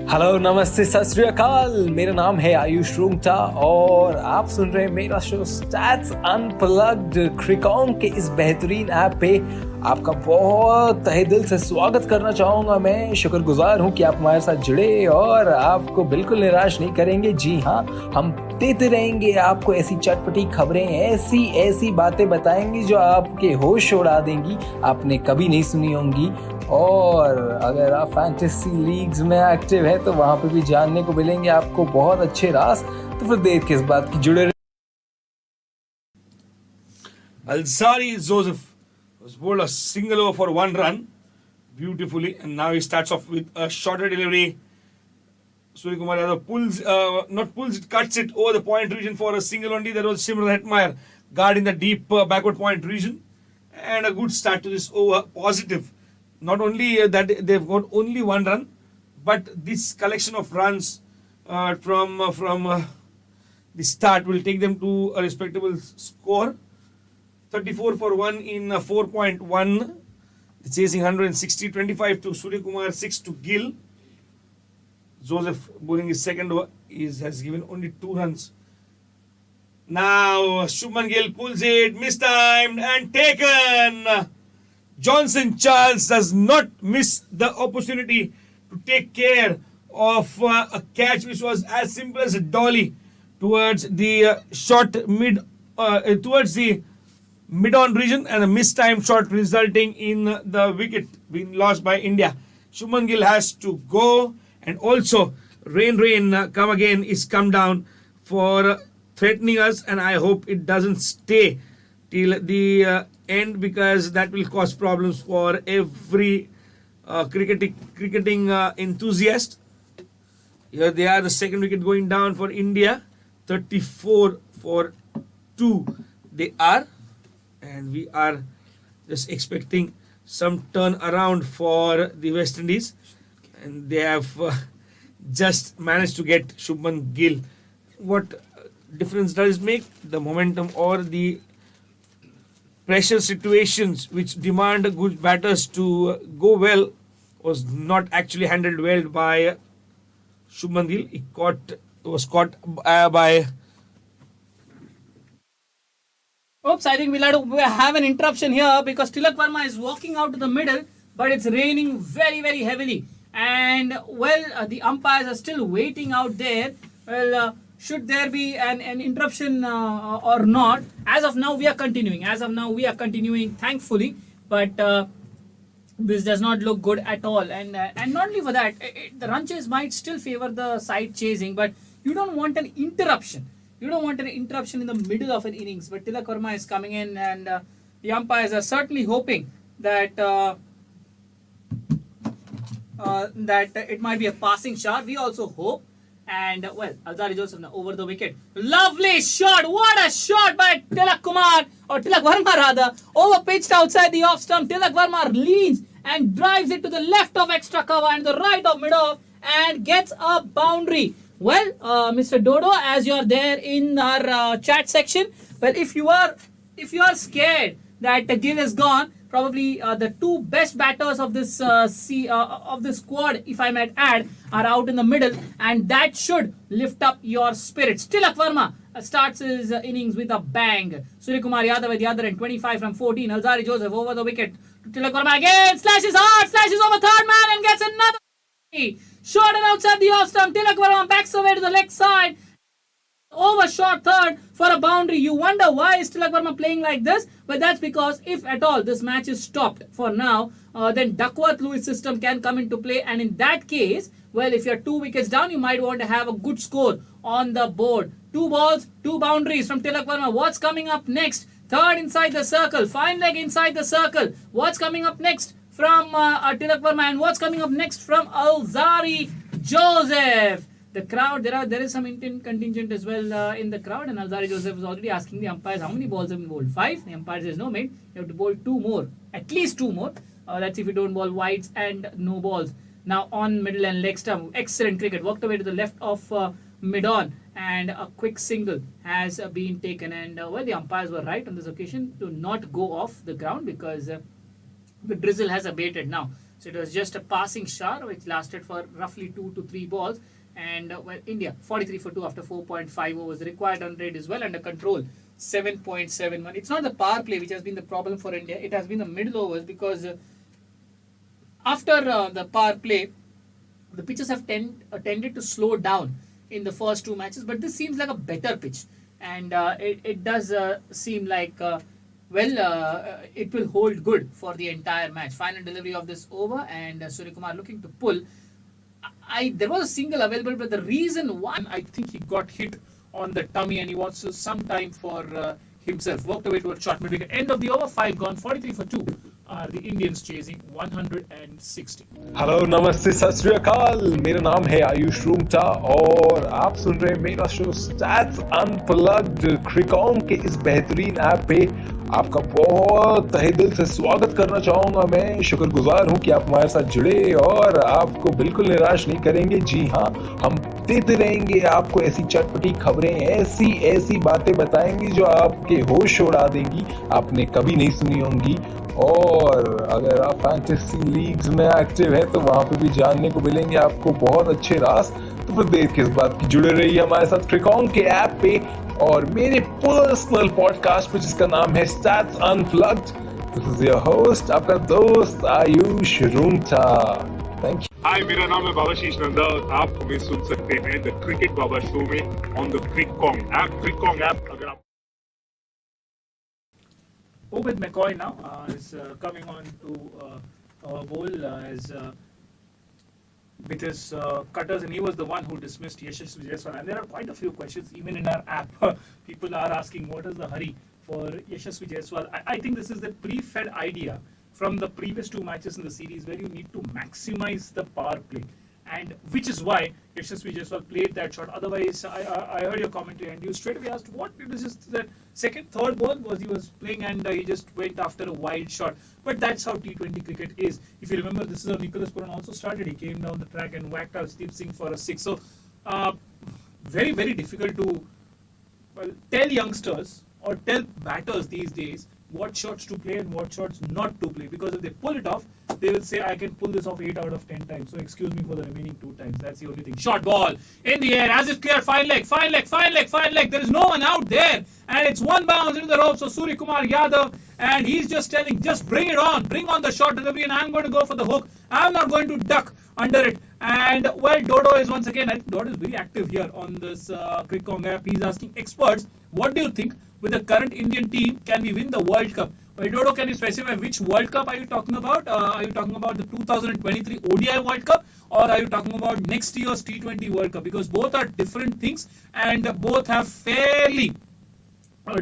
Hello नमस्ते सत श्री अकाल, मेरा नाम है आयुष रूंगटा और आप सुन रहे हैं मेरा शो स्टैट्स अनप्लग्ड क्रिकॉन के इस बेहतरीन ऐप पे। आपका बहुत तहे दिल से स्वागत करना चाहूँगा। मैं शुक्रगुजार हूँ कि आप हमारे साथ जुड़े और आपको बिल्कुल निराश नहीं करेंगे। जी हाँ, हम देते रहेंगे आपको ऐसी चटपटी खबरें, ऐसी ऐसी बातें बताएंगे जो आपके होश उड़ा देंगी, आपने कभी नहीं सुनी होंगी। और अगर आप फैंटेसी लीग्स में एक्टिव है तो वहाँ पे भी जानने को मिलेंगे आपको बहुत अच्छे राज। तो फिर देर किस बात की, जुड़े रहिए। Alzari Joseph was bowled a single over for 1 run beautifully, and now he starts off with a shorter delivery. Surya Kumar Yadav cuts it over the point region for a single only. There was Shimron Hetmeyer guarding the deep backward point region, and a good start to this over. Positive. Not only that they've got only 1 run, but this collection of runs from the start will take them to a respectable score. 34 for 1 in 4.1. Chasing 160, 25 to Surya Kumar, 6 to Gill. Joseph bowling his second over has given only 2 runs. Now Shubman Gill pulls it, mistimed and taken. Johnson Charles does not miss the opportunity to take care of a catch which was as simple as a dolly towards the towards the mid-on region, and a mistimed shot resulting in the wicket being lost by India. Shubman Gill has to go, and also rain come again is come down for threatening us, and I hope it doesn't stay till the end, because that will cause problems for every cricketing enthusiast. Here they are, the second wicket going down for India. 34 for 2 they are, and we are just expecting some turn around for the West Indies, and they have just managed to get Shubman Gill. What difference does it make? The momentum or the pressure situations which demand good batters to go well was not actually handled well by Shubman Gill. He was caught by Oops, I think we'll have an interruption here because Tilak Verma is walking out to the middle, but it's raining very, very heavily. And the umpires are still waiting out there. Should there be an interruption or not? As of now, we are continuing. Thankfully. But this does not look good at all. And not only for that, the run chase might still favor the side chasing, but you don't want an interruption. You don't want an interruption in the middle of an innings. But Tilak Verma is coming in, and the umpires are certainly hoping that that it might be a passing shot. We also hope. And Alzari Joseph now over the wicket. Lovely shot. What a shot by Tilak Verma rather. Over pitched outside the off stump. Tilak Verma leans and drives it to the left of extra cover and the right of mid off and gets a boundary. Well, Mr. Dodo, as you are there in our chat section, well, if you are scared that Gill is gone, probably the two best batters of this of this squad, if I might add, are out in the middle, and that should lift up your spirits. Tilak Verma starts his innings with a bang. Suryakumar Yadav at the other end, 25 from 14. Alzari Joseph over the wicket. Tilak Verma again, slashes hard, slashes over third man and gets another shot and outside the off stump. Tilak Verma backs away to the leg side. Over short third for a boundary. You wonder why is Tilak Verma playing like this? But that's because if at all this match is stopped for now, then Duckworth-Lewis system can come into play, and in that case, well, if you're 2 wickets down, you might want to have a good score on the board. 2 balls, 2 boundaries from Tilak Verma. What's coming up next? Third inside the circle, fine leg inside the circle. What's coming up next from Tilak Verma, and what's coming up next from Alzari Joseph? The crowd, there is some Indian contingent as well in the crowd, and Alzari Joseph is already asking the umpires how many balls have been bowled. 5. The umpire says no, mate. You have to bowl 2 more, at least 2 more. That's if you don't bowl wides and no balls. Now on middle and leg stump, excellent cricket. Worked away to the left of mid on, and a quick single has been taken. And the umpires were right on this occasion to not go off the ground because the drizzle has abated now. So it was just a passing shot which lasted for roughly 2 to 3 balls. And India 43 for 2 after 4.5 overs. The required run rate is well under control, 7.71. It's not the power play which has been the problem for India. It has been the middle overs because after the power play, the pitches have tended to slow down in the first 2 matches. But this seems like a better pitch, and it does seem like it will hold good for the entire match. Final delivery of this over, and Suryakumar looking to pull. There was a single available, but the reason why, I think he got hit on the tummy and he wants some time for himself. Walked away to a short mid wicket. End of the over, 5 gone, 43 for 2. The Indians chasing 160. Hello नमस्ते सत श्री अकाल, मेरा नाम है आयुष रूमटा और आप सुन रहे हैं मेरा शो स्टैट्स अनप्लग्ड क्रिकॉन के इस बेहतरीन ऐप पे। आपका बहुत तहे दिल से स्वागत करना चाहूँगा। मैं शुक्रगुजार हूँ कि आप हमारे साथ जुड़े और आपको बिल्कुल निराश नहीं करेंगे। जी हाँ, हम देते रहेंगे आपको ऐसी चटपटी खबरें, ऐसी बातें बताएंगे जो आपके होश उड़ा देंगी, आपने कभी नहीं सुनी होंगी। और अगर आप फैंटेसी लीग्स में एक्टिव हैं तो वहाँ पे भी जानने को मिलेंगे आपको बहुत अच्छे राज। तो फिर देर किस बात की, जुड़े रहिए हमारे साथ क्रिकॉन के ऐप पे और मेरे पर्सनल पॉडकास्ट पे जिसका नाम है stats unplugged. This is your host, आपका दोस्त Ayush Rungta. Thank you. Hi, मेरा नाम है बाबाशीष नंदा और आप हमें सुन सकते हैं द क्रिकेट बाबा शो में ऑन द क्रिकॉन ऐप। क्रिकॉन ऐप अगर आप Obed McCoy now is coming on to bowl as with his cutters, and he was the one who dismissed Yashasvi Jaiswal. And there are quite a few questions even in our app. People are asking what is the hurry for Yashasvi Jaiswal. I think this is the pre-fed idea from the previous 2 matches in the series where you need to maximize the power play, and which is why Yashasvi Jaiswal played that shot. Otherwise, I heard your commentary and you straight away asked what it was. Just that third ball he was playing and he just went after a wide shot. But that's how T20 cricket is. If you remember, this is how Nicholas Puran also started. He came down the track and whacked out Steve Singh for a 6. So very difficult to tell youngsters or tell batters these days what shots to play and what shots not to play, because if they pull it off, they will say I can pull this off 8 out of 10 times. So excuse me for the remaining 2 times. That's the only thing. Short ball in the air, as it's clear, fine leg. There is no one out there, and it's one bounce into the rope. So Surya Kumar Yadav, and he's just telling, just bring it on, bring on the short delivery, and I'm going to go for the hook. I'm not going to duck under it. And well, Dodo is once again, I think Dodo is very active here on this Crick Kong app. He's asking experts, what do you think with the current Indian team, can we win the World Cup? Well, Dodo, can you specify which World Cup are you talking about? Are you talking about the 2023 ODI World Cup, or are you talking about next year's T20 World Cup? Because both are different things, and both have fairly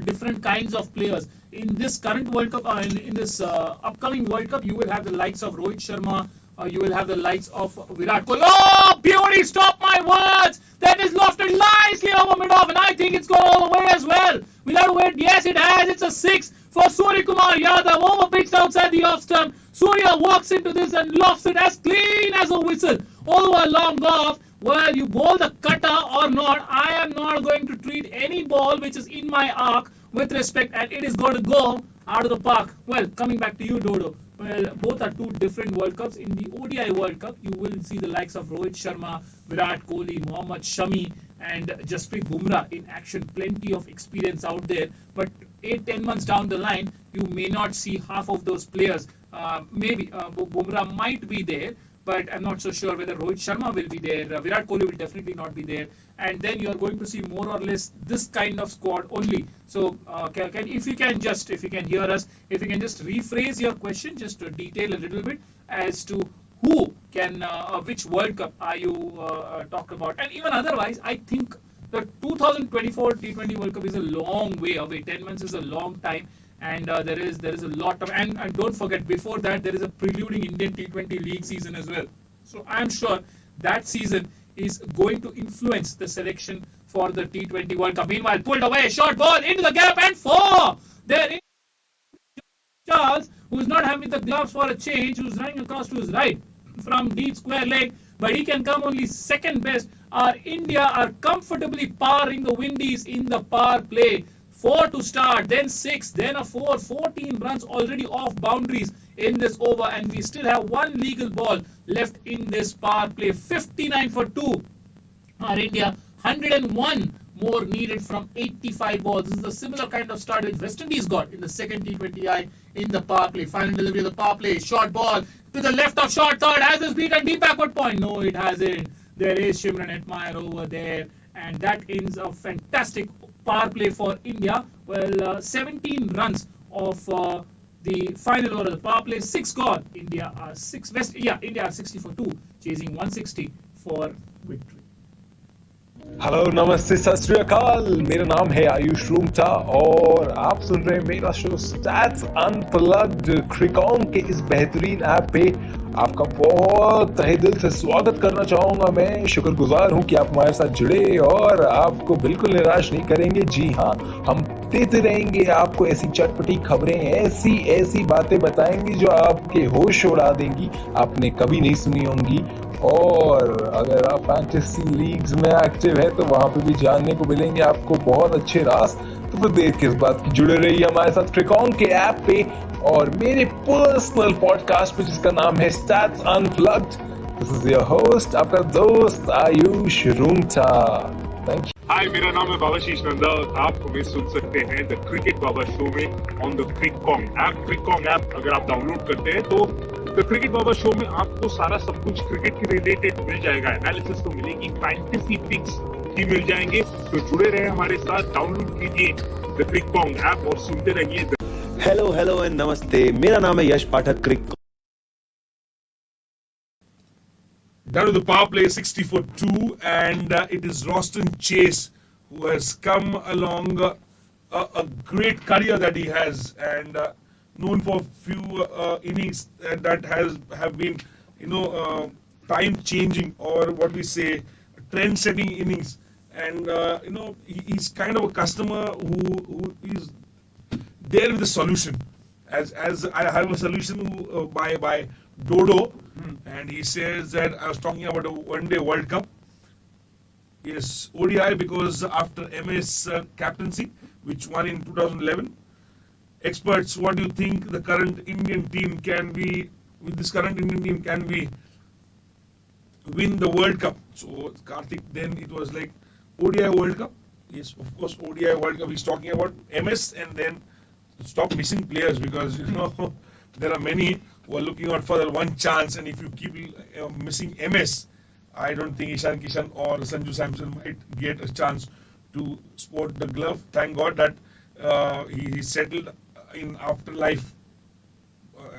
different kinds of players. In this current World Cup, in this upcoming World Cup, you will have the likes of Rohit Sharma, you will have the likes of Virat Kohli. Oh, beauty, stop my words! That is lofted nicely over mid-off, and I think it's gone all the way as well. We'll have to wait. Yes, it has. It's a 6 for Surya Kumar Yadav. Over pitched outside the off stump. Surya walks into this and lofts it as clean as a whistle. Over a long off. Well, you bowl the cutter or not, I am not going to treat any ball which is in my arc with respect, and it is going to go out of the park. Well, coming back to you, Dodo. Well, both are 2 different World Cups. In the ODI World Cup, you will see the likes of Rohit Sharma, Virat Kohli, Mohammad Shami, and Jasprit Bumrah in action. Plenty of experience out there. But 8-10 months down the line, you may not see half of those players. Maybe Bumrah might be there, but I'm not so sure whether Rohit Sharma will be there. Virat Kohli will definitely not be there. And then you're going to see more or less this kind of squad only. So if you can hear us, if you can just rephrase your question, just to detail a little bit as to who can, which World Cup are you talking about. And even otherwise, I think the 2024 T20 World Cup is a long way away. 10 months is a long time. And there is a lot of, and don't forget, before that there is a preluding Indian T20 league season as well. So I'm sure that season is going to influence the selection for the T20 World Cup. Meanwhile, pulled away, short ball into the gap, and 4. There is Charles, who is not having the gloves for a change, who's running across to his right from deep square leg, but he can come only second best. India are comfortably powering the Windies in the power play. 4 to start, then 6, then a 4, 14 runs already off boundaries in this over, and we still have 1 legal ball left in this power play. 59 for 2. India, 101 more needed from 85 balls. This is a similar kind of start which West Indies got in the second T20I in the power play. Final delivery of the power play, short ball to the left of short third. Has this beaten deep backward point? No, it hasn't. There is Shimran Atmire over there, and that ends a fantastic power play for India. Well, 17 runs of the final over of the power play, 6 gone. India are 60 for 2, chasing 160 for victory. Hello नमस्ते सत श्री अकाल, मेरा नाम है आयुष रूमटा और आप सुन रहे हैं मेरा शो स्टैट्स अनप्लग्ड क्रिकॉन के इस बेहतरीन ऐप पे। आपका बहुत तहे दिल से स्वागत करना चाहूँगा। मैं शुक्रगुजार हूँ कि आप हमारे साथ जुड़े और आपको बिल्कुल निराश नहीं करेंगे। जी हाँ, हम देते रहेंगे आपको ऐसी चटपटी खबरें, ऐसी बातें बताएंगे जो आपके होश उड़ा देंगी, आपने कभी नहीं सुनी होंगी। और अगर आप फैंटेसी लीग्स में एक्टिव है तो वहां पे भी जानने को मिलेंगे आपको बहुत अच्छे राज। तो फिर देर किस बात की, जुड़े रहिए हमारे साथ क्रिकॉन के ऐप पे और मेरे पर्सनल पॉडकास्ट पे जिसका नाम है stats unplugged. This is your host, आपका दोस्त Ayush Rungta. Thank you. Hi, मेरा नाम है बाबाशीष नंदा और आप हमें सुन सकते हैं द क्रिकेट बाबा शो में on the cric kong app. Cric kong app अगर आप डाउनलोड करते हैं तो द क्रिकेट बाबा शो में आपको सारा सब कुछ क्रिकेट के रिलेटेड मिल जाएगा। एनालिसिस तो मिलेगी, फैंटेसी पिक्स भी मिल जाएंगे। तो जुड़े रहे हमारे साथ, डाउनलोड कीजिए द क्रिक कॉन्ग ऐप और सुनते रहिए। हेलो एंड नमस्ते, मेरा नाम है यश पाठक क्रिक। Down to the power play, 60 for 2, and it is Roston Chase who has come along a great career that he has, and known for few innings that have been, time changing, or what we say, trend setting innings, and he's kind of a customer who is there with a solution. As I have a solution by Dodo, and he says that I was talking about a one-day World Cup. Yes, ODI, because after MS captaincy, which won in 2011, experts, what do you think the current Indian team can be? With this current Indian team, can we win the World Cup? So Karthik, then it was like ODI World Cup. Yes, of course, ODI World Cup. He's talking about MS, and then stop missing players, because there are many who are looking out for the one chance, and if you keep missing MS, I don't think Ishan Kishan or Sanju Samson might get a chance to sport the glove. Thank God that he settled in afterlife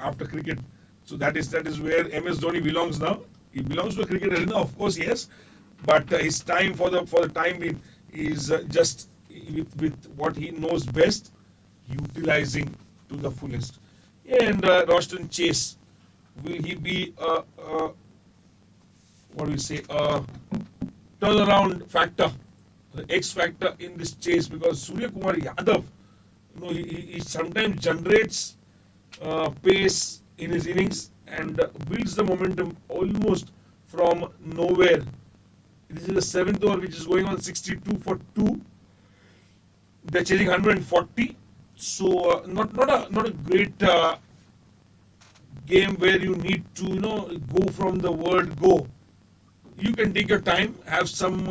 after cricket. So that is where MS Dhoni belongs now. He belongs to a cricket arena, of course, yes, but his time for the time being is just with what he knows best, utilizing to the fullest. And Roston Chase, will he be what do we say, turnaround factor, the X factor in this chase? Because Surya Kumar Yadav, he sometimes generates pace in his innings and builds the momentum almost from nowhere. This is the 7th over, which is going on 62 for 2. They're chasing 140. So not a great game where you need to go from the word go. You can take your time, have some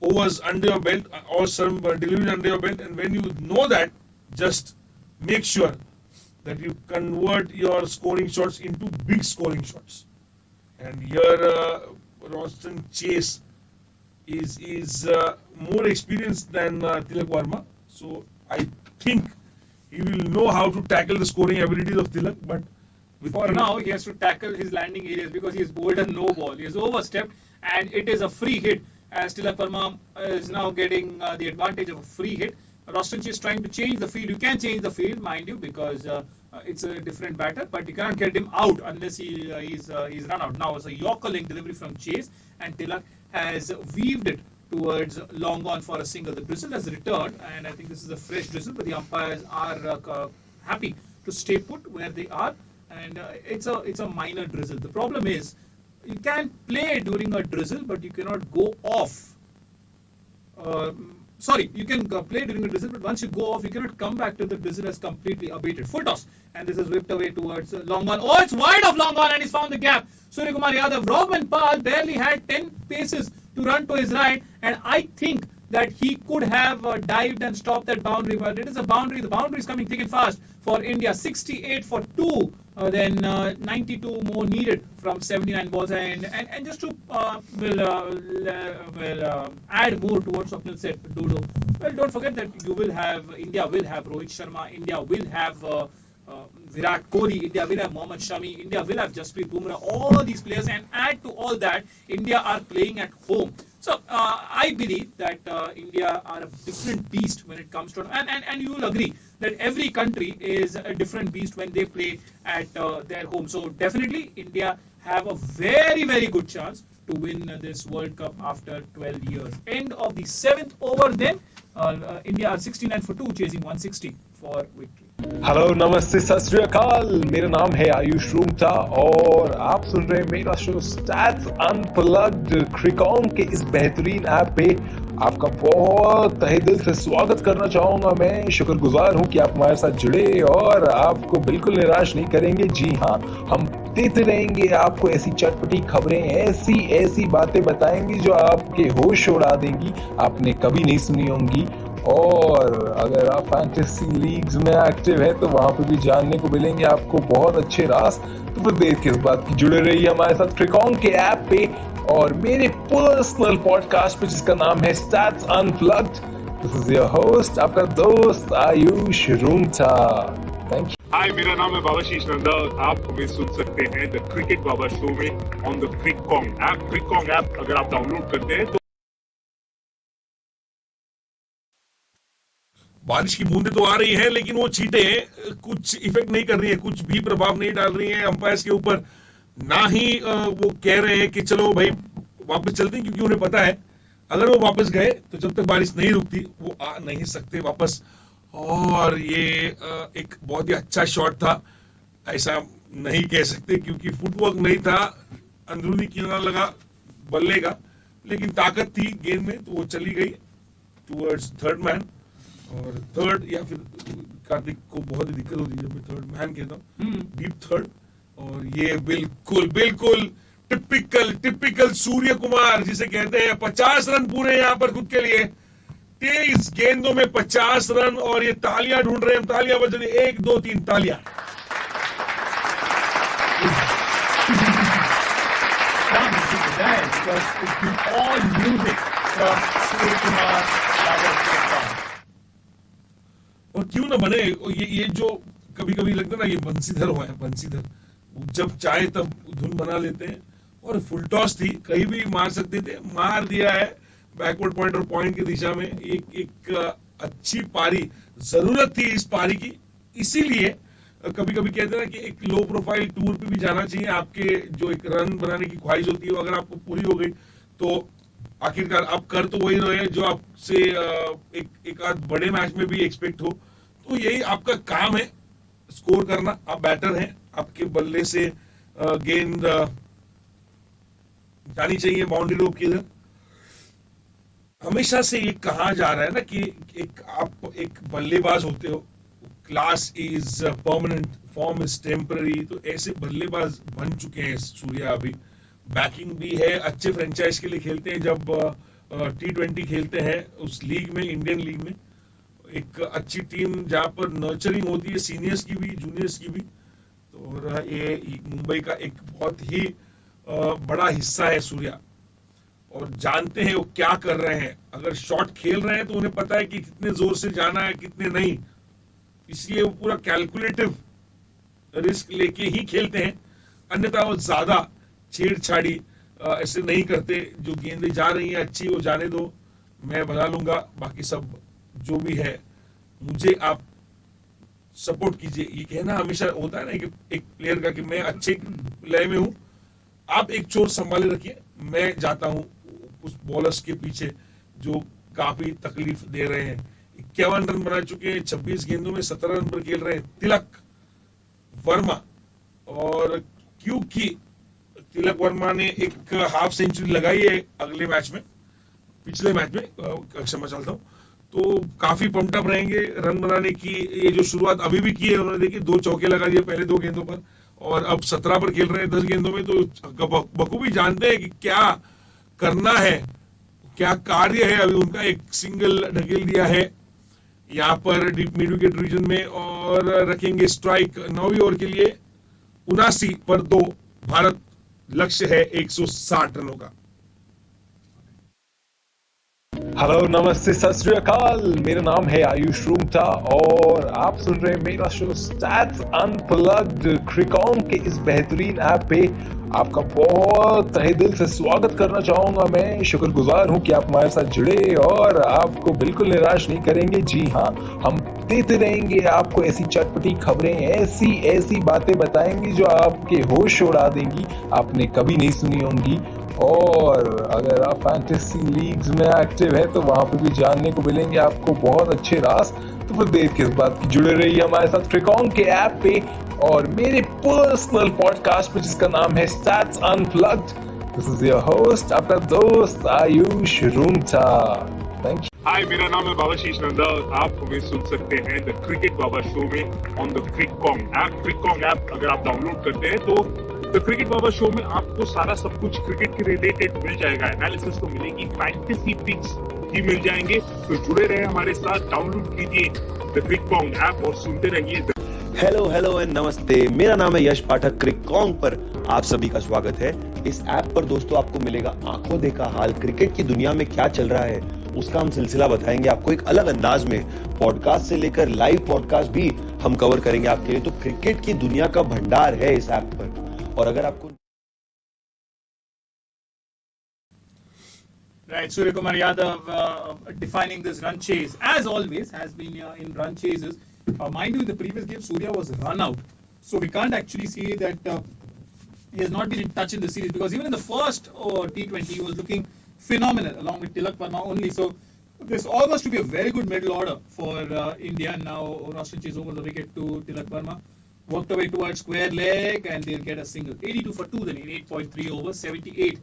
overs under your belt or some delivery under your belt, and when you know that, just make sure that you convert your scoring shots into big scoring shots. And here Roston Chase is more experienced than Tilak Varma, so I think he will know how to tackle the scoring abilities of Tilak. But for now, he has to tackle his landing areas, because he has bowled a no ball. He has overstepped, and it is a free hit, as Tilak Verma is now getting the advantage of a free hit. Roston Chase is trying to change the field. You can change the field, mind you, because it's a different batter, but you cannot get him out unless he's run out. Now it's a Yorker length delivery from Chase, and Tilak has weaved it towards long on for a single. The drizzle has returned, and I think this is a fresh drizzle, but the umpires are happy to stay put where they are, and it's a minor drizzle. The problem is, you can play during a drizzle, but you cannot go off. You can play during the drizzle, but once you go off, you cannot come back till the drizzle has completely abated. Full toss, and this is whipped away towards long on. Oh, it's wide of long on, and he's found the gap. Surya Kumar Yadav, Robin Pal barely had 10 paces to run to his right, and I think that he could have dived and stopped that boundary, but it is a boundary. The boundary is coming thick and fast for India. 68 for 2, then 92 more needed from 79 balls, and just to add more to what Swapnil said, Dodo. Well, don't forget that India will have Rohit Sharma, India will have Virat Kohli, India will have Mohammad Shami, India will have Jasprit Bumrah, all these players, and add to all that, India are playing at home. So I believe that India are a different beast when it comes to, and you will agree that every country is a different beast when they play at their home. So definitely India have a very, very good chance to win this World Cup after 12 years. End of the 7th over then, India are 69 for 2, chasing 160 for victory. Hello नमस्ते सत श्री अकाल, मेरा नाम है आयुष रूमटा और आप सुन रहे हैं मेरा शो स्टैट्स अनप्लग्ड क्रिकॉन के इस बेहतरीन ऐप पे। आपका बहुत तहे दिल से स्वागत करना चाहूंगा। मैं शुक्रगुजार हूं कि आप हमारे साथ जुड़े और आपको बिल्कुल निराश नहीं करेंगे। जी हाँ, हम देते रहेंगे आपको ऐसी चटपटी खबरें, ऐसी बातें बताएंगे जो आपके होश उड़ा देंगी, आपने कभी नहीं सुनी होंगी। और अगर आप फैंटेसी लीग्स में एक्टिव है तो वहां पे भी जानने को मिलेंगे आपको बहुत अच्छे राज। तो फिर देर किस बात की, जुड़े रहिए हमारे साथ क्रिकॉन के ऐप पे और मेरे पर्सनल पॉडकास्ट पे जिसका नाम है stats unplugged. This is your host, आपका दोस्त Ayush Rungta. Thank you. Hi, मेरा नाम है बाबाशीष नंदा और आप हमें सुन सकते हैं द क्रिकेट बाबा शो में ऑन द क्रिकॉन ऐप। क्रिकॉन ऐप अगर आप डाउनलोड करते हैं तो बारिश की बूंदें तो आ रही हैं, लेकिन वो छींटें कुछ इफेक्ट नहीं कर रही है, कुछ भी प्रभाव नहीं डाल रही हैं अंपायर्स के ऊपर। ना ही वो कह रहे हैं कि चलो भाई वापस चलते हैं, क्योंकि उन्हें पता है अगर वो वापस गए तो जब तक बारिश नहीं रुकती वो आ नहीं सकते वापस। और ये एक बहुत ही अच्छा शॉट था, ऐसा नहीं कह सकते क्योंकि फुटवर्क नहीं था, अंदरूनी किनारा लगा बल्ले का, लेकिन ताकत थी गेंद में तो वो चली गई टूवर्ड्स थर्ड मैन। और थर्ड, या फिर कार्तिक को बहुत ही दिक्कत होती है जब मैं थर्ड मैन कहता हूँ, डीप थर्ड। और ये बिल्कुल बिल्कुल टिपिकल सूर्य कुमार जिसे कहते हैं, 50 रन पूरे यहाँ पर खुद के लिए, 23 गेंदों में 50 रन। और ये तालियां ढूंढ रहे हैं, तालियां बज रही, 1 2 3 तालियां। और क्यों ना बने, ये जो कभी कभी लगता है ना, ये बंसीधर हुआ है, बंसीधर जब चाहे तब धुन बना लेते हैं। और फुल टॉस थी, कहीं भी मार सकते थे, मार दिया है बैकवर्ड पॉइंट और पॉइंट की दिशा में। एक अच्छी पारी, जरूरत थी इस पारी की। इसीलिए कभी कभी कहते हैं ना कि एक लो प्रोफाइल टूर पे भी जाना चाहिए। आपके जो एक रन बनाने की ख्वाहिश होती है, अगर आपको पूरी हो गई तो आखिरकार आप कर तो वही रहे जो आपसे एक आध बड़े मैच में भी एक्सपेक्ट हो। तो यही आपका काम है, स्कोर करना। आप बैटर हैं, आपके बल्ले से गेंद जानी चाहिए बाउंड्री रोप की इधर। हमेशा से ये कहा जा रहा है ना कि आप एक बल्लेबाज होते हो, class is permanent, form is temporary. तो ऐसे बल्लेबाज बन चुके हैं सूर्या। अभी बैकिंग भी है, अच्छे फ्रेंचाइज के लिए खेलते हैं। जब T20 खेलते हैं उस लीग में, इंडियन लीग में, एक अच्छी टीम जहां पर नर्चरिंग होती है, सीनियर्स की भी, जूनियर्स की भी। तो ये मुंबई का एक बहुत ही बड़ा हिस्सा है सूर्या। और जानते हैं वो क्या कर रहे हैं। अगर शॉट खेल रहे हैं तो उन्हें पता है कि कितने जोर से जाना है, कितने नहीं। इसलिए वो पूरा कैलकुलेटिव रिस्क लेके ही खेलते हैं। अन्यथा वो ज्यादा छेड़छाड़ी ऐसे नहीं करते। जो गेंदें जा रही हैं अच्छी, वो जाने दो, मैं बना लूंगा, बाकी सब जो भी है मुझे आप सपोर्ट कीजिए। ये कहना हमेशा होता है ना कि एक प्लेयर का कि मैं अच्छे लय में हूं, आप एक छोर संभाले रखिए, मैं जाता हूं उस बॉलर्स के पीछे जो काफी तकलीफ दे रहे हैं। 51 रन बना चुके हैं, 26 गेंदों में 17 रन पर खेल रहे हैं तिलक वर्मा। और क्योंकि तिलक वर्मा ने एक हाफ सेंचुरी लगाई है अगले मैच में, पिछले मैच में, क्षमा चाहता हूं, तो काफी पंपअप रहेंगे रन बनाने की। ये जो शुरुआत अभी भी की है उन्होंने, देखिए 2 चौके लगा दिए पहले 2 गेंदों पर, और अब 17 पर खेल रहे हैं 10 गेंदों में। तो बखूबी जानते हैं कि क्या करना है, क्या कार्य है। अभी उनका एक सिंगल ढकेल दिया है यहाँ पर डीप मिड विकेट रीजन में, और रखेंगे स्ट्राइक 9वीं ओवर के लिए 79 पर 2। भारत लक्ष्य है 160 रनों का। हेलो, नमस्ते, सत श्री अकाल। मेरा नाम है आयुष रूमटा और आप सुन रहे हैं मेरा शो स्टैट्स अनप्लग्ड। क्रिकॉन के इस बेहतरीन ऐप पे आपका बहुत तहे दिल से स्वागत करना चाहूंगा। मैं शुक्रगुजार हूं कि आप हमारे साथ जुड़े और आपको बिल्कुल निराश नहीं करेंगे। जी हाँ, हम देते रहेंगे आपको ऐसी चटपटी खबरें, ऐसी बातें बताएंगे जो आपके होश उड़ा देंगी, आपने कभी नहीं सुनी होंगी। और अगर आप फैंटेसी लीग्स में एक्टिव है तो वहां पे भी जानने को मिलेंगे आपको बहुत अच्छे राज। तो फिर देर किस बात की, जुड़े रहिए हमारे साथ क्रिकॉन के ऐप पे और मेरे पर्सनल पॉडकास्ट पे जिसका नाम है stats unplugged. This is your host, आपका दोस्त Ayush Rungta. Thank you. Hi, मेरा नाम है बाबाशीष नंदा और आप हमें सुन सकते हैं द क्रिकेट बाबा शो में ऑन द क्रिकॉन ऐप। क्रिकॉन ऐप अगर आप डाउनलोड करते हैं तो द क्रिकेट बाबा शो में आपको सारा सब कुछ क्रिकेट के रिलेटेड मिल जाएगा। एनालिसिस तो मिलेगी, फैंटेसी पिक्स भी मिल जाएंगे। तो जुड़े रहे हमारे साथ, डाउनलोड कीजिए द क्रिकॉन ऐप और सुनते रहिए। हेलो एंड नमस्ते, मेरा नाम है यश पाठक। क्रिकॉन पर आप सभी का स्वागत है। इस ऐप पर दोस्तों आपको मिलेगा आंखों देखा हाल, क्रिकेट की दुनिया में क्या चल रहा है उसका हम सिलसिला बताएंगे आपको एक अलग अंदाज में। पॉडकास्ट से लेकर लाइव पॉडकास्ट भी हम कवर करेंगे आपके लिए। तो क्रिकेट की दुनिया का भंडार है इस ऐप पर। और अगर आपको Right, Surya Kumar Yadav defining this run chase as always has been in run chases. Mind you, in the previous game, Surya was run out, so we can't actually say that he has not been in touch in the series, because even in the first T20 he was looking phenomenal along with Tilak Verma only. So this almost to be a very good middle order for India. Now Roshan chase over the wicket to Tilak Verma, worked away towards square leg, and they'll get a single. 82 for 2 then in 8.3 overs, 78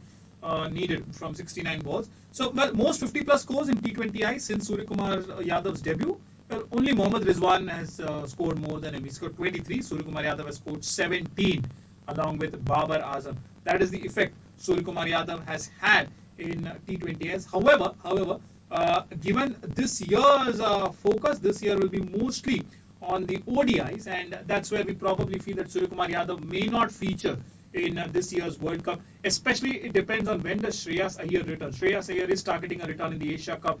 needed from 69 balls. So, well, most 50 plus scores in T20I since Surya Kumar Yadav's debut. Well, only Mohammad Rizwan has scored more than him. He scored 23. Suryakumar Yadav has scored 17 along with Babar Azam. That is the effect Suryakumar Yadav has had in T20s. However, given this year's focus, this year will be mostly on the ODIs, and that's where we probably feel that Suryakumar Yadav may not feature in this year's World Cup. Especially, it depends on when does Shreyas Iyer return. Shreyas Iyer is targeting a return in the Asia Cup.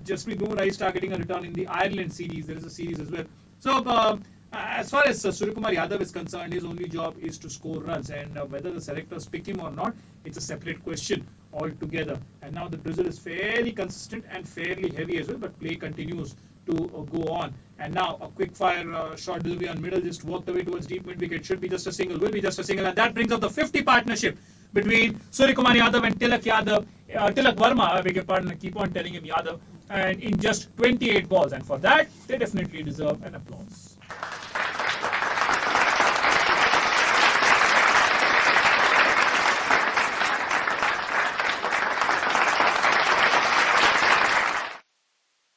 Jasprit Bumrah is targeting a return in the Ireland series. There is a series as well. So, as far as Suryakumar Yadav is concerned, his only job is to score runs, and whether the selectors pick him or not, it's a separate question altogether. And now the drizzle is fairly consistent and fairly heavy as well, but play continues to go on. And now a quick fire shot delivery on middle, just walked away towards deep mid wicket. Should be just a single, will be just a single, and that brings up the 50 partnership between Suryakumar Yadav and Tilak Verma. I beg your pardon, I keep on telling him Yadav, and in just 28 balls, and for that they definitely deserve an applause.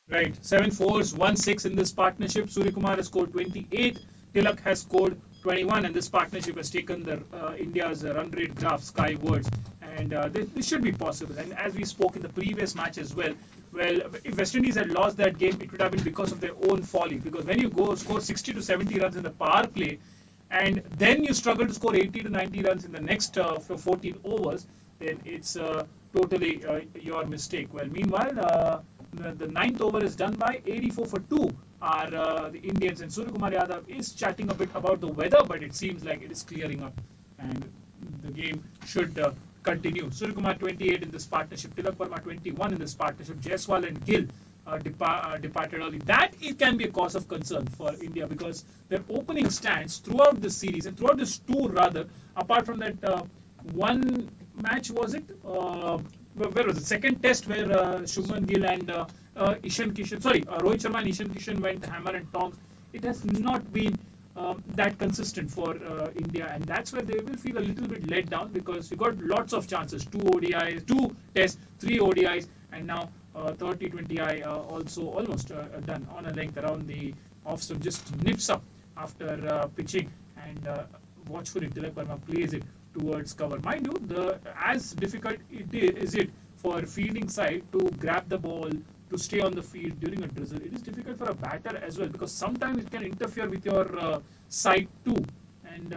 Right, 7 fours, 1 6 in this partnership. Suryakumar has scored 28, Tilak has scored 21, and this partnership has taken the India's run rate graph skywards. And this should be possible. And as we spoke in the previous match as well, if West Indies had lost that game, it would have been because of their own folly. Because when you go score 60 to 70 runs in the power play, and then you struggle to score 80 to 90 runs in the next 14 overs, then it's totally your mistake. Well, meanwhile, the ninth over is done by 84 for 2 are the Indians, and Suryakumar Yadav is chatting a bit about the weather, but it seems like it is clearing up and the game should continue. Suryakumar 28 in this partnership, Tilak Verma 21 in this partnership, Jaiswal and Gill departed early. That it can be a cause of concern for India because their opening stands throughout this series and throughout this tour rather, apart from that one match, was it? Where was it? Second test where Shubman Gill and Rohit Sharma and Ishan Kishan went hammer and tongs. It has not been that consistent for India, and that's where they will feel a little bit let down because you got lots of chances, 2 ODIs, 2 tests, 3 ODIs, and now third T20I also almost done on a length around the off stump, just nips up after pitching, and watchfully Tilak Verma plays it towards cover. Mind you, as difficult is it for fielding side to grab the ball, to stay on the field during a drizzle. It is difficult for a batter as well because sometimes it can interfere with your side too, and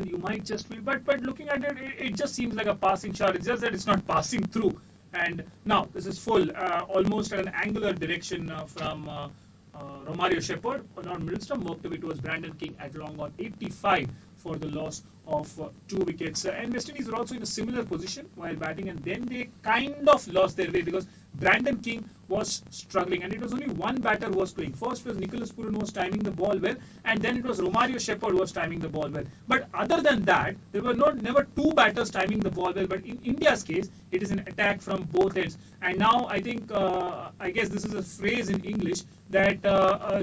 you might just feel. But looking at it, it just seems like a passing shot. It's just that it's not passing through. And now this is full, almost at an angular direction from Romario Shepherd on middle stump, worked away towards Brandon King at long on 85 for the loss of 2 wickets. And West Indies were also in a similar position while batting, and then they kind of lost their way because Brandon King was struggling, and it was only one batter who was playing. First was Nicholas Pooran who was timing the ball well, and then it was Romario Shepherd who was timing the ball well. But other than that, there were never 2 batters timing the ball well. But in India's case, it is an attack from both ends. And now I think, I guess this is a phrase in English, that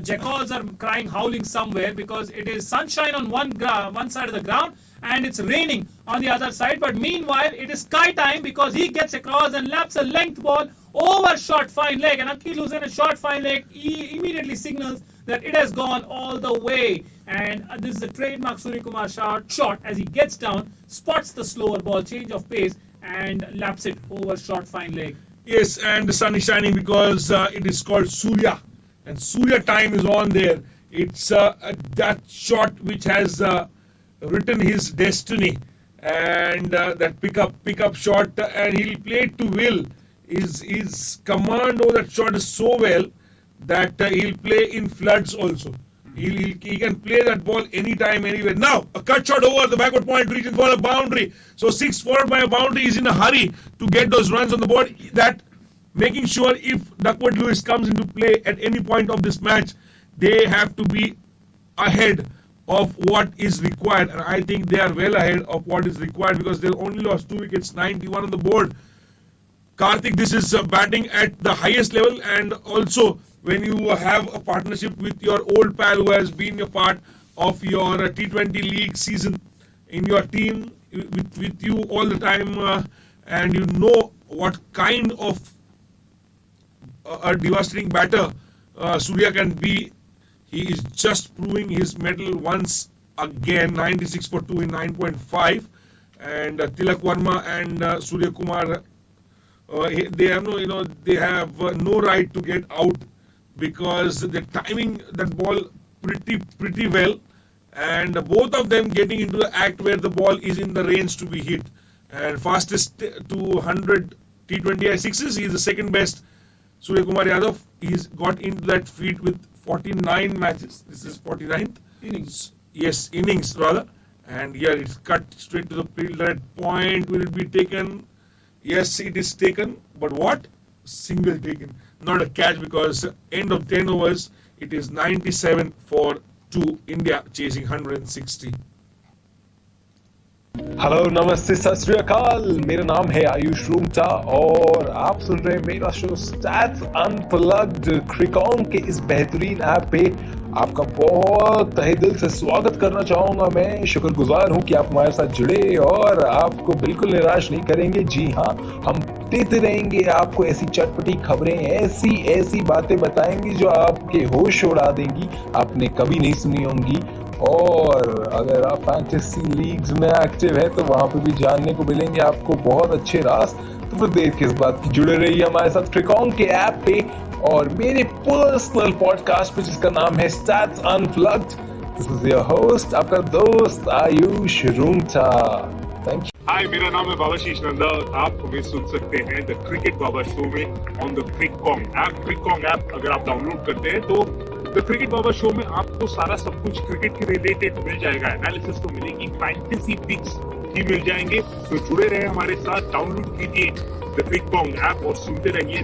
jackals are crying, howling somewhere because it is sunshine on one side of the ground and it's raining on the other side. But meanwhile, it is sky time because he gets across and laps a length ball over short fine leg, and Akhil, who's in a short fine leg, he immediately signals that it has gone all the way. And this is a trademark Suryakumar shot as he gets down, spots the slower ball, change of pace, and laps it over short fine leg. Yes, and the sun is shining because it is called Surya, and Surya time is on there. It's that shot which has written his destiny, and that pickup shot, and he'll play it to will. His command over that shot is so well that he'll play in floods also. He can play that ball anytime, anywhere. Now, a cut shot over the backward point, reaching for a boundary. So 6 followed by a boundary, is in a hurry to get those runs on the board. That making sure if Duckworth Lewis comes into play at any point of this match, they have to be ahead of what is required. And I think they are well ahead of what is required because they only lost 2 wickets, 91 on the board. Karthik, this is batting at the highest level, and also when you have a partnership with your old pal who has been a part of your T20 league season in your team with you all the time, and you know what kind of a devastating batter Surya can be. He is just proving his mettle once again. 96 for 2 in 9.5. And Tilak Varma and Surya Kumar, they have no right to get out because they're timing that ball pretty well, and both of them getting into the act where the ball is in the range to be hit. And fastest to 100 T20I sixes, he is the second best. Surya Kumar Yadav, he's got into that feat with 49 matches. This is 49th innings. Yes, innings rather. And here it's cut straight to the fielder at point. Will it be taken? Yes, it is taken. But what? Single taken. Not a catch, because end of 10 overs, it is 97 for 2. India chasing 160. Hello नमस्ते सत श्री अकाल, मेरा नाम है आयुष रूमटा और आप सुन रहे हैं मेरा शो स्टैट्स अनप्लग्ड क्रिकॉन के इस बेहतरीन ऐप पे। आपका बहुत तहे दिल से स्वागत करना चाहूंगा। मैं शुक्रगुजार हूं कि आप हमारे साथ जुड़े और आपको बिल्कुल निराश नहीं करेंगे। जी हाँ, हम देते रहेंगे आपको ऐसी चटपटी खबरें, ऐसी बातें बताएंगे जो आपके होश उड़ा देंगी, आपने कभी नहीं सुनी होंगी। और अगर आप फैंटेसी लीग्स में एक्टिव है तो वहां पे भी जानने को मिलेंगे आपको बहुत अच्छे राज। तो फिर देर किस बात की, जुड़े रहिए हमारे साथ क्रिकॉन के ऐप पे और मेरे पर्सनल पॉडकास्ट पे जिसका नाम है stats unplugged. This is your host, आपका दोस्त Ayush Rungta. Thank you. Hi, मेरा नाम है बाबाशीष नंदा और आप हमें सुन सकते हैं द क्रिकेट बाबा शो में ऑन द क्रिकॉन ऐप। क्रिकॉन ऐप अगर आप डाउनलोड करते हैं तो द क्रिकेट बाबा शो में आपको सारा सब कुछ क्रिकेट के रिलेटेड मिल जाएगा। एनालिसिस तो मिलेगी, फैंटेसी पिक्स भी मिल जाएंगे। तो जुड़े रहे हमारे साथ, डाउनलोड कीजिए द क्रिकॉन ऐप और सुनते रहिए।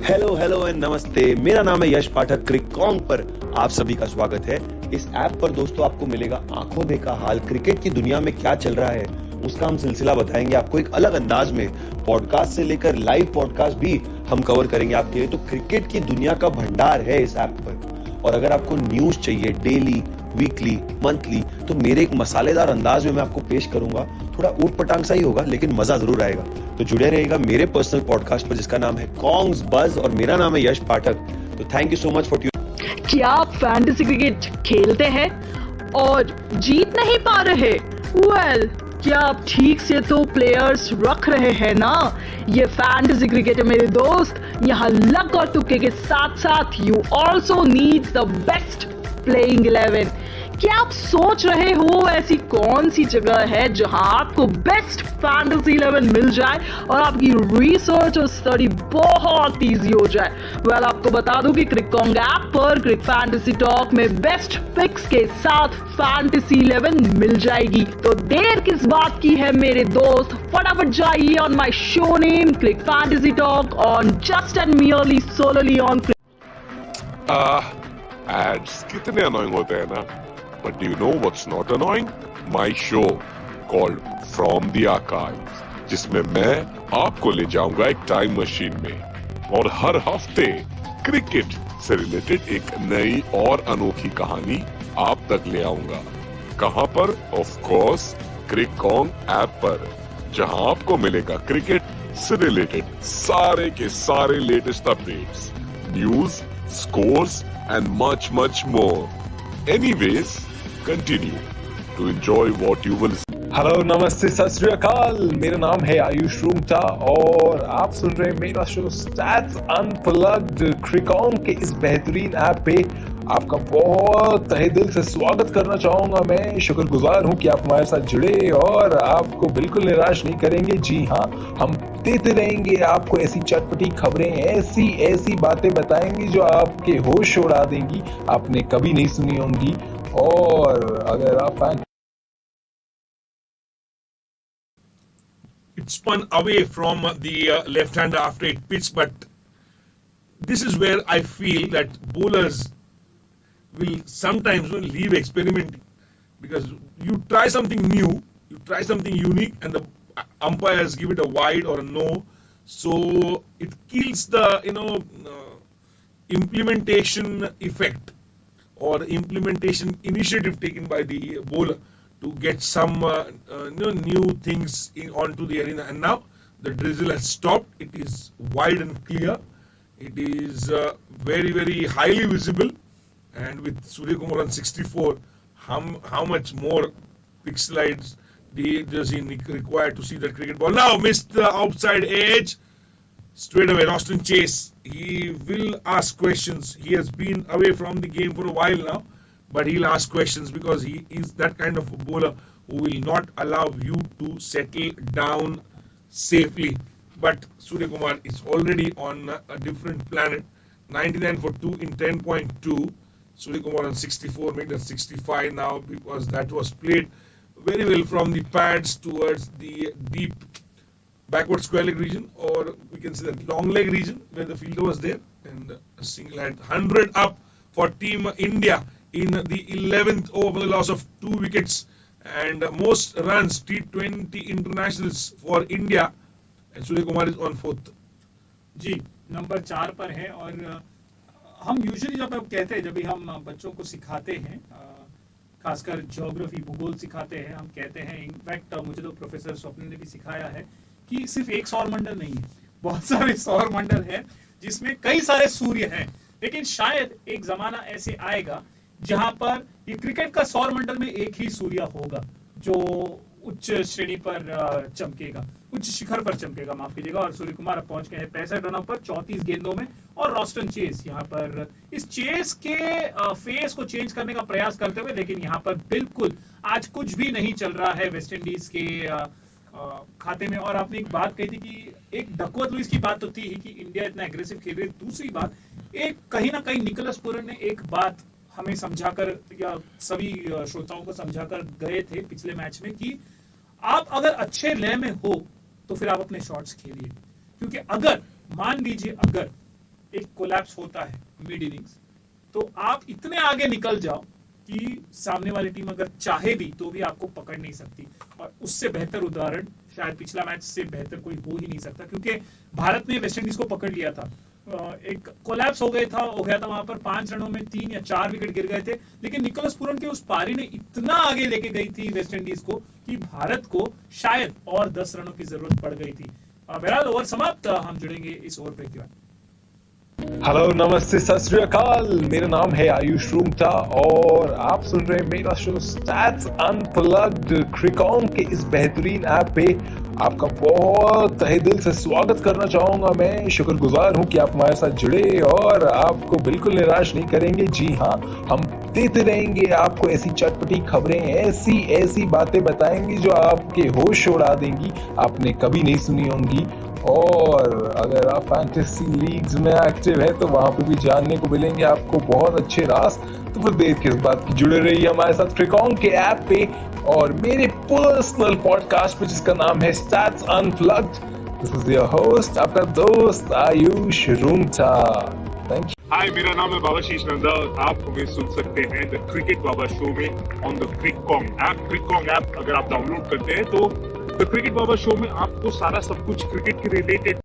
हेलो एंड नमस्ते, मेरा नाम है यश पाठक। क्रिकॉन पर आप सभी का स्वागत है। इस ऐप पर दोस्तों आपको मिलेगा आंखों देखा हाल, क्रिकेट की दुनिया में क्या चल रहा है उसका हम सिलसिला बताएंगे आपको एक अलग अंदाज में। पॉडकास्ट से लेकर लाइव पॉडकास्ट भी हम कवर करेंगे आपके लिए। तो क्रिकेट की दुनिया का भंडार है इस ऐप पर। और अगर आपको न्यूज चाहिए डेली, वीकली, मंथली, तो मेरे एक मसालेदार अंदाज में मैं आपको पेश करूंगा। थोड़ा ऊट पटांग सा ही होगा लेकिन मजा जरूर आएगा। तो जुड़े रहेगा मेरे पर्सनल पॉडकास्ट पर जिसका नाम है कॉन्ग्स बज और मेरा नाम है यश पाठक। तो thank you so much for क्या आप फैंटेसी क्रिकेट खेलते हैं और जीत नहीं पा रहे? क्या आप ठीक से तो प्लेयर्स रख रहे हैं ना? ये फैंटेसी क्रिकेट है मेरे दोस्त। यहाँ लक और तुक्के के साथ साथ you also need the best playing 11। क्या आप सोच रहे हो ऐसी कौन सी जगह है जहां आपको बेस्ट फैंटेसी 11 मिल जाए और आपकी रिसर्च और स्टडी बहुत इजी हो जाए? वेल, आपको बता दूं कि क्रिकॉन्ग ऐप पर क्रिक फैंटेसी टॉक में बेस्ट पिक्स के साथ फैंटेसी 11 मिल जाएगी। तो देर किस बात की है मेरे दोस्त, फटाफट जाइए on my show name cric fantasy talk on just and merely solely on ads कितने अनोइंग होते हैं ना, but do you know what's not annoying? My show called From the Archives, जिसमें मैं आपको ले जाऊंगा एक टाइम मशीन में और हर हफ्ते क्रिकेट से रिलेटेड एक नई और अनोखी कहानी आप तक ले आऊंगा। कहां पर? ऑफ कोर्स क्रिकॉन ऐप पर, जहां आपको मिलेगा क्रिकेट से रिलेटेड सारे के सारे latest updates, news, scores and much more. Anyways, continue to enjoy what you will see. Hello नमस्ते सत श्री अकाल, मेरा नाम है आयुष रूमटा और आप सुन रहे हैं मेरा शो स्टैट्स अनप्लग्ड क्रिकॉन के इस बेहतरीन ऐप पे। आपका बहुत तहे दिल से स्वागत करना चाहूंगा। मैं शुक्रगुजार हूं कि आप हमारे साथ जुड़े और आपको बिल्कुल निराश नहीं करेंगे। जी हाँ, हम देते रहेंगे आपको ऐसी चटपटी खबरें, ऐसी बातें बताएंगे जो आपके होश उड़ा देंगी, आपने कभी नहीं सुनी होंगी। और अगर आप It spun away from the left-hander after it pitched, but this is where I feel that bowlers will sometimes leave experimenting, because you try something new, you try something unique, and the umpires give it a wide or a no, so it kills the implementation effect or implementation initiative taken by the bowler to get some new things onto the arena. And now the drizzle has stopped. It is wide and clear. It is very, very highly visible. And with Surya Kumar on 64, how much more pixelites does he require to see that cricket ball? Now missed the outside edge. Straight away, Austin Chase. He will ask questions. He has been away from the game for a while now, but he'll ask questions because he is that kind of a bowler who will not allow you to settle down safely. But Surya Kumar is already on a different planet. 99 for 2 in 10.2. Surya Kumar on 64, made it 65 now because that was played very well from the pads towards the deep backward square leg region, or we can say that long leg region where the fielder was there, and a single hand 100 up for Team India in the 11th over the loss of 2 wickets, and most runs T20 internationals for India, and Surya Kumar is on 4th. जी number 4 पर है। और हम usually जब कहते हैं, जब भी हम बच्चों को सिखाते हैं, खासकर ज्योग्राफी भूगोल सिखाते हैं, हम कहते हैं, इनफैक्ट मुझे तो प्रोफेसर स्वप्न ने भी सिखाया है कि सिर्फ एक सौर मंडल नहीं है, बहुत सारे सौर मंडल है जिसमें कई सारे सूर्य हैं। लेकिन शायद एक जमाना ऐसे आएगा जहां पर ये क्रिकेट का सौर मंडल में एक ही सूर्य होगा जो उच्च श्रेणी पर चमकेगा, उच्च शिखर पर चमकेगा, माफ कीजिएगा। और सूर्य कुमार अब पहुंच गए हैं 65 रनों पर 34 गेंदों में। और रॉस्टन चेस यहाँ पर इस चेस के फेस को चेंज करने का प्रयास करते हुए, लेकिन यहाँ पर बिल्कुल आज कुछ भी नहीं चल रहा है वेस्ट इंडीज के खाते में। और आपने एक बात कही थी कि एक डकवर्थ लुइस की बात तो थी कि इंडिया इतना एग्रेसिव खेल रही है। दूसरी बात, एक कहीं ना कहीं निकोलस पूरन ने एक बात हमें समझाकर या सभी श्रोताओं को समझाकर गए थे पिछले मैच में कि आप अगर अच्छे लय में हो तो फिर आप अपने शॉट्स खेलिए, क्योंकि अगर मान लीजिए अगर एक कोलैप्स होता है मिड इनिंग्स तो आप इतने आगे निकल जाओ कि सामने वाली टीम अगर चाहे भी तो भी आपको पकड़ नहीं सकती। और उससे बेहतर उदाहरण शायद पिछला मैच से बेहतर कोई हो ही नहीं सकता, क्योंकि भारत ने वेस्ट इंडीज को पकड़ लिया था। एक कोलैप्स हो गया था वहां पर 5 रनों में 3 या 4 विकेट गिर गए थे, लेकिन निकोलस पूरन की उस पारी ने इतना आगे लेके गई थी वेस्ट इंडीज को कि भारत को शायद और 10 रनों की जरूरत पड़ गई थी। बहरहाल ओवर समाप्त, हम जुड़ेंगे इस ओवर ब्रेक के बाद। हेलो, नमस्ते, सत श्री अकाल। मेरा नाम है आयुष रूमटा और आप सुन रहे हैं मेरा शो स्टैट्स अनप्लग्ड। क्रिकॉन के इस बेहतरीन ऐप पे आपका बहुत तहे दिल से स्वागत करना चाहूंगा। मैं शुक्रगुजार हूं कि आप हमारे साथ जुड़े और आपको बिल्कुल निराश नहीं करेंगे। जी हाँ, हम देते रहेंगे आपको ऐसी चटपटी खबरें, ऐसी बातें बताएंगे जो आपके होश उड़ा देंगी, आपने कभी नहीं सुनी होंगी। और अगर आप फैंटेसी लीग्स में एक्टिव है तो वहां पे भी जानने को मिलेंगे आपको बहुत अच्छे राज। तो फिर देर किस बात की, जुड़े रहिए हमारे साथ क्रिकॉन के ऐप पे और मेरे पर्सनल पॉडकास्ट पे जिसका नाम है stats unplugged. This is your host, आपका दोस्त Ayush Rungta. Thank you. Hi, मेरा नाम है बाबाशीष नंदा और आप हमें सुन सकते हैं द क्रिकेट बाबा शो में ऑन द क्रिकॉन ऐप। क्रिकॉन ऐप अगर आप डाउनलोड करते हैं तो द क्रिकेट बाबा शो में आपको सारा सब कुछ क्रिकेट के रिलेटेड।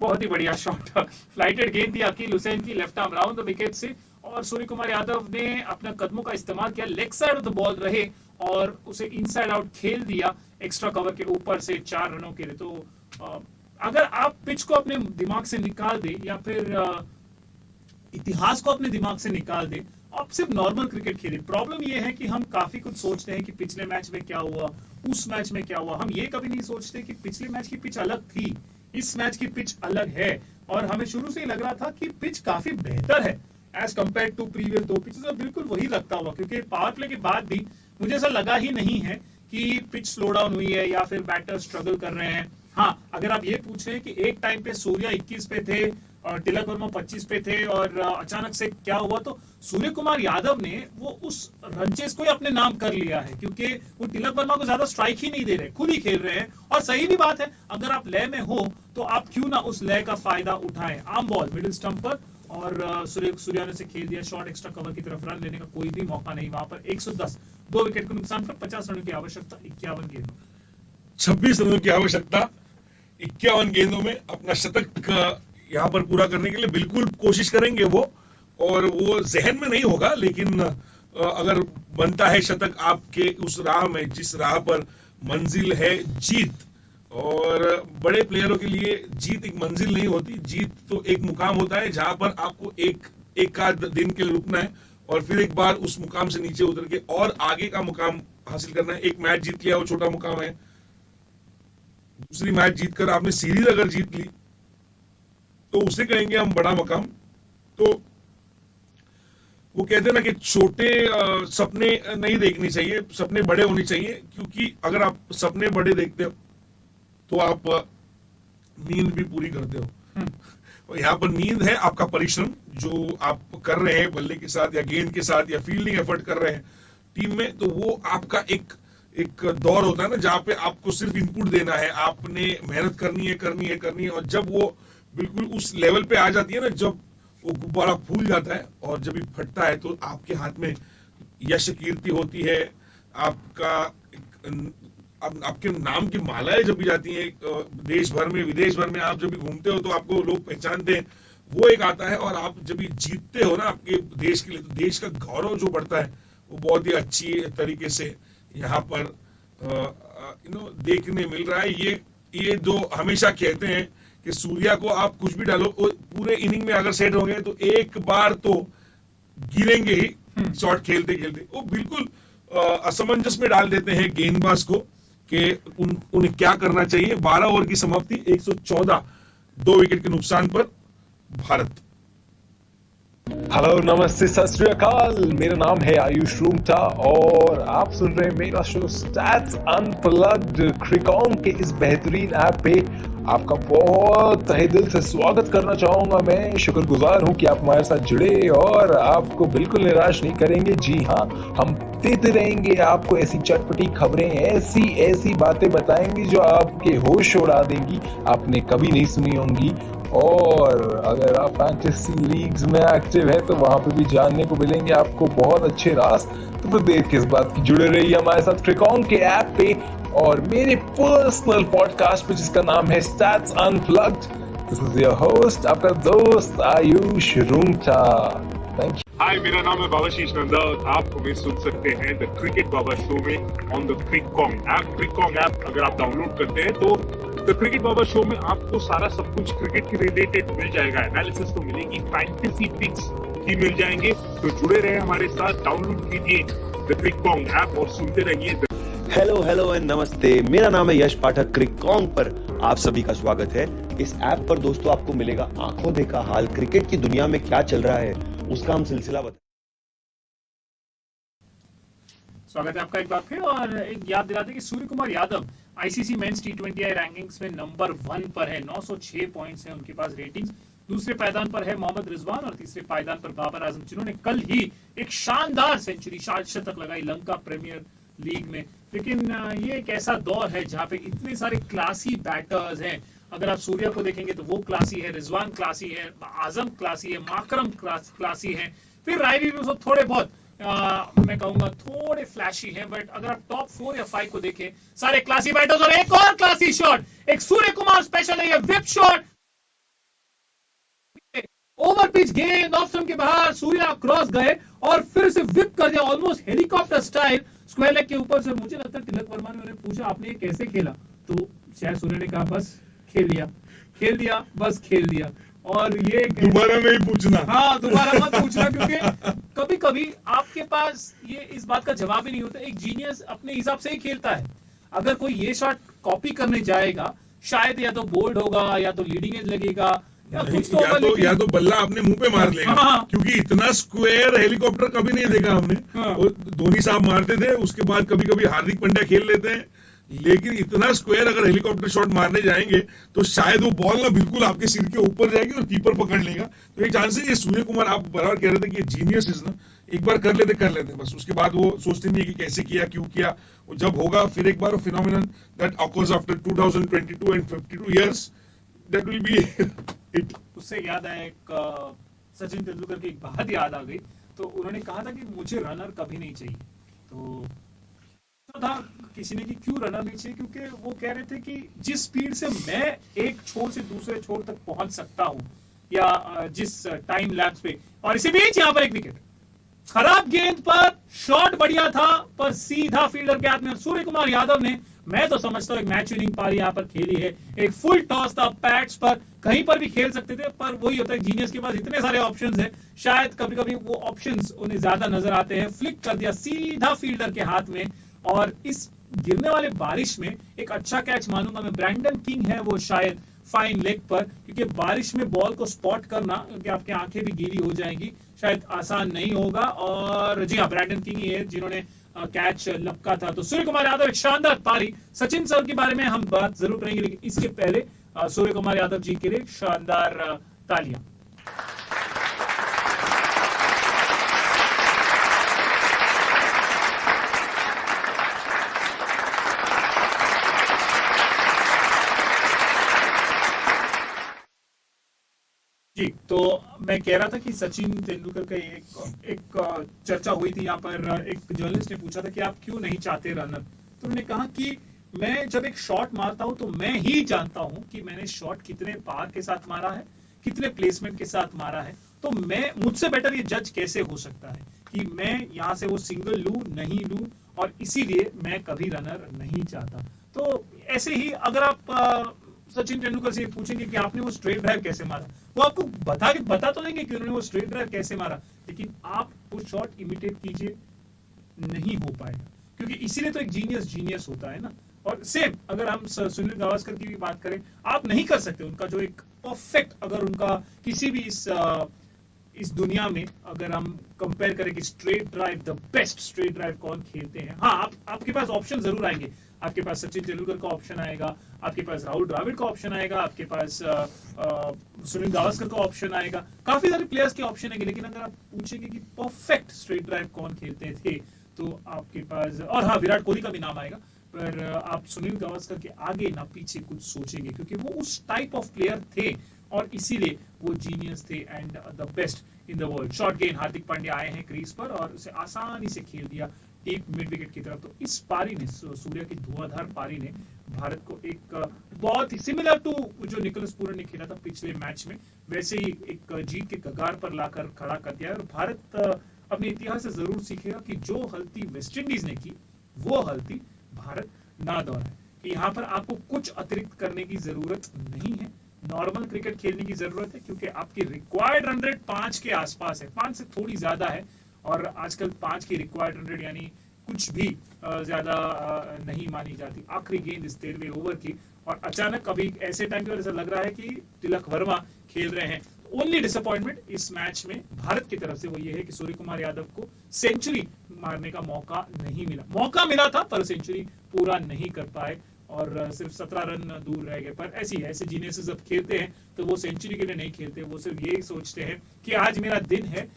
बहुत ही बढ़िया शॉट, फ्लाइटेड गेंद थी अकील हुसैन की left arm round the wicket से, और सूर्य कुमार यादव ने अपना कदमों का इस्तेमाल किया, leg side of the ball रहे और उसे इनसाइड आउट खेल दिया एक्स्ट्रा कवर के ऊपर से 4 रनों के लिए। तो अगर आप पिच को अपने दिमाग से निकाल दे या फिर इतिहास को अपने दिमाग से निकाल दे, आप सिर्फ नॉर्मल क्रिकेट खेलें। प्रॉब्लम यह है कि हम काफी कुछ सोचते हैं कि पिछले मैच में क्या हुआ, उस मैच में क्या हुआ। हम ये कभी नहीं सोचते कि पिछले मैच की पिच अलग थी, इस मैच की पिच अलग है, और हमें शुरू से ही लग रहा था कि पिच काफी बेहतर है as compared to previous 2 pitches. बिल्कुल वही लगता हुआ, क्योंकि पावर प्ले के बाद भी मुझे ऐसा लगा ही नहीं है कि पिच स्लो डाउन हुई है या फिर बैटर स्ट्रगल कर रहे हैं। हाँ, अगर आप ये पूछ रहे हैं कि एक टाइम पे सूर्या 21 पे थे और तिलक वर्मा 25 पे थे और अचानक से क्या हुआ, तो सूर्य कुमार यादव ने वो उस रनचेस को ही अपने नाम कर लिया है, क्योंकि वो तिलक वर्मा को ज्यादा स्ट्राइक ही नहीं दे रहे, खुद ही खेल रहे हैं। और सही भी बात है, अगर आप लय में हो तो आप क्यों ना उस लय का फायदा उठाएं। आर्म बॉल मिडिल स्टंप पर और सूर्या ने से खेल दिया शॉट, एक्स्ट्रा कवर की तरफ रन लेने का कोई भी मौका नहीं वहां पर। 110, 2 विकेट को नुकसान पर 50 रनों की आवश्यकता 51 गेंदों, 26 रनों की आवश्यकता 51 गेंदों में अपना शतक यहाँ पर पूरा करने के लिए बिल्कुल कोशिश करेंगे वो, और वो जहन में नहीं होगा, लेकिन अगर बनता है शतक आपके उस राह में जिस राह पर मंजिल है जीत, और बड़े प्लेयरों के लिए जीत एक मंजिल नहीं होती, जीत तो एक मुकाम होता है जहां पर आपको एक आध दिन के लिए रुकना है और फिर एक बार उस मुकाम से नीचे उतर के और आगे का मुकाम हासिल करना है। एक मैच जीत लिया वो छोटा मुकाम है, दूसरी मैच जीतकर आपने सीरीज अगर जीत ली तो उसे कहेंगे हम बड़ा मुकाम। तो वो कहते हैं ना कि छोटे सपने नहीं देखने चाहिए, सपने बड़े होने चाहिए, क्योंकि अगर आप सपने बड़े देखते हो तो आप नींद भी पूरी करते हो। और यहाँ पर नींद है आपका परिश्रम जो आप कर रहे हैं बल्ले के साथ या गेंद के साथ या फील्डिंग एफर्ट कर रहे हैं टीम में, तो वो आपका एक दौर होता है ना जहाँ पे आपको सिर्फ इनपुट देना है, आपने मेहनत करनी है और जब वो बिल्कुल उस लेवल पे आ जाती है ना, जब वो गुब्बारा फूल जाता है और जब ये फटता है तो आपके हाथ में यश कीर्ति होती है, आपके नाम की मालाएं जब भी जाती हैं देश भर में विदेश भर में, आप जब भी घूमते हो तो आपको लोग पहचानते हैं, वो एक आता है। और आप जब भी जीतते हो ना आपके देश के लिए तो देश का गौरव जो बढ़ता है वो बहुत ही अच्छी तरीके से यहाँ पर देखने मिल रहा है। ये जो हमेशा कहते हैं कि सूर्या को आप कुछ भी डालो पूरे इनिंग में अगर सेट हो गए तो एक बार तो गिरेंगे ही शॉट खेलते खेलते, वो बिल्कुल असमंजस में डाल देते हैं गेंदबाज को कि उन्हें क्या करना चाहिए। 12 ओवर की समाप्ति 114, 2 विकेट के नुकसान पर भारत। हेलो नमस्ते सत श्री अकाल, मेरा नाम है आयुष रूमटा और आप सुन रहे हैं मेरा शो स्टैट्स अनप्लग्ड। क्रिकॉन के इस बेहतरीन ऐप पे आपका बहुत तहे दिल से स्वागत करना चाहूंगा। मैं शुक्रगुजार हूं कि आप हमारे साथ जुड़े और आपको बिल्कुल निराश नहीं करेंगे। जी हाँ, हम देते रहेंगे आपको ऐसी चटपटी खबरें, ऐसी बातें बताएंगे जो आपके होश उड़ा देंगी, आपने कभी नहीं सुनी होंगी। और अगर आप फैंटेसी लीग्स में एक्टिव है तो वहां पे भी जानने को मिलेंगे आपको बहुत अच्छे राज। तो फिर देर किस बात की, जुड़े रहिए हमारे साथ क्रिकॉन के ऐप पे और मेरे पर्सनल पॉडकास्ट पे जिसका नाम है stats unplugged. This is your host, आपका दोस्त Ayush Rungta. Thank you. Hi, मेरा नाम है बाबाशीष नंदा और आप हमें सुन सकते हैं द क्रिकेट बाबा शो में ऑन द क्रिकॉन ऐप। क्रिकॉन ऐप अगर आप डाउनलोड करते हैं तो द क्रिकेट बाबा शो में आपको सारा सब कुछ क्रिकेट के रिलेटेड मिल जाएगा। एनालिसिस तो मिलेगी, फैंटेसी पिक्स भी मिल जाएंगे। तो जुड़े रहे हमारे साथ, डाउनलोड कीजिए द क्रिकॉन ऐप और सुनते रहिए। हेलो एंड नमस्ते, मेरा नाम है यश पाठक। क्रिकॉन पर आप सभी का स्वागत है। इस ऐप पर दोस्तों आपको मिलेगा आंखों देखा हाल, क्रिकेट की दुनिया में क्या चल रहा है उसका हम सिलसिला बता। स्वागत है आपका एक बार फिर और एक याद दिलाते कि Surya Kumar Yadav ICC men's T20I rankings में नंबर 1 पर है। 906 पॉइंट्स हैं उनके पास रेटिंग्स। दूसरे पायदान पर है मोहम्मद रिजवान और तीसरे पायदान पर बाबर आजम, जिन्होंने कल ही एक शानदार सेंचुरी, 60 शतक लगाई लंका प्रीमियर लीग में। लेकिन ये एक ऐसा दौर है जहां पे इतने सारे क्लासी बैटर्स हैं। अगर आप सूर्या को देखेंगे तो वो क्लासी है, रिजवान क्लासी है, आजम क्लासी है, माकरम क्लासी है, फिर रायवी भी थोड़े बहुत मैं कहूंगा थोड़े फ्लैशी हैं। बट अगर आप टॉप 4 या 5 को देखें, सारे क्लासी बैटर्स। और एक और क्लासी शॉट, एक सूर्य कुमार स्पेशल है, ये विप शॉट, ओवर पिच गेंद ऑफ स्टंप के बाहर, सूर्या क्रॉस गए और फिर से विप कर दिया almost helicopter style square leg के ऊपर से। मुझे लगता है तिलक वर्मा ने उन्हें पूछा आपने ये कैसे खेला, तो शायद सूर्य ने कहा बस खेल दिया बस खेल दिया। और ये दोबारा नहीं पूछना, हाँ दोबारा मत पूछना, क्योंकि कभी कभी आपके पास ये इस बात का जवाब ही नहीं होता। एक जीनियस अपने हिसाब से ही खेलता है। अगर कोई ये शॉट कॉपी करने जाएगा शायद या तो बोल्ड होगा या तो लीडिंग एज लगेगा या कुछ तो या तो बल्ला अपने मुंह पे मार लेगा। हाँ। क्योंकि इतना स्क्वायर हेलीकॉप्टर कभी नहीं देखा हमने। हाँ। धोनी साहब मारते थे, उसके बाद कभी कभी हार्दिक पांड्या खेल लेते हैं, लेकिन इतना स्क्वायर अगर हेलीकॉप्टर शॉट मारने जाएंगे तो शायद वो बॉल ना बिल्कुल आपके सिर के ऊपर जाएगी और कीपर पकड़ लेगा। तो ये चांस है। ये सूर्य कुमार आप बराबर कह रहे थे कि जीनियस इज ना, एक बार कर लेते बस, उसके बाद वो सोचते नहीं है कि कैसे किया, क्यों किया। वो जब होगा फिर एक बार phenomenon that occurs after 2022 and 52 years, that will be it. उससे याद आया, एक सचिन तेंदुलकर की एक बात याद आ गई। तो उन्होंने कहा था कि मुझे रनर कभी नहीं चाहिए। तो था किसी ने कि क्यों रनर नहीं चाहिए, क्योंकि वो कह रहे थे कि जिस स्पीड से मैं एक छोर से दूसरे छोर तक पहुंच सकता हूं या जिस टाइम लैप्स पे, और इसी बीच यहां पर एक विकेट, खराब गेंद पर शॉट बढ़िया था पर सीधा फील्डर के हाथ में। सूर्य कुमार यादव ने मैं तो समझता हूँ एक मैच विनिंग पारी यहाँ पर खेली है। एक फुल टॉस था पैड्स पर, कहीं पर भी खेल सकते थे, पर वही होता है जीनियस के पास इतने सारे ऑप्शंस हैं, शायद कभी कभी वो ऑप्शंस उन्हें ज्यादा नजर आते हैं। फ्लिक कर दिया सीधा फील्डर के हाथ में, और इस गिरने वाले बारिश में एक अच्छा कैच मानूंगा मैं। ब्रैंडन किंग है वो शायद फाइन लेग पर, क्योंकि बारिश में बॉल को स्पॉट करना, क्योंकि आपकी आंखें भी गीली हो जाएंगी, शायद आसान नहीं होगा। और जी हाँ, ब्रैंडन किंग ही है जिन्होंने कैच लपका था। तो सूर्य कुमार यादव एक शानदार पारी। सचिन सर के बारे में हम बात जरूर करेंगे, लेकिन इसके पहले सूर्य कुमार यादव जी के लिए शानदार तालियां। जी, तो मैं कह रहा था कि सचिन तेंदुलकर का एक चर्चा हुई थी यहाँ पर। एक जर्नलिस्ट ने पूछा था कि आप क्यों नहीं चाहते रनर, तो उन्होंने कहा कि मैं जब एक शॉट मारता हूं तो मैं ही जानता हूं कि मैंने शॉट कितने पार के साथ मारा है, कितने प्लेसमेंट के साथ मारा है। तो मैं, मुझसे बेटर ये जज कैसे हो सकता है कि मैं यहाँ से वो सिंगल लूं नहीं लूं, और इसीलिए मैं कभी रनर नहीं चाहता। तो ऐसे ही अगर आप सचिन तेंदुलकर से पूछेंगे कि आपने वो स्ट्रेट ड्राइव कैसे मारा, वो आपको बता तो देंगे कि उन्होंने वो स्ट्रेट ड्राइव कैसे मारा, लेकिन आप वो शॉट इमिटेट कीजिए, नहीं हो पाएगा, क्योंकि इसीलिए तो एक जीनियस होता है ना। और सेम अगर हम सुनील गावस्कर की भी बात करें, आप नहीं कर सकते उनका जो एक परफेक्ट, अगर उनका किसी भी इस दुनिया में अगर हम कंपेयर करें कि straight drive, the best straight drive कौन खेलते हैं, हाँ आपके पास ऑप्शन जरूर आएंगे। आपके पास सचिन तेंदुलकर का ऑप्शन आएगा, आपके पास राहुल द्रविड़ का ऑप्शन आएगा, आपके पास सुनील गावस्कर का ऑप्शन आएगा, काफी सारे प्लेयर्स के ऑप्शन आएंगे। लेकिन अगर आप पूछेंगे कि परफेक्ट स्ट्रेट ड्राइव कौन खेलते थे, तो आपके पास, और हाँ, विराट कोहली का भी नाम आएगा, पर आप सुनील गावस्कर के आगे ना पीछे कुछ सोचेंगे, क्योंकि वो उस टाइप ऑफ प्लेयर थे और इसीलिए वो जीनियस थे and the best in the world. Short गेंद, हार्दिक पांड्या आए हैं क्रीज पर और उसे आसानी से खेल दिया डीप मिड विकेट की तरफ। तो इस पारी ने, सूर्य की धुआंधार पारी ने भारत को एक बहुत ही सिमिलर टू जो निकोलस पूरन ने खेला था पिछले मैच में, वैसे ही एक जीत के कगार पर लाकर खड़ा कर दिया। और भारत अपने इतिहास से जरूर सीखेगा कि जो गलती वेस्ट इंडीज ने की, वो गलती भारत ना दोहराए, कि यहाँ पर आपको कुछ अतिरिक्त करने की जरूरत नहीं है, नॉर्मल क्रिकेट खेलने की जरूरत है, क्योंकि आपकी रिक्वायर्ड रन रेट 5 के आसपास है, 5 से थोड़ी ज्यादा है, और आजकल 5 की रिक्वायर्ड रन रेट यानी कुछ भी ज्यादा नहीं मानी जाती। आखिरी गेंद इस 13वें ओवर की, और अचानक अभी ऐसे टाइम पर ऐसा लग रहा है कि तिलक वर्मा खेल रहे हैं। ओनली डिसअपॉइंटमेंट इस मैच में भारत की तरफ से वो ये है कि सूर्य कुमार यादव को सेंचुरी मारने का मौका नहीं मिला। मौका मिला था पर सेंचुरी पूरा नहीं कर पाए और सिर्फ 17 रन दूर रह गए। पर ऐसे जीनियस जब खेलते हैं तो वो सेंचुरी के लिए नहीं खेलते, वो सिर्फ ये सोचते हैं कि आज मेरा दिन है,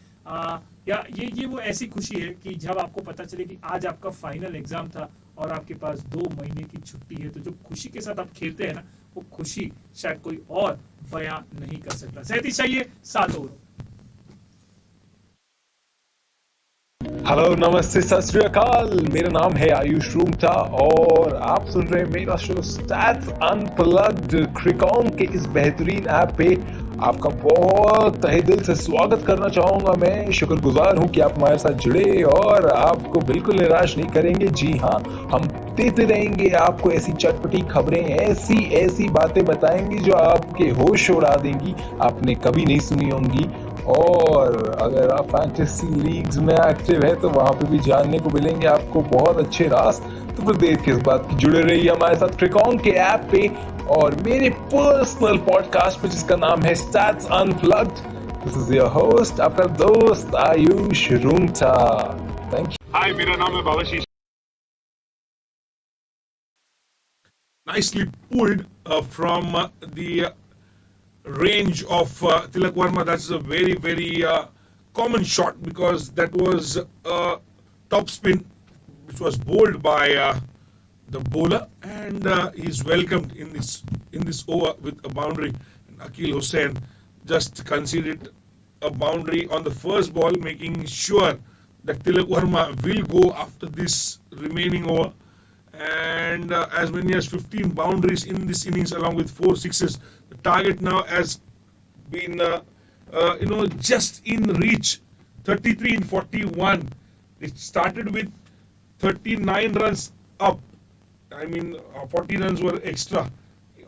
या ये वो ऐसी खुशी है कि जब आपको पता चले कि आज आपका फाइनल एग्जाम था और आपके पास 2 महीने की छुट्टी है, तो जो खुशी के साथ आप खेलते हैं ना, वो खुशी शायद कोई और बयां नहीं कर सकता। 37 चाहिए 7 ओवर। हेलो, नमस्ते, सत श्री अकाल। मेरा नाम है आयुष रूमटा और आप सुन रहे हैं मेरा शो स्टैट्स अनप्लग्ड। क्रिकॉन के इस बेहतरीन ऐप पे आपका बहुत तहे दिल से स्वागत करना चाहूंगा। मैं शुक्रगुजार हूं कि आप हमारे साथ जुड़े और आपको बिल्कुल निराश नहीं करेंगे। जी हाँ, हम देते रहेंगे आपको ऐसी चटपटी खबरें, ऐसी बातें बताएंगे जो आपके होश उड़ा देंगी, आपने कभी नहीं सुनी होंगी। और अगर आप फैंटेसी लीग्स में एक्टिव है तो वहां पे भी जानने को मिलेंगे आपको बहुत अच्छे राज। तो फिर देर किस बात की, जुड़े रहिए हमारे साथ क्रिकॉन के ऐप पे और मेरे पर्सनल पॉडकास्ट पे जिसका नाम है stats unplugged. This is your host, आपका दोस्त Ayush Rungta. Thank you. Hi, मेरा नाम है बाबाशीष। Nicely pulled from the range of Tilak Verma. That's a very common shot because that was a top spin which was bowled by the bowler, and he's welcomed in this over with a boundary. And Akil Hussain just conceded a boundary on the first ball, making sure that Tilak Verma will go after this remaining over. And as many as 15 boundaries in this innings along with 4 sixes. The target now has been just in reach, 33 in 41. It started with 39 runs up I mean, 40 runs were extra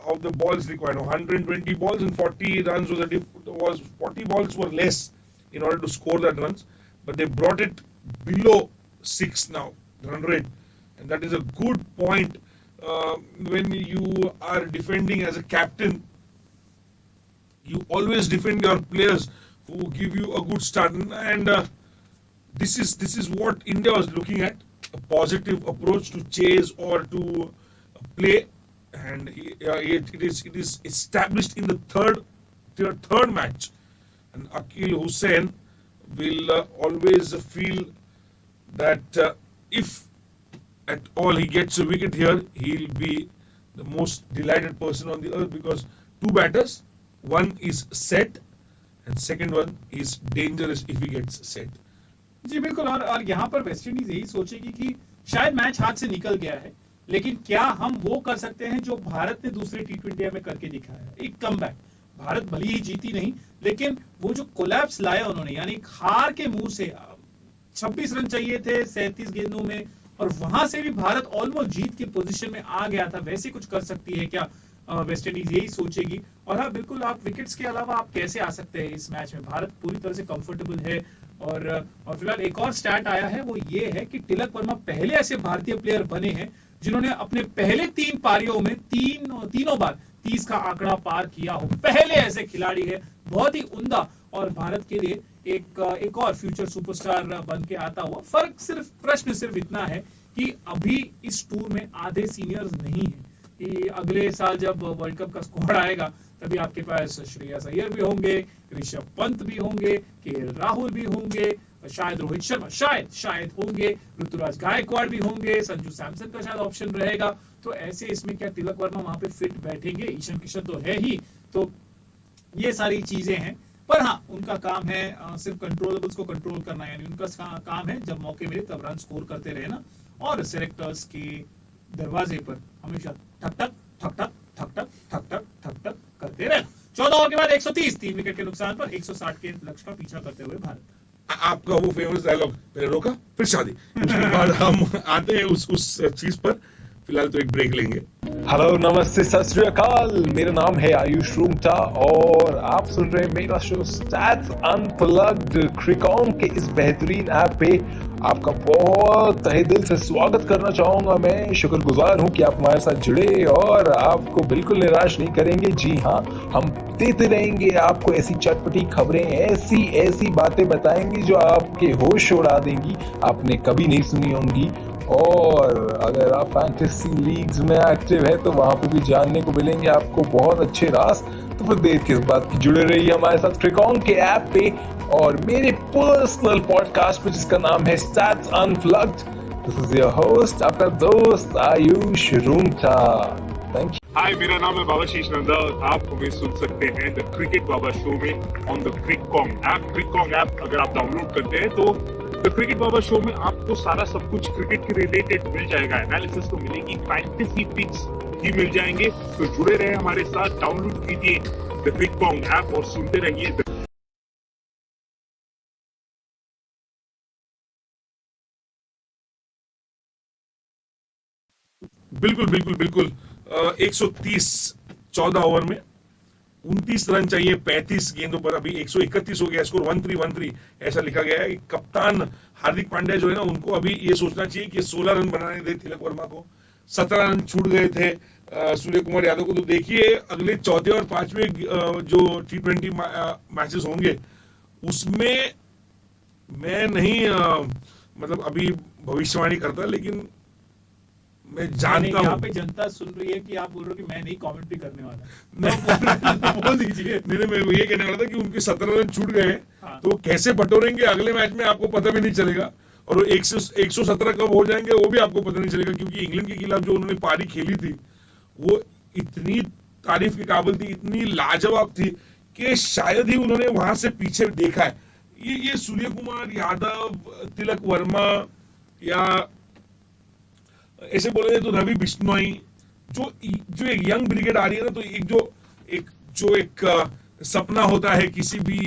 of the balls required. 120 balls and 40 runs was 40 balls were less in order to score that runs, but they brought it below 6 now run rate, and that is a good point when you are defending as a captain. You always defend your players who give you a good start, and this is what India was looking at, a positive approach to chase or to play, and it is established in the third match, and Akil Hussain will always feel that if at all he gets a wicket here, he'll be the most delighted person on the earth, because two batters, one is set and second one is dangerous if he gets set. जी बिल्कुल, और यहाँ पर West Indies यही सोचेगी कि शायद match हाथ से निकल गया है, लेकिन क्या हम वो कर सकते हैं जो भारत ने दूसरे T20I में करके दिखाया है, एक कमबैक। भारत भले ही जीती नहीं, लेकिन वो जो कोलैप्स लाया उन्होंने, यानी हार के मुंह से 26 रन चाहिए थे 37 गेंदों में, और वहां से भी भारत ऑलमोस्ट जीत के पोजीशन में आ गया था। वैसे कुछ कर सकती है क्या वेस्ट इंडीज, यही सोचेगी। और हाँ बिल्कुल, आप विकेट्स के अलावा आप कैसे आ सकते हैं इस मैच में, भारत पूरी तरह से कंफर्टेबल है। और फिलहाल एक और स्टैट आया है, वो ये है कि तिलक वर्मा पहले ऐसे भारतीय प्लेयर बने हैं जिन्होंने अपने पहले 3 पारियों में तीनों बार 30 का आंकड़ा पार किया हो। पहले ऐसे खिलाड़ी है, बहुत ही उम्दा, और भारत के लिए एक और फ्यूचर सुपरस्टार बन के आता हुआ। प्रश्न सिर्फ इतना है कि अभी इस टूर में आधे सीनियर्स नहीं है, कि अगले साल जब वर्ल्ड कप का स्क्वाड आएगा तभी आपके पास श्रेयस अय्यर भी होंगे, ऋषभ पंत भी होंगे, केएल राहुल भी होंगे, शायद रोहित शर्मा शायद होंगे, ऋतुराज गायकवाड़ भी होंगे, संजू सैमसन का शायद ऑप्शन रहेगा। तो ऐसे इसमें क्या तिलक वर्मा वहां पे फिट बैठेंगे? ईशान किशन तो है ही। तो ये सारी चीजें हैं, पर हाँ उनका काम है सिर्फ कंट्रोलेबल्स को कंट्रोल करना, यानी उनका काम है जब मौके मिले तब रन स्कोर करते रहना, और सिलेक्टर्स के दरवाजे पर हमेशा ठक ठक ठक ठक ठक ठक ठक ठक ठक ठक करते रहना। 14 ओवर के बाद 130, 3 विकेट के नुकसान पर 160 के लक्ष्य का पीछा करते हुए भारत। आपका वो फेमस डायलॉग, पहले रोका फिर शादी, उसके बाद हम आते हैं उस चीज पर। फिलहाल तो एक ब्रेक लेंगे। हेलो, नमस्ते, सत श्री अकाल। मेरा नाम है आयुष रूंगटा और आप सुन रहे हैं मेरा शो स्टैट्स अनप्लग्ड। क्रिकॉन के इस बेहतरीन ऐप पे आपका बहुत तहे दिल से स्वागत करना चाहूंगा। मैं शुक्रगुजार हूं कि आप हमारे साथ जुड़े और आपको बिल्कुल निराश नहीं करेंगे। जी हाँ, हम देते रहेंगे आपको ऐसी चटपटी खबरें, ऐसी बातें बताएंगे जो आपके होश उड़ा देंगी, आपने कभी नहीं सुनी होंगी। और अगर आप फैंटेसी लीग्स में एक्टिव है तो वहां पे भी जानने को मिलेंगे आपको बहुत अच्छे राज। तो फिर देर किस बात की, जुड़े रहिए हमारे साथ क्रिकॉन के ऐप पे और मेरे पर्सनल पॉडकास्ट पे जिसका नाम है stats unplugged. This is your host, आपका दोस्त Ayush Rungta. Thank you. Hi, मेरा नाम है बाबाशीष नंदा और आप हमें सुन सकते हैं द क्रिकेट बाबा शो में ऑन द क्रिकॉन ऐप। क्रिकॉन ऐप अगर आप डाउनलोड करते हैं तो द क्रिकेट बाबा शो में आपको सारा सब कुछ क्रिकेट के रिलेटेड मिल जाएगा। एनालिसिस तो मिलेगी, फैंटेसी पिक्स भी मिल जाएंगे। तो जुड़े रहे हमारे साथ, डाउनलोड कीजिए द क्रिकॉन ऐप और सुनते रहिए। बिल्कुल 130 14 ओवर में 29 रन चाहिए 35 गेंदों पर। अभी 131 हो गया स्कोर, 1-3 ऐसा लिखा गया है। कप्तान हार्दिक पांड्या जो है ना, उनको अभी ये सोचना चाहिए कि 16 रन बनाने दे तिलक वर्मा को। 17 रन छूट गए थे सूर्य कुमार यादव को। तो देखिए अगले चौथे और पांचवें जो T20 मैचेस होंगे उसमें मैं नहीं मतलब अभी भविष्यवाणी करता, लेकिन मैं जानता हूं। यहाँ पे जनता सुन रही है कि आप बोल रहे हो कि मैं नहीं कमेंट्री करने वाला। बोल दीजिए। नहीं, मैं ये कहने वाला था कि उनके 17 रन छूट गए हैं। हाँ। तो कैसे बटोरेंगे अगले मैच में आपको पता भी नहीं चलेगा, और वो 117 कब हो जाएंगे वो भी आपको पता नहीं चलेगा, क्योंकि इंग्लैंड के खिलाफ जो उन्होंने पारी खेली थी वो इतनी तारीफ के काबिल थी, इतनी लाजवाब थी कि शायद ही उन्होंने वहां से पीछे देखा है। ये सूर्य कुमार यादव, तिलक वर्मा, या ऐसे बोले तो रवि बिश्नोई, जो एक यंग ब्रिगेड आ रही है ना, तो एक सपना होता है किसी भी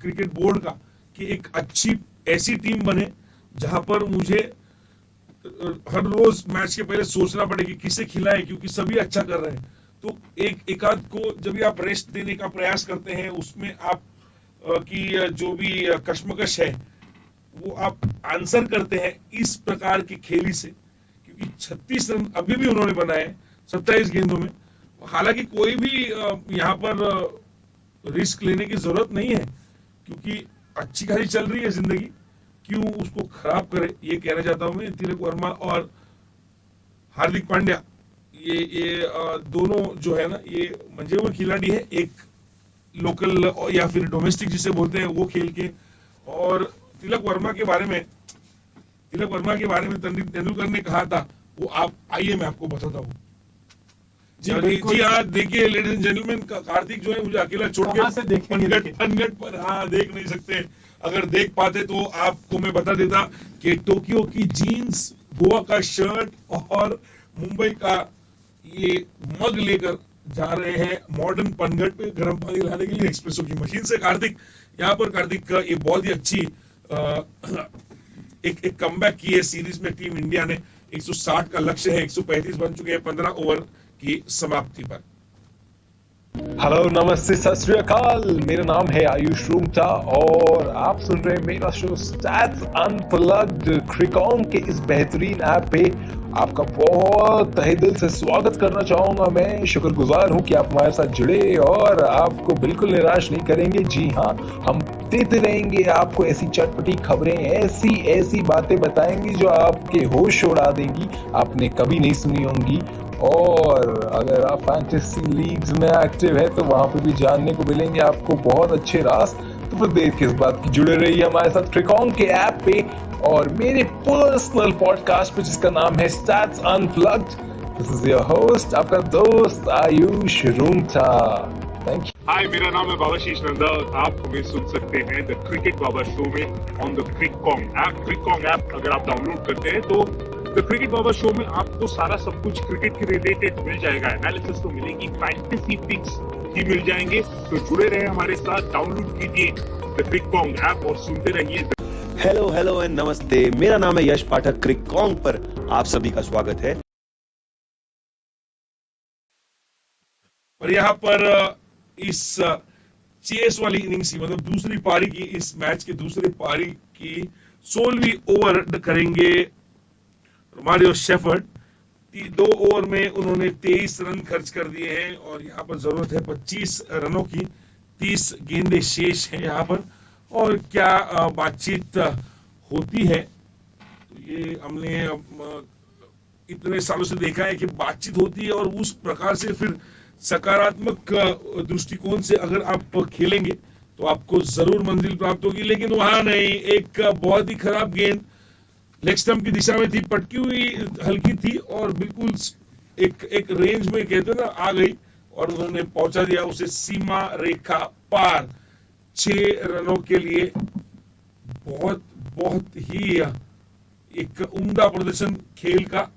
क्रिकेट बोर्ड का कि एक अच्छी ऐसी टीम बने जहां पर मुझे हर रोज मैच के पहले सोचना पड़े कि किसे खिलाए, क्योंकि सभी अच्छा कर रहे हैं। तो एक आध को जब भी आप रेस्ट देने का प्रयास करते हैं, उसमें आप की जो भी कश्मकश है वो आप आंसर करते हैं इस प्रकार की खेली से, क्योंकि 36 रन अभी भी उन्होंने बनाए 27 गेंदों में। हालांकि कोई भी यहाँ पर रिस्क लेने की जरूरत नहीं है, क्योंकि अच्छी खासी चल रही है जिंदगी, क्यों उसको खराब करे, ये कहना चाहता हूं मैं। तिलक वर्मा और हार्दिक पांड्या ये दोनों जो है ना, ये मंजे हुए खिलाड़ी है, एक लोकल या फिर डोमेस्टिक जिसे बोलते हैं वो खेल के। और तिलक वर्मा के बारे में तेंदुलकर ने कहा था, वो आप आइए मैं आपको बताता हूँ। जी हाँ, देखिए लेडीज एंड जेंटलमैन, कार्तिक जो है मुझे अकेला छोड़ के फनगट पर देख नहीं सकते। अगर देख पाते तो आपको मैं बता देता कि टोक्यो की जीन्स, गोवा का शर्ट और मुंबई का ये मग लेकर जा रहे हैं मॉडर्न पनघट पे गर्म पानी लाने के लिए एक्सप्रेसो की मशीन से। कार्तिक का ये बहुत ही अच्छी एक कमबैक की है सीरीज में टीम इंडिया ने। 160 का लक्ष्य है, 135 बन चुके हैं 15 ओवर की समाप्ति पर। हेलो, नमस्ते, सत श्री अकाल। मेरा नाम है आयुष रूमटा और आप सुन रहे हैं मेरा शो स्टैट्स अनप्लग्ड। क्रिकॉन के इस बेहतरीन ऐप पे आपका बहुत तहे दिल से स्वागत करना चाहूंगा। मैं शुक्रगुजार हूं कि आप हमारे साथ जुड़े और आपको बिल्कुल निराश नहीं करेंगे। जी हाँ, हम देते रहेंगे आपको ऐसी चटपटी खबरें, ऐसी बातें बताएंगे जो आपके होश उड़ा देंगी, आपने कभी नहीं सुनी होंगी। और अगर आप फैंटेसी लीग्स में एक्टिव है तो वहां पे भी जानने को मिलेंगे आपको बहुत अच्छे राज। तो फिर देर किस बात की, जुड़े रहिए हमारे साथ क्रिकॉन के ऐप पे और मेरे पर्सनल पॉडकास्ट पे जिसका नाम है stats unplugged. This is your host, आपका दोस्त Ayush Rungta. Thank you. Hi, मेरा नाम है बाबाशीष नंदा और आप हमें सुन सकते हैं द क्रिकेट बाबा शो में ऑन द क्रिकॉन ऐप। क्रिकॉन ऐप अगर आप डाउनलोड करते हैं तो द क्रिकेट बाबा शो में आपको सारा सब कुछ क्रिकेट के रिलेटेड मिल जाएगा। एनालिसिस तो मिलेगी, फैंटेसी पिक्स भी मिल जाएंगे। तो जुड़े रहे हमारे साथ, डाउनलोड कीजिए द क्रिकॉन ऐप और सुनते रहिए। हेलो एंड नमस्ते, मेरा नाम है यश पाठक। क्रिकॉन पर आप सभी का स्वागत है। और यहाँ पर इस चेस वाली इनिंग्स, मतलब दूसरी पारी की, इस मैच की दूसरी पारी की 16वीं ओवर करेंगे रोमारियो शेफर्ड। 2 ओवर में उन्होंने 23 रन खर्च कर दिए हैं और यहाँ पर जरूरत है 25 रनों की। 30 गेंदें शेष हैं यहाँ पर। और क्या बातचीत होती है, तो ये हमने इतने सालों से देखा है कि बातचीत होती है और उस प्रकार से फिर सकारात्मक दृष्टिकोण से अगर आप खेलेंगे तो आपको जरूर मंजिल प्राप्त होगी। लेकिन वहां नहीं, एक बहुत ही खराब गेंद लेग स्टंप की दिशा में थी, पटकी हुई हल्की थी और बिल्कुल एक रेंज में कहते ना आ गई और उन्होंने पहुंचा दिया उसे सीमा रेखा पार। 6 रनों के लिए बहुत ही एक उम्दा प्रदर्शन खेल का।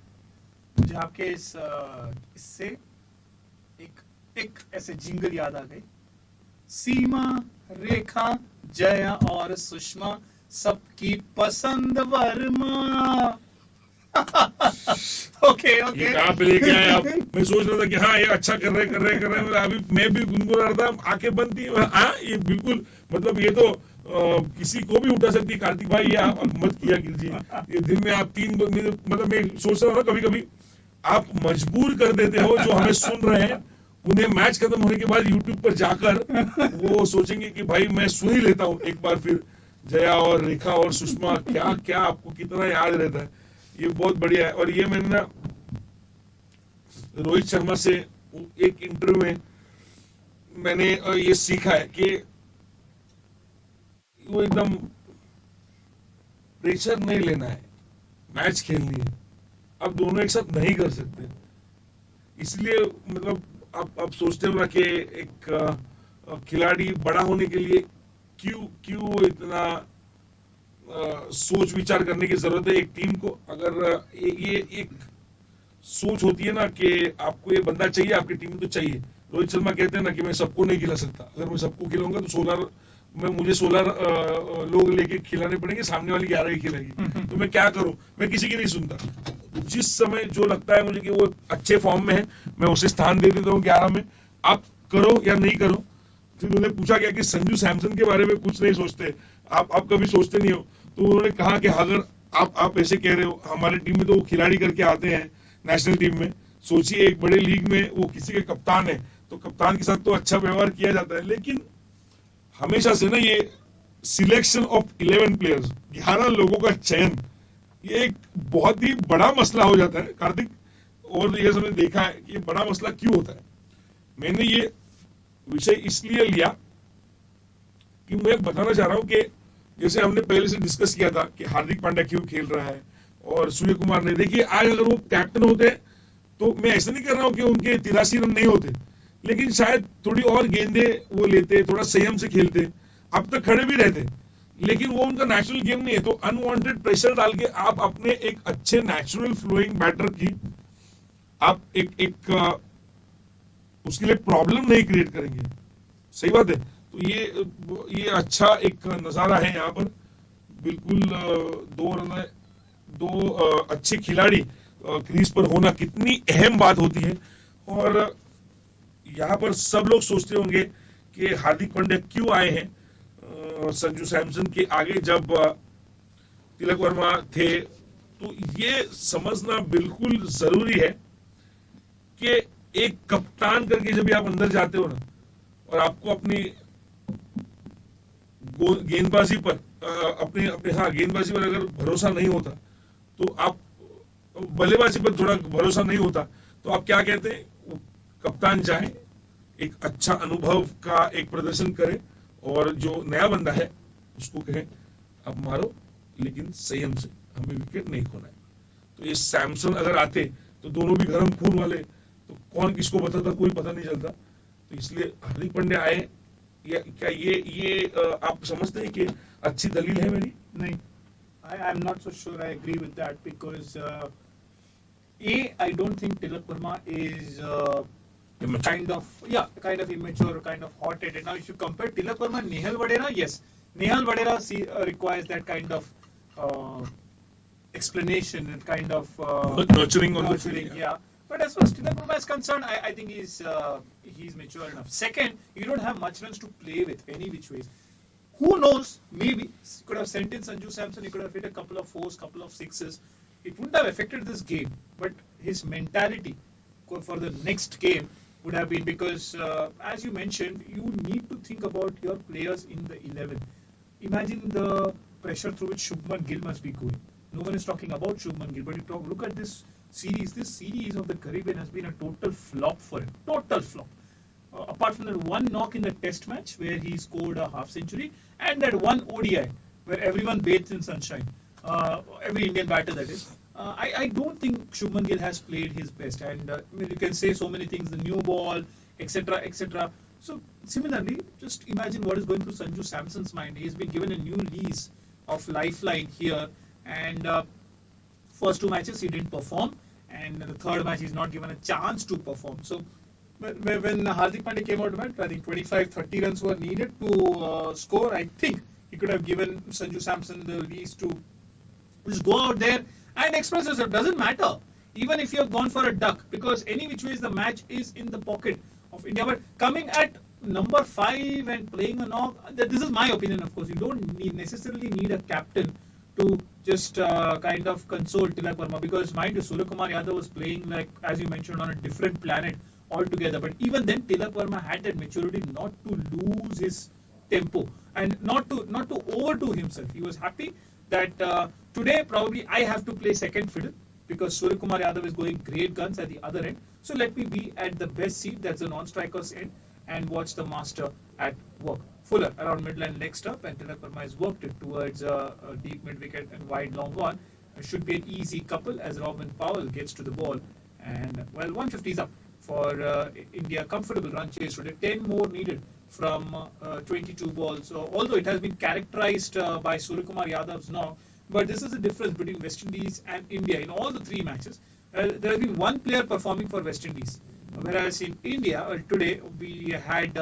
मुझे आपके इससे एक ऐसे जिंगल याद आ गई, सीमा रेखा जया और सुषमा सबकी पसंद वर्मा। ओके ये कहाँ पे लेके आए आप? मैं सोच रहा था कि हाँ ये अच्छा कर रहे हैं। अभी मैं भी गुनगुना रहा था, आंखें बंद थी। हाँ ये बिल्कुल, मतलब ये तो किसी को भी उठा सकती है। कार्तिक भाई ये आप मत किया कीजिए। ये दिन में आप 3 मतलब मैं सोच रहा था कभी आप मजबूर कर देते हो जो हमें सुन रहे हैं, उन्हें मैच खत्म होने के बाद यूट्यूब पर जाकर वो सोचेंगे कि भाई मैं सुन ही लेता हूँ एक बार फिर जया और रेखा और सुषमा क्या आपको कितना याद रहता है। ये बहुत बढ़िया है। और ये मैंने ना रोहित शर्मा से एक इंटरव्यू में मैंने ये सीखा है कि वो एकदम प्रेशर नहीं लेना है, मैच खेलनी है। अब दोनों एक साथ नहीं कर सकते, इसलिए मतलब आप सोचते हो ना कि एक खिलाड़ी बड़ा होने के लिए क्यों इतना सोच विचार करने की जरूरत है एक टीम को। अगर ये एक सोच होती है ना कि आपको ये बंदा चाहिए, आपकी टीम में तो चाहिए। रोहित शर्मा कहते हैं ना कि मैं सबको नहीं खिला सकता, अगर मैं सबको खिलाऊंगा तो 16 मुझे 16 लोग लेके खिलाने पड़ेंगे, सामने वाली 11 ही खिलाएगी, तो मैं क्या करूं? मैं किसी की नहीं सुनता। जिस समय जो लगता है मुझे कि वो अच्छे फॉर्म में है, मैं उसे स्थान दे देता हूँ 11 में। आप करो या नहीं करो। फिर उन्होंने पूछा क्या कि संजू सैमसन के बारे में कुछ नहीं सोचते, आप कभी सोचते नहीं हो? तो उन्होंने कहा कि अगर आप ऐसे कह रहे हो, हमारे टीम में तो वो खिलाड़ी करके आते हैं नेशनल टीम में, सोचिए एक बड़े लीग में वो किसी के कप्तान है, तो कप्तान के साथ तो अच्छा व्यवहार किया जाता है, लेकिन हमेशा से ना ये सिलेक्शन ऑफ 11 प्लेयर्स, 11 लोगों का चयन, ये एक बहुत ही बड़ा मसला हो जाता है कार्तिक। और ये हमने देखा है कि ये बड़ा मसला क्यों होता है। मैंने ये विषय इसलिए लिया कि मैं बताना चाह रहा हूं कि जैसे हमने पहले से डिस्कस किया था कि हार्दिक पांड्या क्यों खेल रहा है और सूर्य कुमार ने, देखिए आज अगर वो कैप्टन होते तो मैं ऐसा नहीं कर रहा हूं कि उनके 83 रन नहीं होते, लेकिन शायद थोड़ी और गेंदे वो लेते, थोड़ा संयम से खेलते, अब तक खड़े भी रहते। लेकिन वो उनका नेचुरल गेम नहीं है, तो अनवांटेड प्रेशर डाल के आप अपने एक अच्छे नेचुरल फ्लोइंग बैटर की आप एक उसके लिए प्रॉब्लम नहीं क्रिएट करेंगे। सही बात है। तो ये अच्छा एक नजारा है यहाँ पर। बिल्कुल दो अच्छे खिलाड़ी क्रीज पर होना कितनी अहम बात होती है। और यहाँ पर सब लोग सोचते होंगे कि हार्दिक पांड्या क्यों आए हैं संजू सैमसन के आगे जब तिलक वर्मा थे। तो ये समझना बिल्कुल जरूरी है कि एक कप्तान करके जब आप अंदर जाते हो ना, और आपको अपनी गेंदबाजी पर गेंदबाजी पर अगर भरोसा नहीं होता, तो आप बल्लेबाजी पर थोड़ा भरोसा नहीं होता, तो आप क्या कहते हैं, कप्तान जाए, एक अच्छा अनुभव का एक प्रदर्शन करे, और जो नया बंदा है उसको कहे अब मारो, लेकिन संयम से, हमें विकेट नहीं खोना है। तो ये सैमसन अगर आते तो दोनों भी गर्म खून वाले, तो कौन किसको बताता, कोई पता नहीं चलता। तो इसलिए हार्दिक पांड्या आए, क्या ये आप समझते हैं कि अच्छी दलील है मेरी? नहीं, I am not so sure I agree with that, because I don't think Tilak Verma is kind of immature, kind of hot-headed. Now, if you compare Tilak Verma and Nehal Vadera, yes, Nehal Vadera requires that kind of explanation and kind of nurturing on the field. Yeah. But as far as Tilak Verma is concerned, I think he's mature enough. Second, you don't have much runs to play with any which ways. Who knows? Maybe he could have sent in Sanju Samson. He could have hit a couple of fours, couple of sixes. It wouldn't have affected this game. But his mentality for the next game would have been, because as you mentioned, you need to think about your players in the 11. Imagine the pressure through which Shubman Gill must be going. No one is talking about Shubman Gill, but look at this series. This series of the Caribbean has been a total flop for him. Total flop. Apart from that one knock in the test match where he scored a half century, and that one ODI where everyone bathed in sunshine, every Indian batter that is, I don't think Shubman Gill has played his best. And you can say so many things, the new ball, etc., etc. So similarly, just imagine what is going through Sanju Samson's mind. He's been given a new lease of lifeline here, and first two matches he didn't perform, and the third match he's not given a chance to perform. So when Hardik Pandya came out of it, I think 25-30 runs were needed to score. I think he could have given Sanju Samson the lease to just go out there and express yourself. Doesn't matter, even if you have gone for a duck, because any which ways the match is in the pocket of India. But coming at number 5 and playing a knock, this is my opinion, of course. You don't necessarily need a captain to just kind of console Tilak Verma, because mind you, Surya Kumar Yadav was playing, like as you mentioned, on a different planet altogether. But even then, Tilak Verma had that maturity not to lose his tempo and not to overdo himself. He was happy that today probably I have to play second fiddle, because Surya Kumar Yadav is going great guns at the other end. So let me be at the best seat, that's the non-striker's end, and watch the master at work. Fuller around midline next up, and Tilak Verma has worked it towards a deep mid-wicket and wide long on. It should be an easy couple as Robin Powell gets to the ball. And well, 150 is up for India. Comfortable run chase today. 10 more needed from 22 balls. So, although it has been characterized by Surya Kumar Yadav's knock, but this is the difference between West Indies and India. In all the three matches, there has been one player performing for West Indies. Whereas in India, today we had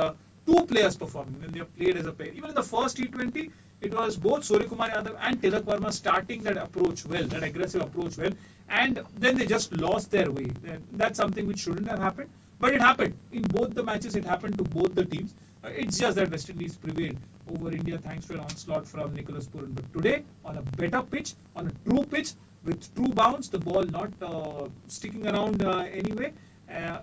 two players performing when they have played as a pair. Even in the first T20, it was both Suryakumar Yadav and Tilak Verma starting that approach well, that aggressive approach well, and then they just lost their way. That's something which shouldn't have happened, but it happened. In both the matches, it happened to both the teams. It's just that West Indies prevailed over India thanks to an onslaught from Nicholas Pooran. But today, on a better pitch, on a true pitch, with true bounce, the ball not sticking around anyway,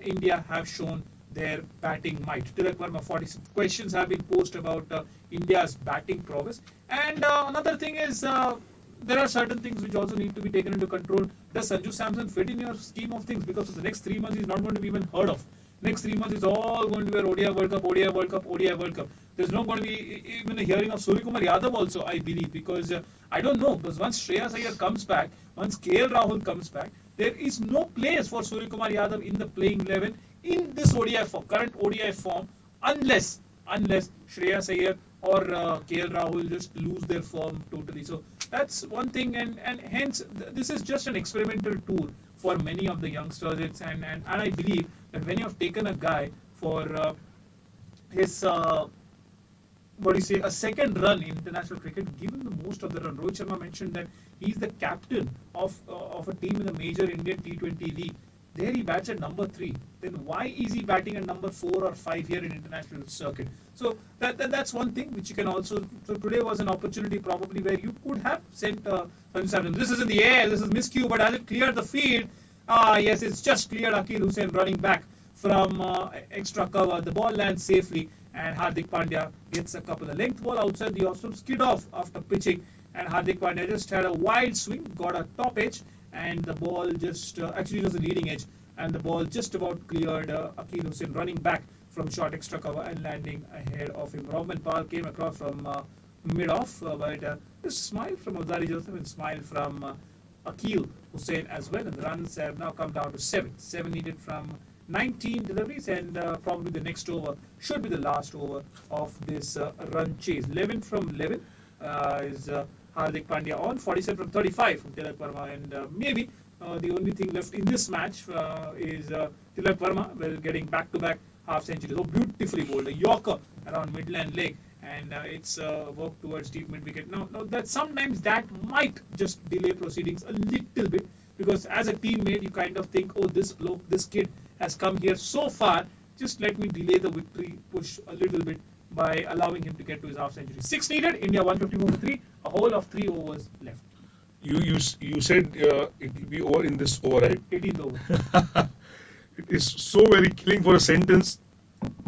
India have shown their batting might. Tilak Verma, 46 questions have been posed about India's batting prowess. And another thing is, there are certain things which also need to be taken into control. Does Sanju Samson fit in your scheme of things? Because for the next 3 months, he's not going to be even heard of. Next 3 months is all going to be ODI World Cup, ODI World Cup, ODI World Cup. There's not going to be even a hearing of Suryakumar Yadav also, I believe, because I don't know, because once Shreyas Iyer comes back, once KL Rahul comes back, there is no place for Suryakumar Yadav in the playing 11 in this ODI form, current ODI form, unless Shreyas Iyer or KL Rahul just lose their form totally. So that's one thing, and hence this is just an experimental tour for many of the youngsters. And I believe that when you have taken a guy for his a second run in international cricket, give him the most of the run. Rohit Sharma mentioned that he's the captain of a team in the major Indian T20 league. There he bats at number 3. Then why is he batting at number 4 or 5 here in international circuit? So that's one thing which you can also. So today was an opportunity probably where you could have sent this is in the air, this is miscue, but as it cleared the field, yes, it's just cleared Akil Hussain running back from extra cover. The ball lands safely, and Hardik Pandya gets a couple of length ball outside the off-stump, skid off after pitching, and Hardik Pandya just had a wild swing, got a top edge, and the ball just actually it was a leading edge, and the ball just about cleared Akil Hussain running back from short extra cover and landing ahead of him. Robin Pal came across from mid-off, but a smile from Azari Joseph and smile from Akil Hussain as well, and the runs have now come down to 7 needed from 19 deliveries, and probably the next over should be the last over of this run chase. 11 from 11 is Hardik Pandya on, 47 from 35 from Tilak Verma, and maybe the only thing left in this match is Tilak Verma getting back-to-back half centuries. Oh, beautifully bowled, a Yorker around midland leg, and it's worked towards deep mid-wicket. Now that sometimes that might just delay proceedings a little bit, because as a teammate you kind of think, oh, this bloke, this kid has come here so far, just let me delay the victory push a little bit by allowing him to get to his half century. 6 needed, India 154 for 3, a whole of 3 overs left. You said it will be over in this over, right? 18th over. It is so very killing for a sentence.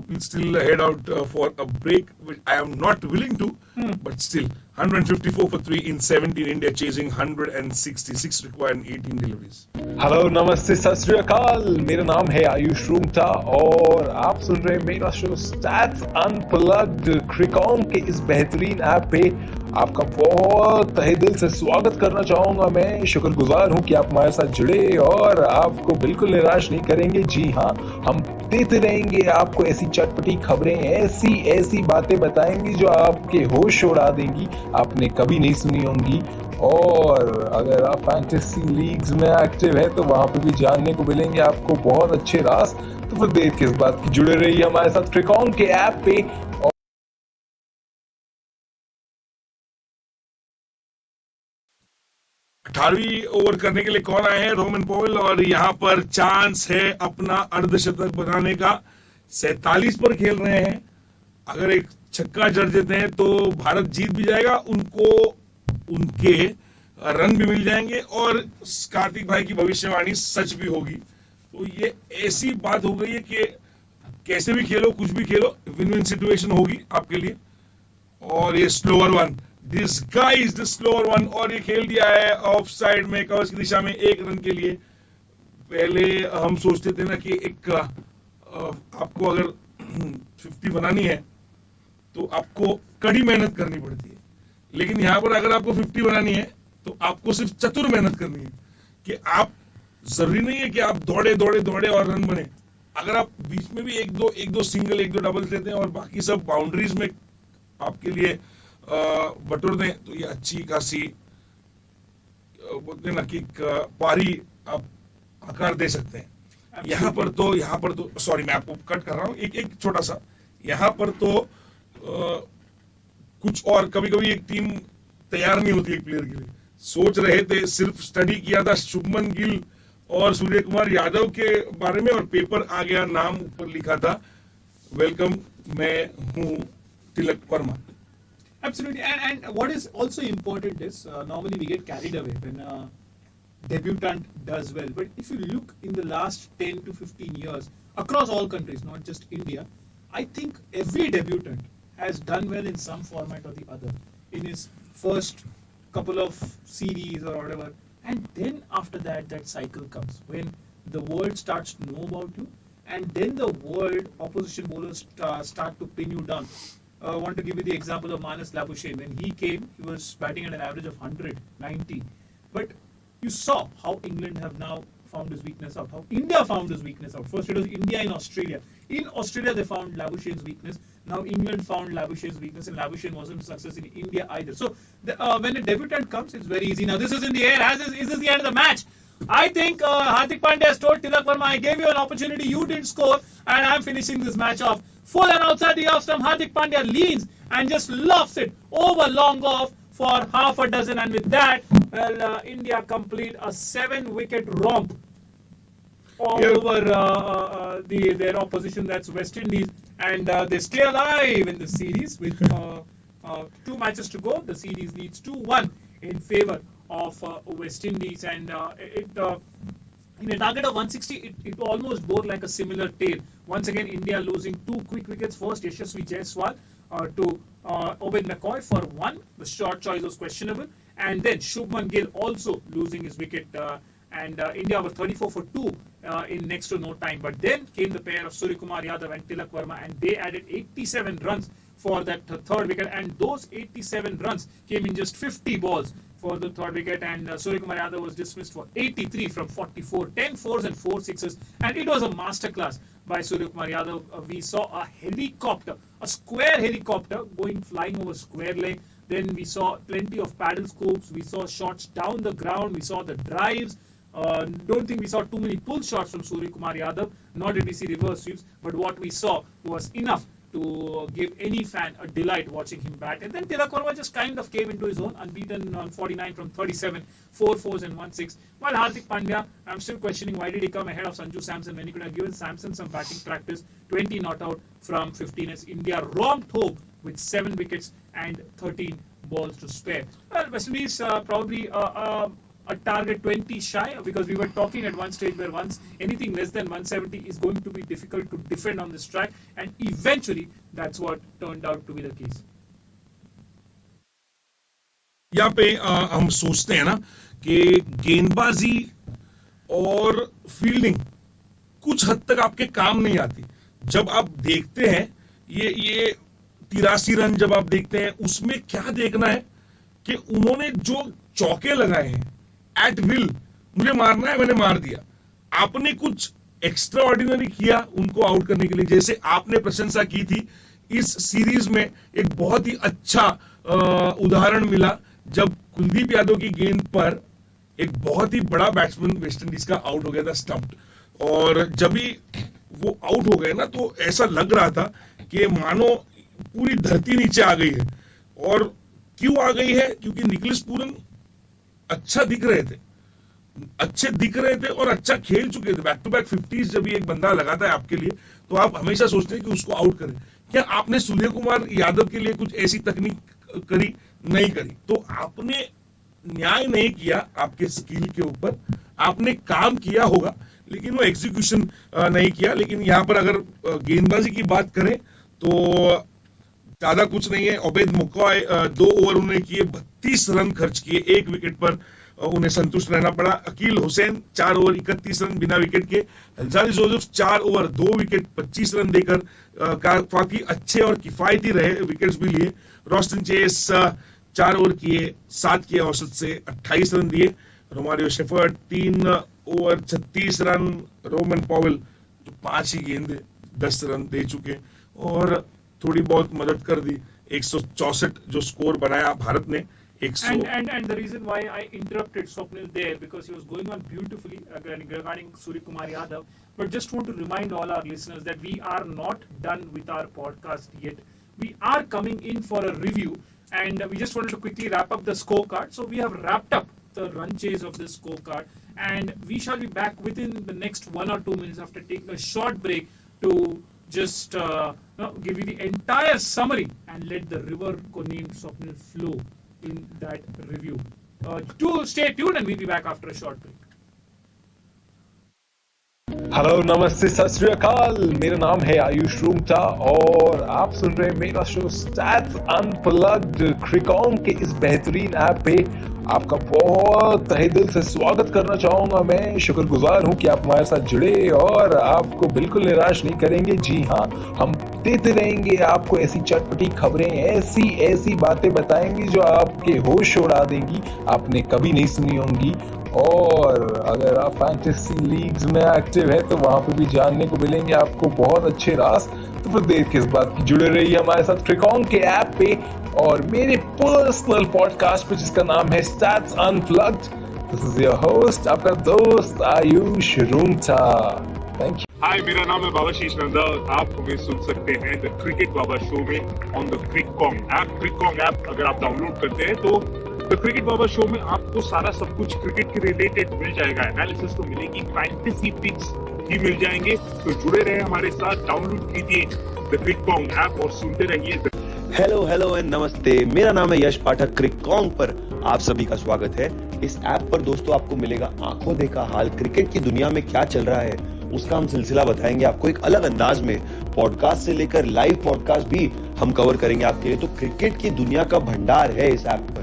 We'll still head out for a break, which I am not willing to, but still 154 for 3 in 17. India chasing 166 required and 18 deliveries. Hello नमस्ते सत श्री अकाल, मेरा नाम है आयुष रूंगटा और आप सुन रहे हैं मेरा शो स्टैट्स अनप्लग्ड क्रिकॉन के इस बेहतरीन ऐप पे। आपका बहुत तहे दिल से स्वागत करना चाहूंगा। मैं शुक्रगुजार हूं कि आप हमारे साथ जुड़े और आपको बिल्कुल निराश नहीं करेंगे। जी हाँ, हम देते रहेंगे आपको ऐसी चटपटी खबरें, ऐसी बातें बताएंगे जो आपके होश उड़ा देंगी, आपने कभी नहीं सुनी होंगी। और अगर आप फैंटेसी लीग्स में एक्टिव है तो वहां पे भी जानने को मिलेंगे आपको बहुत अच्छे राज। तो फिर देर किस बात की, जुड़े रहिए हमारे साथ क्रिकॉन के ऐप पे। 18वीं ओवर करने के लिए कौन आए हैं? रोमन पॉवेल, और यहाँ पर चांस है अपना अर्धशतक बनाने का। 47 पर खेल रहे हैं, अगर एक छक्का जड़ देते हैं तो भारत जीत भी जाएगा, उनको उनके रन भी मिल जाएंगे और कार्तिक भाई की भविष्यवाणी सच भी होगी। तो ये ऐसी बात हो गई है कि कैसे भी खेलो, कुछ भी खेलो, विन विन सिचुएशन होगी आपके लिए। और ये slower one, this guy is the slower one, और ये खेल दिया है ऑफ साइड में कवच की दिशा में 1 रन के लिए। पहले हम सोचते थे ना कि एक आपको अगर 50 बनानी है तो आपको कड़ी मेहनत करनी पड़ती है, लेकिन यहाँ पर अगर आपको 50 बनानी है तो आपको सिर्फ चतुर मेहनत करनी है। कि आप जरूरी नहीं है कि आप दौड़े और रन बने। अगर आप बीच में भी एक दो सिंगल, 1-2 डबल्स लेते हैं और बाकी सब बाउंड्रीज में आपके लिए बटोर दें तो ये अच्छी खासी बोलते हैं ना कि पारी आप आकार दे सकते हैं। यहाँ पर तो सॉरी, मैं आपको कट कर रहा हूँ। एक छोटा सा, यहाँ पर तो कुछ और, कभी कभी एक टीम तैयार नहीं होती एक प्लेयर के लिए। सोच रहे थे, सिर्फ स्टडी किया था शुभमन गिल और सूर्य कुमार यादव के बारे में और पेपर आ गया, नाम ऊपर लिखा था वेलकम, मैं हूँ Tilak Varma. Absolutely, and what is also important is normally we get carried away when a debutant does well. But if you look in the last 10 to 15 years across all countries, not just India, I think every debutant has done well in some format or the other in his first couple of series or whatever. And then after that, that cycle comes when the world starts to know about you, and then the world opposition bowlers start to pin you down. I want to give you the example of Manas Labuschagne. When he came, he was batting at an average of 190. But you saw how England have now found his weakness out, how India found his weakness out. First it was India in Australia. In Australia they found Labuschagne's weakness. Now England found Labuschagne's weakness, and Labuschagne wasn't a success in India either. So when a debutant comes, it's very easy. Now this is in the air. Is this the end of the match? I think Hardik Pandya has told Tilak Verma, I gave you an opportunity, you didn't score, and I'm finishing this match off. Full and outside the off stump, Hardik Pandya leans and just lofts it over long off for half a dozen, and with that, well, India complete a 7-wicket romp all over their opposition, that's West Indies, and they stay alive in the series with 2 matches to go. The series leads 2-1 in favour of West Indies, and in a target of 160, it almost bore like a similar tale. Once again, India losing 2 quick wickets. First, Yashasvi Jaiswal to Obed McCoy for 1. The short choice was questionable. And then Shubman Gill also losing his wicket. And India were 34 for 2 in next to no time. But then came the pair of Surya Kumar Yadav and Tilak Verma, and they added 87 runs for that third wicket. And those 87 runs came in just 50 balls for the third wicket, and Surya Kumar Yadav was dismissed for 83 from 44, 10 fours and 4 sixes, and it was a masterclass by Surya Kumar Yadav. We saw a helicopter, a square helicopter flying over square leg. Then we saw plenty of paddle scoops, we saw shots down the ground, we saw the drives. Don't think we saw too many pull shots from Surya Kumar Yadav, nor did we see reverse sweeps, but what we saw was enough to give any fan a delight watching him bat. And then Tilak Verma just kind of came into his own, unbeaten on 49 from 37, 4 fours and 1 6. While Hardik Pandya, I'm still questioning why did he come ahead of Sanju Samson when he could have given Samson some batting practice. 20 not out from 15 as India romped home with 7 wickets and 13 balls to spare. Well, West Indies probably a target 20 shy, because we were talking at one stage where once anything less than 170 is going to be difficult to defend on this track, and eventually that's what turned out to be the case. यहाँ पे हम सोचते हैं ना कि गेंदबाजी और fielding कुछ हद तक आपके काम नहीं आती। जब आप देखते हैं ये 83 रन जब आप देखते हैं, उसमें क्या देखना है कि उन्होंने जो चौके लगाए हैं एट विल, मुझे मारना है मैंने मार दिया। आपने कुछ एक्स्ट्रा ऑर्डिनरी किया उनको आउट करने के लिए, जैसे आपने प्रशंसा की थी इस सीरीज में। एक बहुत ही अच्छा उदाहरण मिला जब कुलदीप यादव की गेंद पर एक बहुत ही बड़ा बैट्समैन वेस्ट इंडीज का आउट हो गया था, स्टंप्ड, और जब ही वो आउट हो गए ना तो ऐसा लग रहा था कि मानो पूरी धरती नीचे आ गई है। और क्यों आ गई है? क्योंकि निकोलस पूरन अच्छे दिख रहे थे और अच्छा खेल चुके थे। बैक टू बैक 50s जब ये एक बंदा लगाता है आपके लिए, तो आप हमेशा सोचते हैं कि उसको आउट करें। क्या आपने सूर्य कुमार यादव के लिए कुछ ऐसी तकनीक करी? नहीं करी। तो आपने न्याय नहीं किया आपके स्किल के ऊपर, आपने काम किया होगा लेकिन वो एग्जीक्यूशन नहीं किया। लेकिन यहाँ पर अगर गेंदबाजी की बात करें तो ज्यादा कुछ नहीं है। ओबेद मकॉय 2 ओवर उन्होंने किए, 32 रन खर्च किए, 1 विकेट पर उन्हें संतुष्ट रहना पड़ा। अकील हुसैन 4 ओवर 31 रन बिना विकेट के। हलजारी जोसेफ 4 ओवर 2 विकेट 25 रन देकर काफी अच्छे और किफायती रहे, विकेट्स भी लिए। रोस्टन चेस 4 ओवर किए, 7 के औसत से 28 रन दिए। Romario shepherd 3 over 36 run. Rovman Powell जो 5 ही गेंद 10 रन दे चुके और थोड़ी बहुत मदद कर दी। 164 जो स्कोर बनाया भारत ने And the reason why I interrupted Swapnil there, because he was going on beautifully regarding Surya Kumar Yadav. But just want to remind all our listeners that we are not done with our podcast yet. We are coming in for a review, and we just wanted to quickly wrap up the scorecard. So we have wrapped up the run chase of this scorecard, and we shall be back within the next 1 or 2 minutes after taking a short break to just give you the entire summary and let the river named Swapnil flow in that review. Do stay tuned, and we'll be back after a short break. Hello नमस्ते सत श्री अकाल, मेरा नाम है आयुष रूमटा और आप सुन रहे हैं मेरा शो स्टैट्स अनप्लग्ड क्रिकॉन के इस बेहतरीन ऐप पे। आपका बहुत तहे दिल से स्वागत करना चाहूंगा। मैं शुक्रगुजार हूं कि आप हमारे साथ जुड़े और आपको बिल्कुल निराश नहीं करेंगे। जी हाँ, हम देते रहेंगे आपको ऐसी चटपटी खबरें, ऐसी ऐसी बातें बताएंगे जो आपके होश उड़ा देंगी, आपने कभी नहीं सुनी होंगी। और अगर आप फैंटेसी लीग्स में एक्टिव है तो वहां पे भी जानने को मिलेंगे आपको बहुत अच्छे राज। तो फिर देर किस बात की, जुड़े रहिए हमारे साथ क्रिकॉन के ऐप पे और मेरे पर्सनल पॉडकास्ट पे जिसका नाम है stats unplugged. This is your host, आपका दोस्त Ayush Rungta. Thank you. Hi, मेरा नाम है बाबाशीष नंदा और आप हमें सुन सकते हैं द क्रिकेट बाबा शो में ऑन द क्रिकॉन ऐप। क्रिकॉन ऐप अगर आप डाउनलोड करते हैं तो द क्रिकेट बाबा शो में आपको सारा सब कुछ क्रिकेट के रिलेटेड मिल जाएगा। एनालिसिस तो मिलेगी, फैंटेसी पिक्स भी मिल जाएंगे। तो जुड़े रहे हमारे साथ, डाउनलोड कीजिए द क्रिकॉन ऐप और सुनते रहिए। हेलो एंड नमस्ते, मेरा नाम है यश पाठक। क्रिकॉन पर आप सभी का स्वागत है। इस ऐप पर दोस्तों आपको मिलेगा आंखों देखा हाल, क्रिकेट की दुनिया में क्या चल रहा है उसका हम सिलसिला बताएंगे आपको एक अलग अंदाज में। पॉडकास्ट से लेकर लाइव पॉडकास्ट भी हम कवर करेंगे आपके लिए। तो क्रिकेट की दुनिया का भंडार है इस ऐप पर।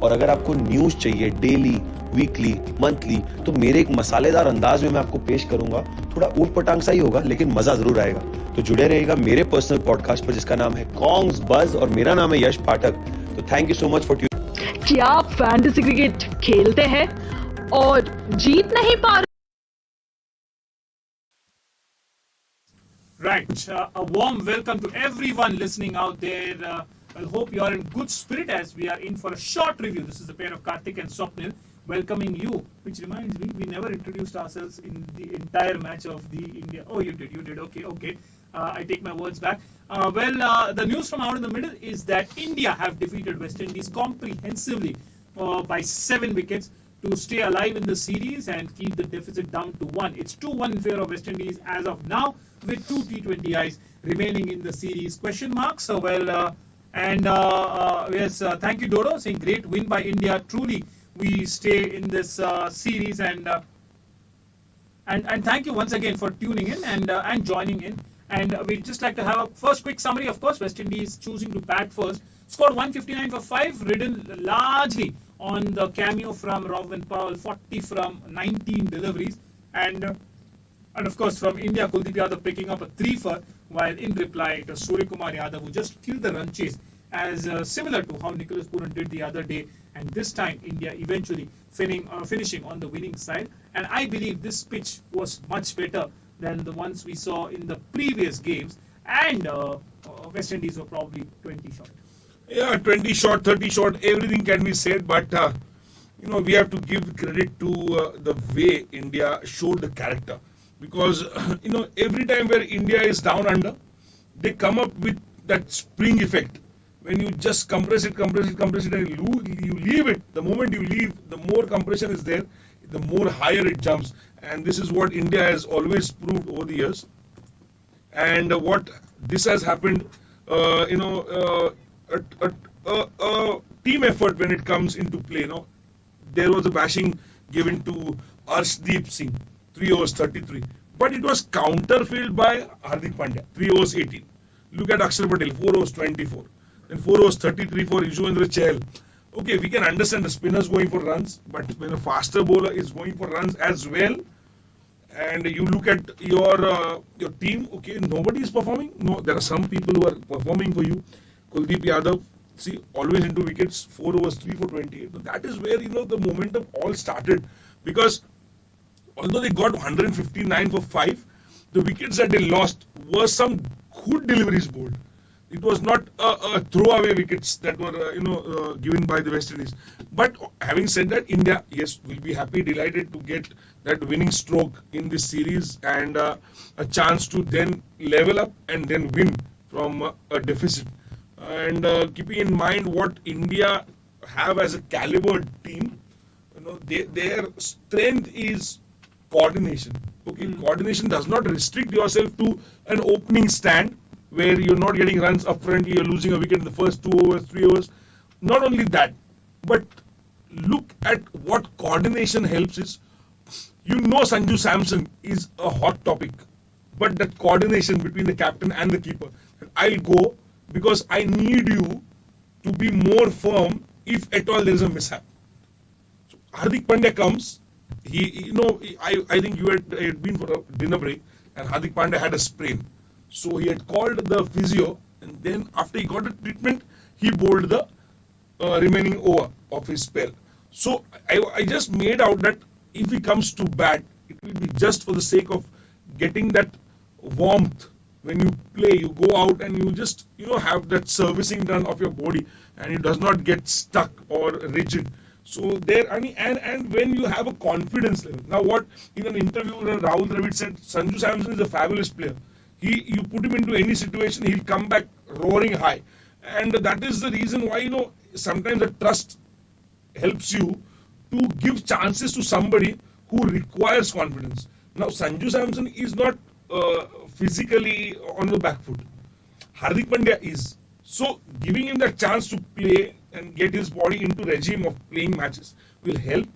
और अगर आपको न्यूज चाहिए डेली, वीकली, मंथली, तो मेरे एक मसालेदार अंदाज में मैं आपको पेश करूंगा। थोड़ा ऊट पटांग सा ही होगा लेकिन मजा जरूर आएगा। तो जुड़े रहेगा मेरे पर्सनल पॉडकास्ट पर जिसका नाम है कॉन्ग्स बज और मेरा नाम है यश पाठक। तो thank you so much for tuning. क्या आप फैंटेसी क्रिकेट खेलते हैं और जीत नहीं पा रहे? Right. A warm welcome to everyone listening out there. I hope you are in good spirit as we are in for a short review. This is the pair of Karthik and Swapnil welcoming you. Which reminds me, we never introduced ourselves in the entire match of the India. Oh, you did. Okay. I take my words back. The news from out in the middle is that India have defeated West Indies comprehensively by 7 wickets to stay alive in the series and keep the deficit down to 1. It's 2-1 in favor of West Indies as of now, with 2 T20Is remaining in the series. Question marks? Thank you, Dodo, saying great win by India. Truly, we stay in this series, and thank you once again for tuning in and joining in. And we'd just like to have a first quick summary. Of course, West Indies choosing to bat first, scored 159 for 5, ridden largely on the cameo from Robin Powell, 40 from 19 deliveries, and of course from India, Kuldeep Yadav picking up a 3 for, while in reply it was Surya Kumar Yadav who just killed the run chase, as similar to how Nicholas Pooran did the other day, and this time India eventually finishing on the winning side. And I believe this pitch was much better than the ones we saw in the previous games, and West Indies were probably 20 short. Yeah, 20 short, 30 short, everything can be said, but we have to give credit to the way India showed the character, because every time where India is down under, they come up with that spring effect. When you just compress it, and you leave it, the moment you leave, the more compression is there, the more higher it jumps, and this is what India has always proved over the years. And what this has happened, a team effort when it comes into play. There was a bashing given to Arshdeep Singh, 3 overs 33, but it was counterfilled by Hardik Pandya, 3 overs 18. Look at Akshar Patel, 4 overs 24, then 4 overs 33 for Yuzvendra Chahal. Okay, we can understand the spinners going for runs, but when a faster bowler is going for runs as well, and you look at your team, okay, nobody is performing. No, there are some people who are performing for you. Kuldeep Yadav, see, always into wickets, 4 overs 3 for 28. So that is where the momentum all started, because although they got 159 for 5, the wickets that they lost were some good deliveries bowled. It was not a throwaway wickets that were given by the West Indies. But having said that, India, yes, will be happy, delighted to get that winning stroke in this series and a chance to then level up and then win from a deficit. And keeping in mind what India have as a caliber team, their strength is coordination. Okay, coordination does not restrict yourself to an opening stand where you're not getting runs up front, you're losing a wicket in the first 2 overs, 3 overs. Not only that, but look at what coordination helps is. Sanju Samson is a hot topic, but that coordination between the captain and the keeper. I'll go because I need you to be more firm if at all there is a mishap. So Hardik Pandya comes. I think you had been for a dinner break, and Hardik Pandya had a sprain. So he had called the physio, and then after he got the treatment, he bowled the remaining over of his spell. So I just made out that if he comes to bat, it will be just for the sake of getting that warmth. When you play, you go out and you just have that servicing done of your body, and it does not get stuck or rigid. So there, and when you have a confidence level. Now, what in an interview, Rahul Dravid said, Sanju Samson is a fabulous player. You put him into any situation, he'll come back roaring high, and that is the reason why sometimes the trust helps you to give chances to somebody who requires confidence. Now, Sanju Samson is not physically on the back foot. Hardik Pandya is. So, giving him that chance to play and get his body into regime of playing matches will help.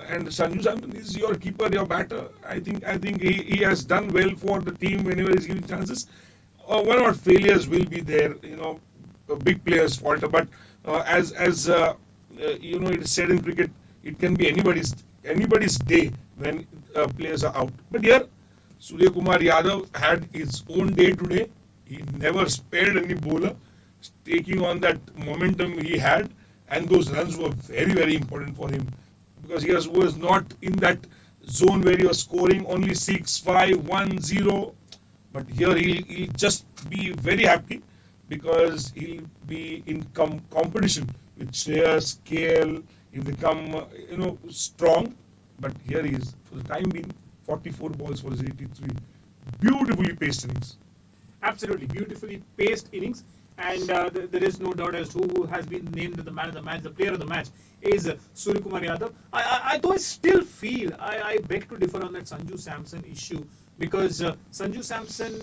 And Sanju Samson is your keeper, your batter. I think he has done well for the team whenever he's given chances. One or failures will be there. Big players falter. But as it is said in cricket, it can be anybody's day when players are out. But here, Surya Kumar Yadav had his own day today. He never spared any bowler, taking on that momentum he had, and those runs were very, very important for him because he was not in that zone where he was scoring only 6, 5, 1, 0. But here he'll just be very happy because he'll be in competition with Shreyas, KL. He'll become strong. But here he is, for the time being, 44 balls for his 83. Beautifully paced innings. Absolutely, beautifully paced innings. And there is no doubt as to who has been named the man of the match, the player of the match is Surya Kumar Yadav. I still feel, I beg to differ on that Sanju Samson issue because Sanju Samson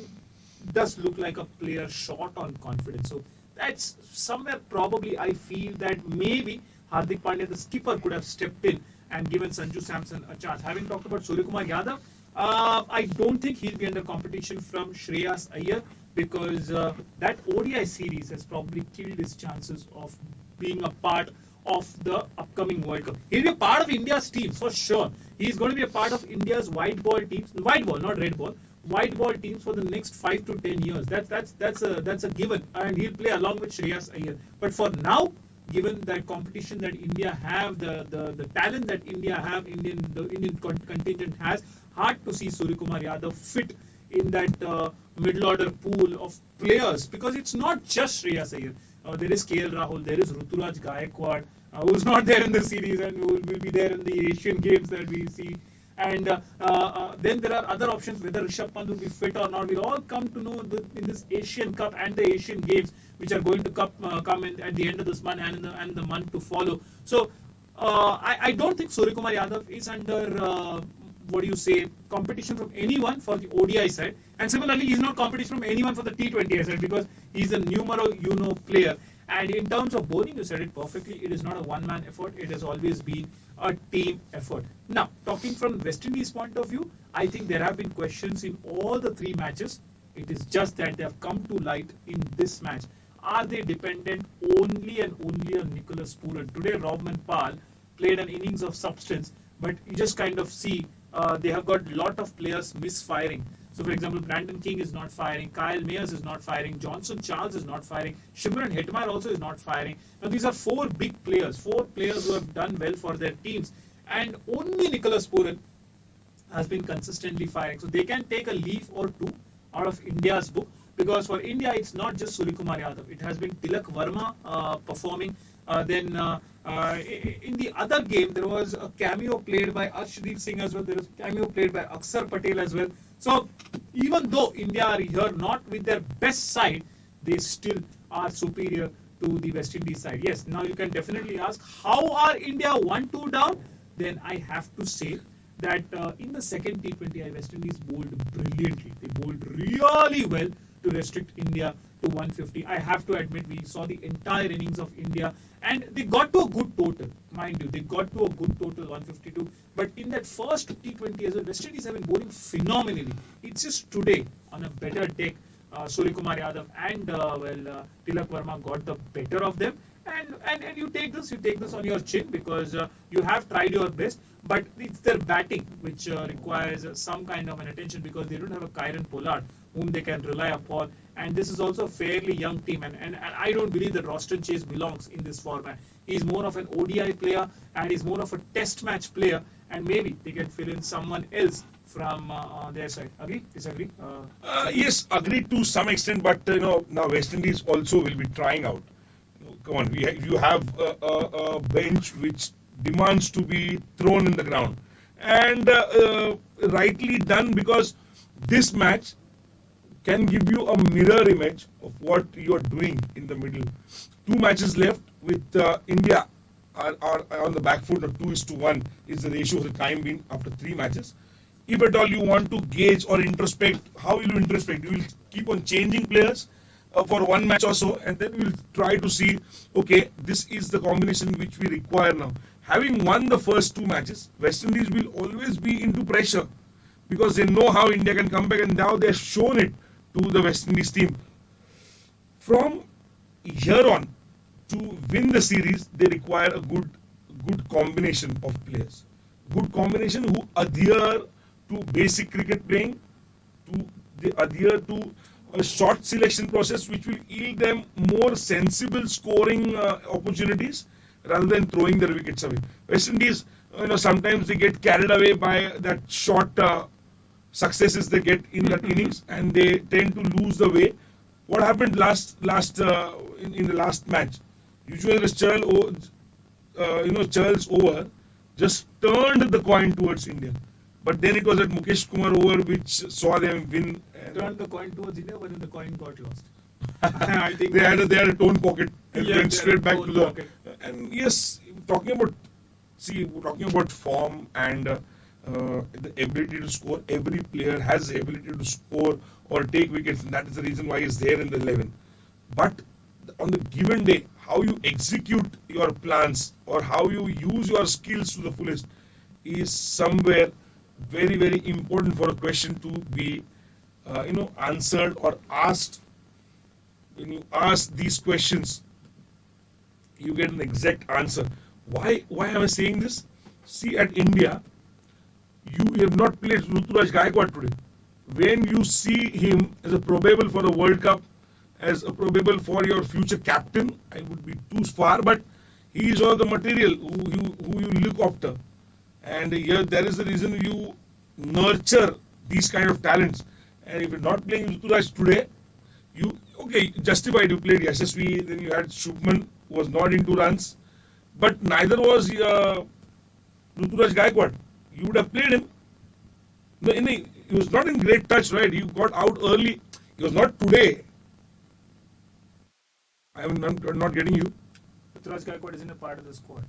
does look like a player short on confidence. So that's somewhere probably I feel that maybe Hardik Pandya, the skipper, could have stepped in and given Sanju Samson a chance. Having talked about Surya Kumar Yadav, I don't think he'll be under competition from Shreyas Iyer because that ODI series has probably killed his chances of being a part of the upcoming World Cup. He'll be a part of India's team for sure. He's going to be a part of India's white ball teams, white ball, not red ball, white ball teams for the next 5 to 10 years. That's a given, and he'll play along with Shreyas Iyer. But for now, given that competition that India have, the talent that India have, the Indian contingent has, hard to see Surya Kumar Yadav fit in that middle order pool of players because it's not just Shreyas Iyer. There is KL Rahul, there is Ruturaj Gaikwad, who's not there in the series and who will be there in the Asian Games that we see. And then there are other options, whether Rishabh Pant will be fit or not. We'll all come to know in this Asian Cup and the Asian Games, which are going to come in at the end of this month and the month to follow. So I don't think Surya Kumar Yadav is under competition from anyone for the ODI side, and similarly he's not competition from anyone for the T20I side because he's a numero uno player. And in terms of bowling, you said it perfectly, it is not a one-man effort, it has always been a team effort. Now, talking from West Indies point of view, I think there have been questions in all the 3 matches. It is just that they have come to light in this match. Are they dependent only and only on Nicholas Pooran? Today, Robman Pal played an innings of substance, but you just kind of see they have got a lot of players misfiring. So, for example, Brandon King is not firing, Kyle Mayers is not firing, Johnson Charles is not firing, Shimron Hetmeyer also is not firing. Now, these are 4 big players, 4 players who have done well for their teams, and only Nicholas Pooran has been consistently firing. So, they can take a leaf or two out of India's book. because for India it's not just Suryakumar Yadav. It has been Tilak Verma performing. Then in the other game there was a cameo played by Arshdeep Singh as well. There was a cameo played by Akshar Patel as well. So even though India are here not with their best side, they still are superior to the West Indies side. Yes, now you can definitely ask, how are India 1-2 down? Then I have to say that in the second T20I, West Indies bowled brilliantly. They bowled really well to restrict India to 150. I have to admit, we saw the entire innings of India and they got to a good total. Mind you, they got to a good total, 152. But in that first T20 as well, West Indies have been bowling phenomenally. It's just today, on a better deck, Suryakumar Yadav and Tilak Verma got the better of them. And you take this on your chin because you have tried your best, but it's their batting which requires some kind of an attention because they don't have a Kyron Pollard whom they can rely upon, and this is also a fairly young team, and I don't believe that Roston Chase belongs in this format. He's more of an ODI player and he's more of a test match player, and maybe they can fill in someone else from their side. Agree? Disagree? Yes, agree to some extent, but now West Indies also will be trying out. Come on, you have a bench which demands to be thrown in the ground, and rightly done, because this match can give you a mirror image of what you are doing in the middle. 2 matches left with India are on the back foot of 2:1 is the ratio of the time being after 3 matches. If at all you want to gauge or introspect, how will you introspect? You will keep on changing players for 1 match or so, and then we'll try to see, okay, this is the combination which we require now. Having won the first 2 matches, West Indies will always be into pressure because they know how India can come back, and now they've shown it to the West Indies team. From here on, to win the series, they require a good combination of players. Good combination who adhere to basic cricket playing, they adhere to a short selection process which will yield them more sensible scoring opportunities rather than throwing their wickets away. West Indies, sometimes they get carried away by that short successes they get in that innings, and they tend to lose the way. What happened in the last match? Usually the Churl's over just turned the coin towards India. But then it was that Mukesh Kumar over which saw them win. Turned the coin towards India, but then the coin got lost. I think they had a tone pocket and went straight back to the. Pocket. And yes, talking about form and the ability to score. Every player has the ability to score or take wickets, and that is the reason why he's there in the 11. But on the given day, how you execute your plans or how you use your skills to the fullest is somewhere very, very important for a question to be answered or asked. When you ask these questions, you get an exact answer. Why am I saying this? See, at India, you have not played Ruturaj Gaikwad today. When you see him as a probable for the World Cup, as a probable for your future captain, I would be too far, but he is all the material who you look after. And here there is the reason you nurture these kind of talents. And if you're not playing Ruturaj today, justified, you played Yashasvi, then you had Shubman, who was not into runs, but neither was Ruturaj Gaikwad. You would have played him. He was not in great touch, right? He got out early. He was not today. I'm not getting you. Ruturaj Gaikwad isn't a part of the squad.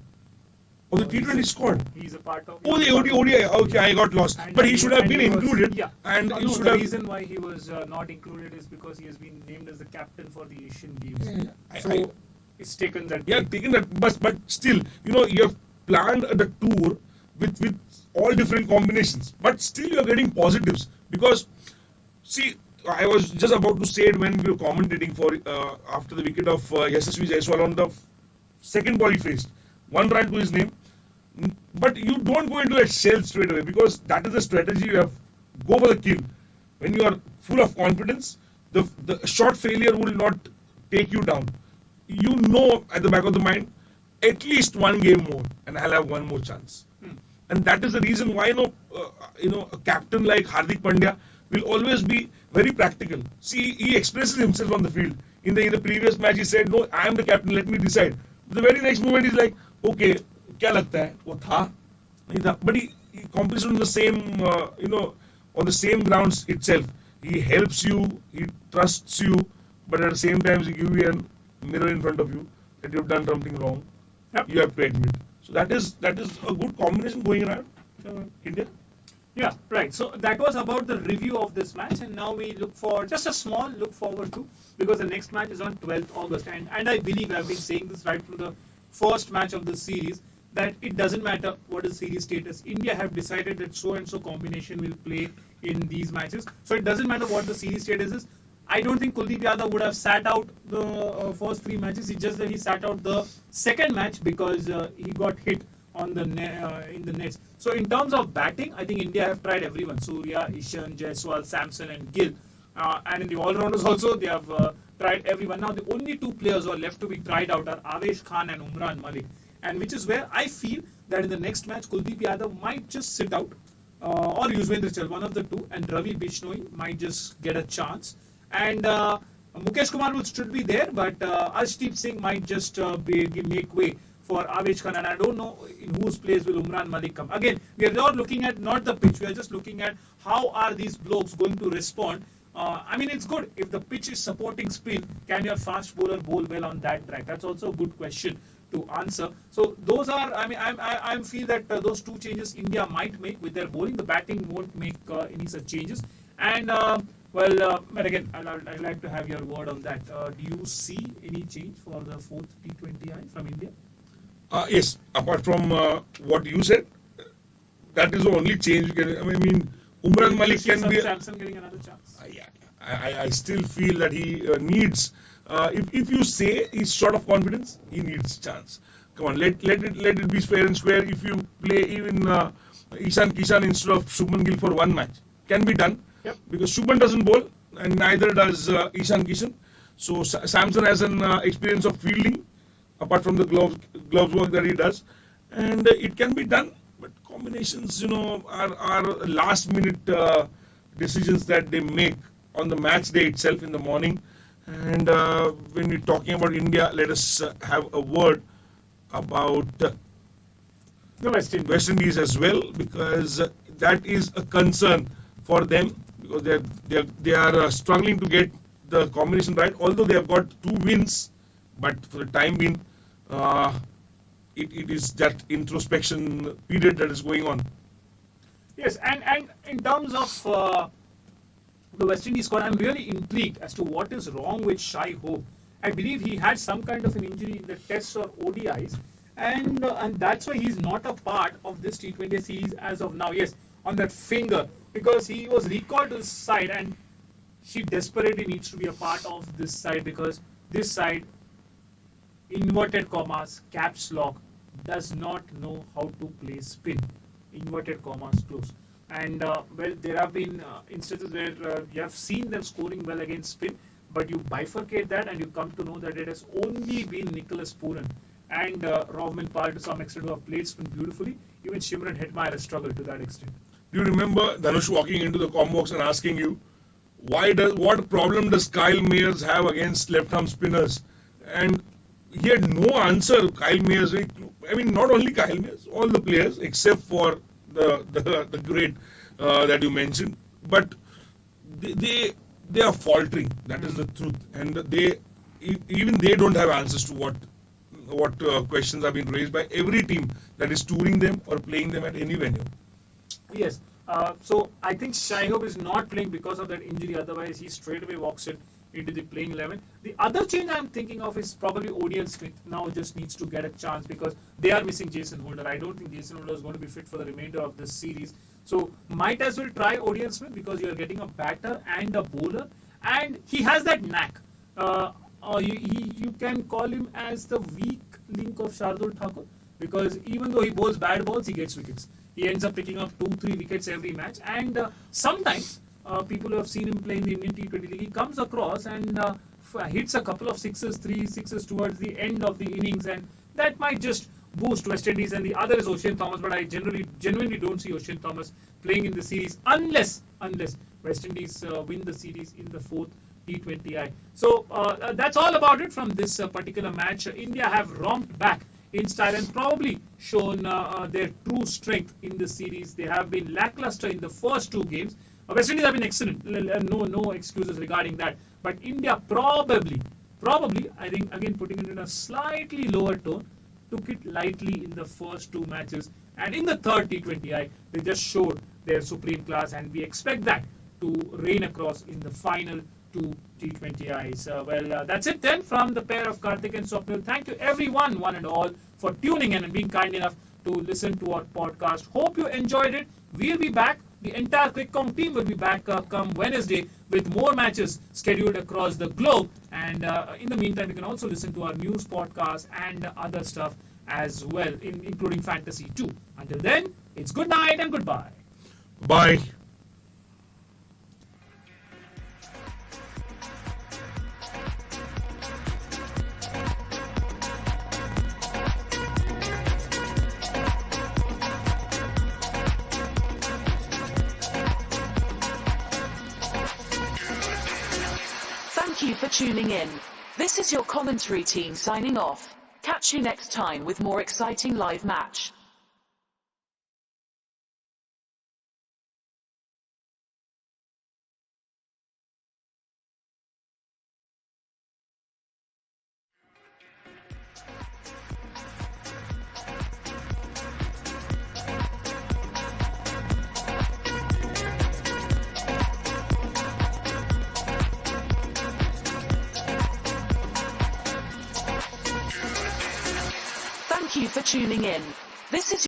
Oh, the T20 squad. He's a part of. Oh, the ODI. Okay, I got lost. But he should have been included. Yeah. And the reason why he was not included is because he has been named as the captain for the Asian Games. Yeah. It's taken that. Yeah, taken that. But still, you have planned the tour with all different combinations. But still, you are getting positives because, see, I was just about to say it when we were commentating for after the wicket of Yashasvi Jaiswal on the second ball he faced. 1 run to his name, but you don't go into that shell straight away because that is the strategy you have. Go for the kill. When you are full of confidence, the shot failure will not take you down. You know at the back of the mind, at least 1 game more, and I'll have 1 more chance. And that is the reason why a captain like Hardik Pandya, will always be very practical. See, he expresses himself on the field. In the previous match, he said, "No, I am the captain. Let me decide." The very next moment, he's like, "Okay, क्या लगता है? वो था, नहीं था." But he competes on the same, on the same grounds itself. He helps you, he trusts you, but at the same time, he gives you a mirror in front of you that you've done something wrong. Yep. You have to admit. So that is a good combination going around India. Yeah, right. So that was about the review of this match, and now we look for just a small look forward to, because the next match is on 12th August, and I believe I've been saying this right from the first match of the series, that it doesn't matter what is series status. India have decided that so and so combination will play in these matches, so it doesn't matter what the series status is. I don't think Kuldeep Yadav would have sat out the first 3 matches. It's just that he sat out the second match because he got hit on the in the nets. So in terms of batting, I think India have tried everyone: Surya, Ishan, Jaiswal, Samson, and Gill. And in the all-rounders also, they have tried everyone. Now the only 2 players who are left to be tried out are Avesh Khan and Umran Malik, and which is where I feel that in the next match, Kuldeep Yadav might just sit out, or Yuzvendra Chahal, one of the 2, and Ravi Bishnoi might just get a chance. And Mukesh Kumar will still be there, but Arshdeep Singh might just make way for Avesh Khan, and I don't know in whose place will Umran Malik come. Again, we are not looking at not the pitch, we are just looking at how are these blokes going to respond. I mean, it's good if the pitch is supporting spin. Can your fast bowler bowl well on that track? That's also a good question to answer. So those are, I mean, I feel that those 2 changes India might make with their bowling. The batting won't make any such changes. And but again, I'd like to have your word on that. Do you see any change for the 4th T20I from India? Yes, apart from what you said, that is the only change. I mean, Umran Malik can be. Samson getting another chance. I still feel that he needs. If you say he's short of confidence, he needs chance. Come on, let it be fair and square. If you play even Ishan Kishan instead of Shubman Gill for 1 match, can be done. Yep. Because Shubman doesn't bowl and neither does Ishan Kishan. So Samson has an experience of fielding, apart from the gloves work that he does, and it can be done. But combinations, are last minute decisions that they make on the match day itself in the morning. And when we're talking about India, let us have a word about the West Indies as well, because that is a concern for them, because they are struggling to get the combination right. Although they have got 2 wins, but for the time being, it is that introspection period that is going on. Yes, and in terms of the West Indies squad, I'm really intrigued as to what is wrong with Shai Hope. I believe he had some kind of an injury in the tests or ODIs, and that's why he's not a part of this T20 series as of now. Yes, on that finger, because he was recalled to his side, and he desperately needs to be a part of this side, because this side, inverted commas, caps lock, does not know how to play spin. Inverted commas close. And there have been instances where you have seen them scoring well against spin, but you bifurcate that and you come to know that it has only been Nicholas Pooran and Rovman Pal to some extent who have played spin beautifully. Even Shimran Hetmeyer has struggled to that extent. Do you remember Dhanush walking into the comm box and asking you, what problem does Kyle Mayers have against left-arm spinners? And he had no answer. Kyle Mayers, I mean, not only Kyle Mayers, all the players except for the great that you mentioned, but they are faltering. That is the truth, and they don't have answers to what questions have been raised by every team that is touring them or playing them at any venue. Yes. So I think Shai Hope is not playing because of that injury. Otherwise, he straight away walks into the playing 11. The other change I'm thinking of is probably Odiel Smith now just needs to get a chance, because they are missing Jason Holder. I don't think Jason Holder is going to be fit for the remainder of this series. So might as well try Odiel Smith, because you are getting a batter and a bowler, and he has that knack. You can call him as the weak link of Shardul Thakur, because even though he bowls bad balls, he gets wickets. He ends up picking up 2-3 wickets every match, and sometimes people who have seen him play in the Indian T20 League, he comes across and hits a couple of 3 sixes towards the end of the innings, and that might just boost West Indies. And the other is Ocean Thomas, but I genuinely don't see Ocean Thomas playing in the series unless West Indies win the series in the 4th T20I. So that's all about it from this particular match. India have romped back in style and probably shown their true strength in the series. They have been lackluster in the first 2 games. West Indies have been excellent. No excuses regarding that. But India probably, I think, again putting it in a slightly lower tone, took it lightly in the first 2 matches. And in the 3rd T20I, they just showed their supreme class, and we expect that to reign across in the final 2 T20Is. That's it then from the pair of Karthik and Swapnil. Thank you everyone, one and all, for tuning in and being kind enough to listen to our podcast. Hope you enjoyed it. We'll be back. The entire CrickCom team will be back come Wednesday with more matches scheduled across the globe. And in the meantime, you can also listen to our news podcast and other stuff as well, including fantasy too. Until then, it's good night and goodbye. Bye. Thank you for tuning in. This is your commentary team signing off. Catch you next time with more exciting live match. Thank you for tuning in. This is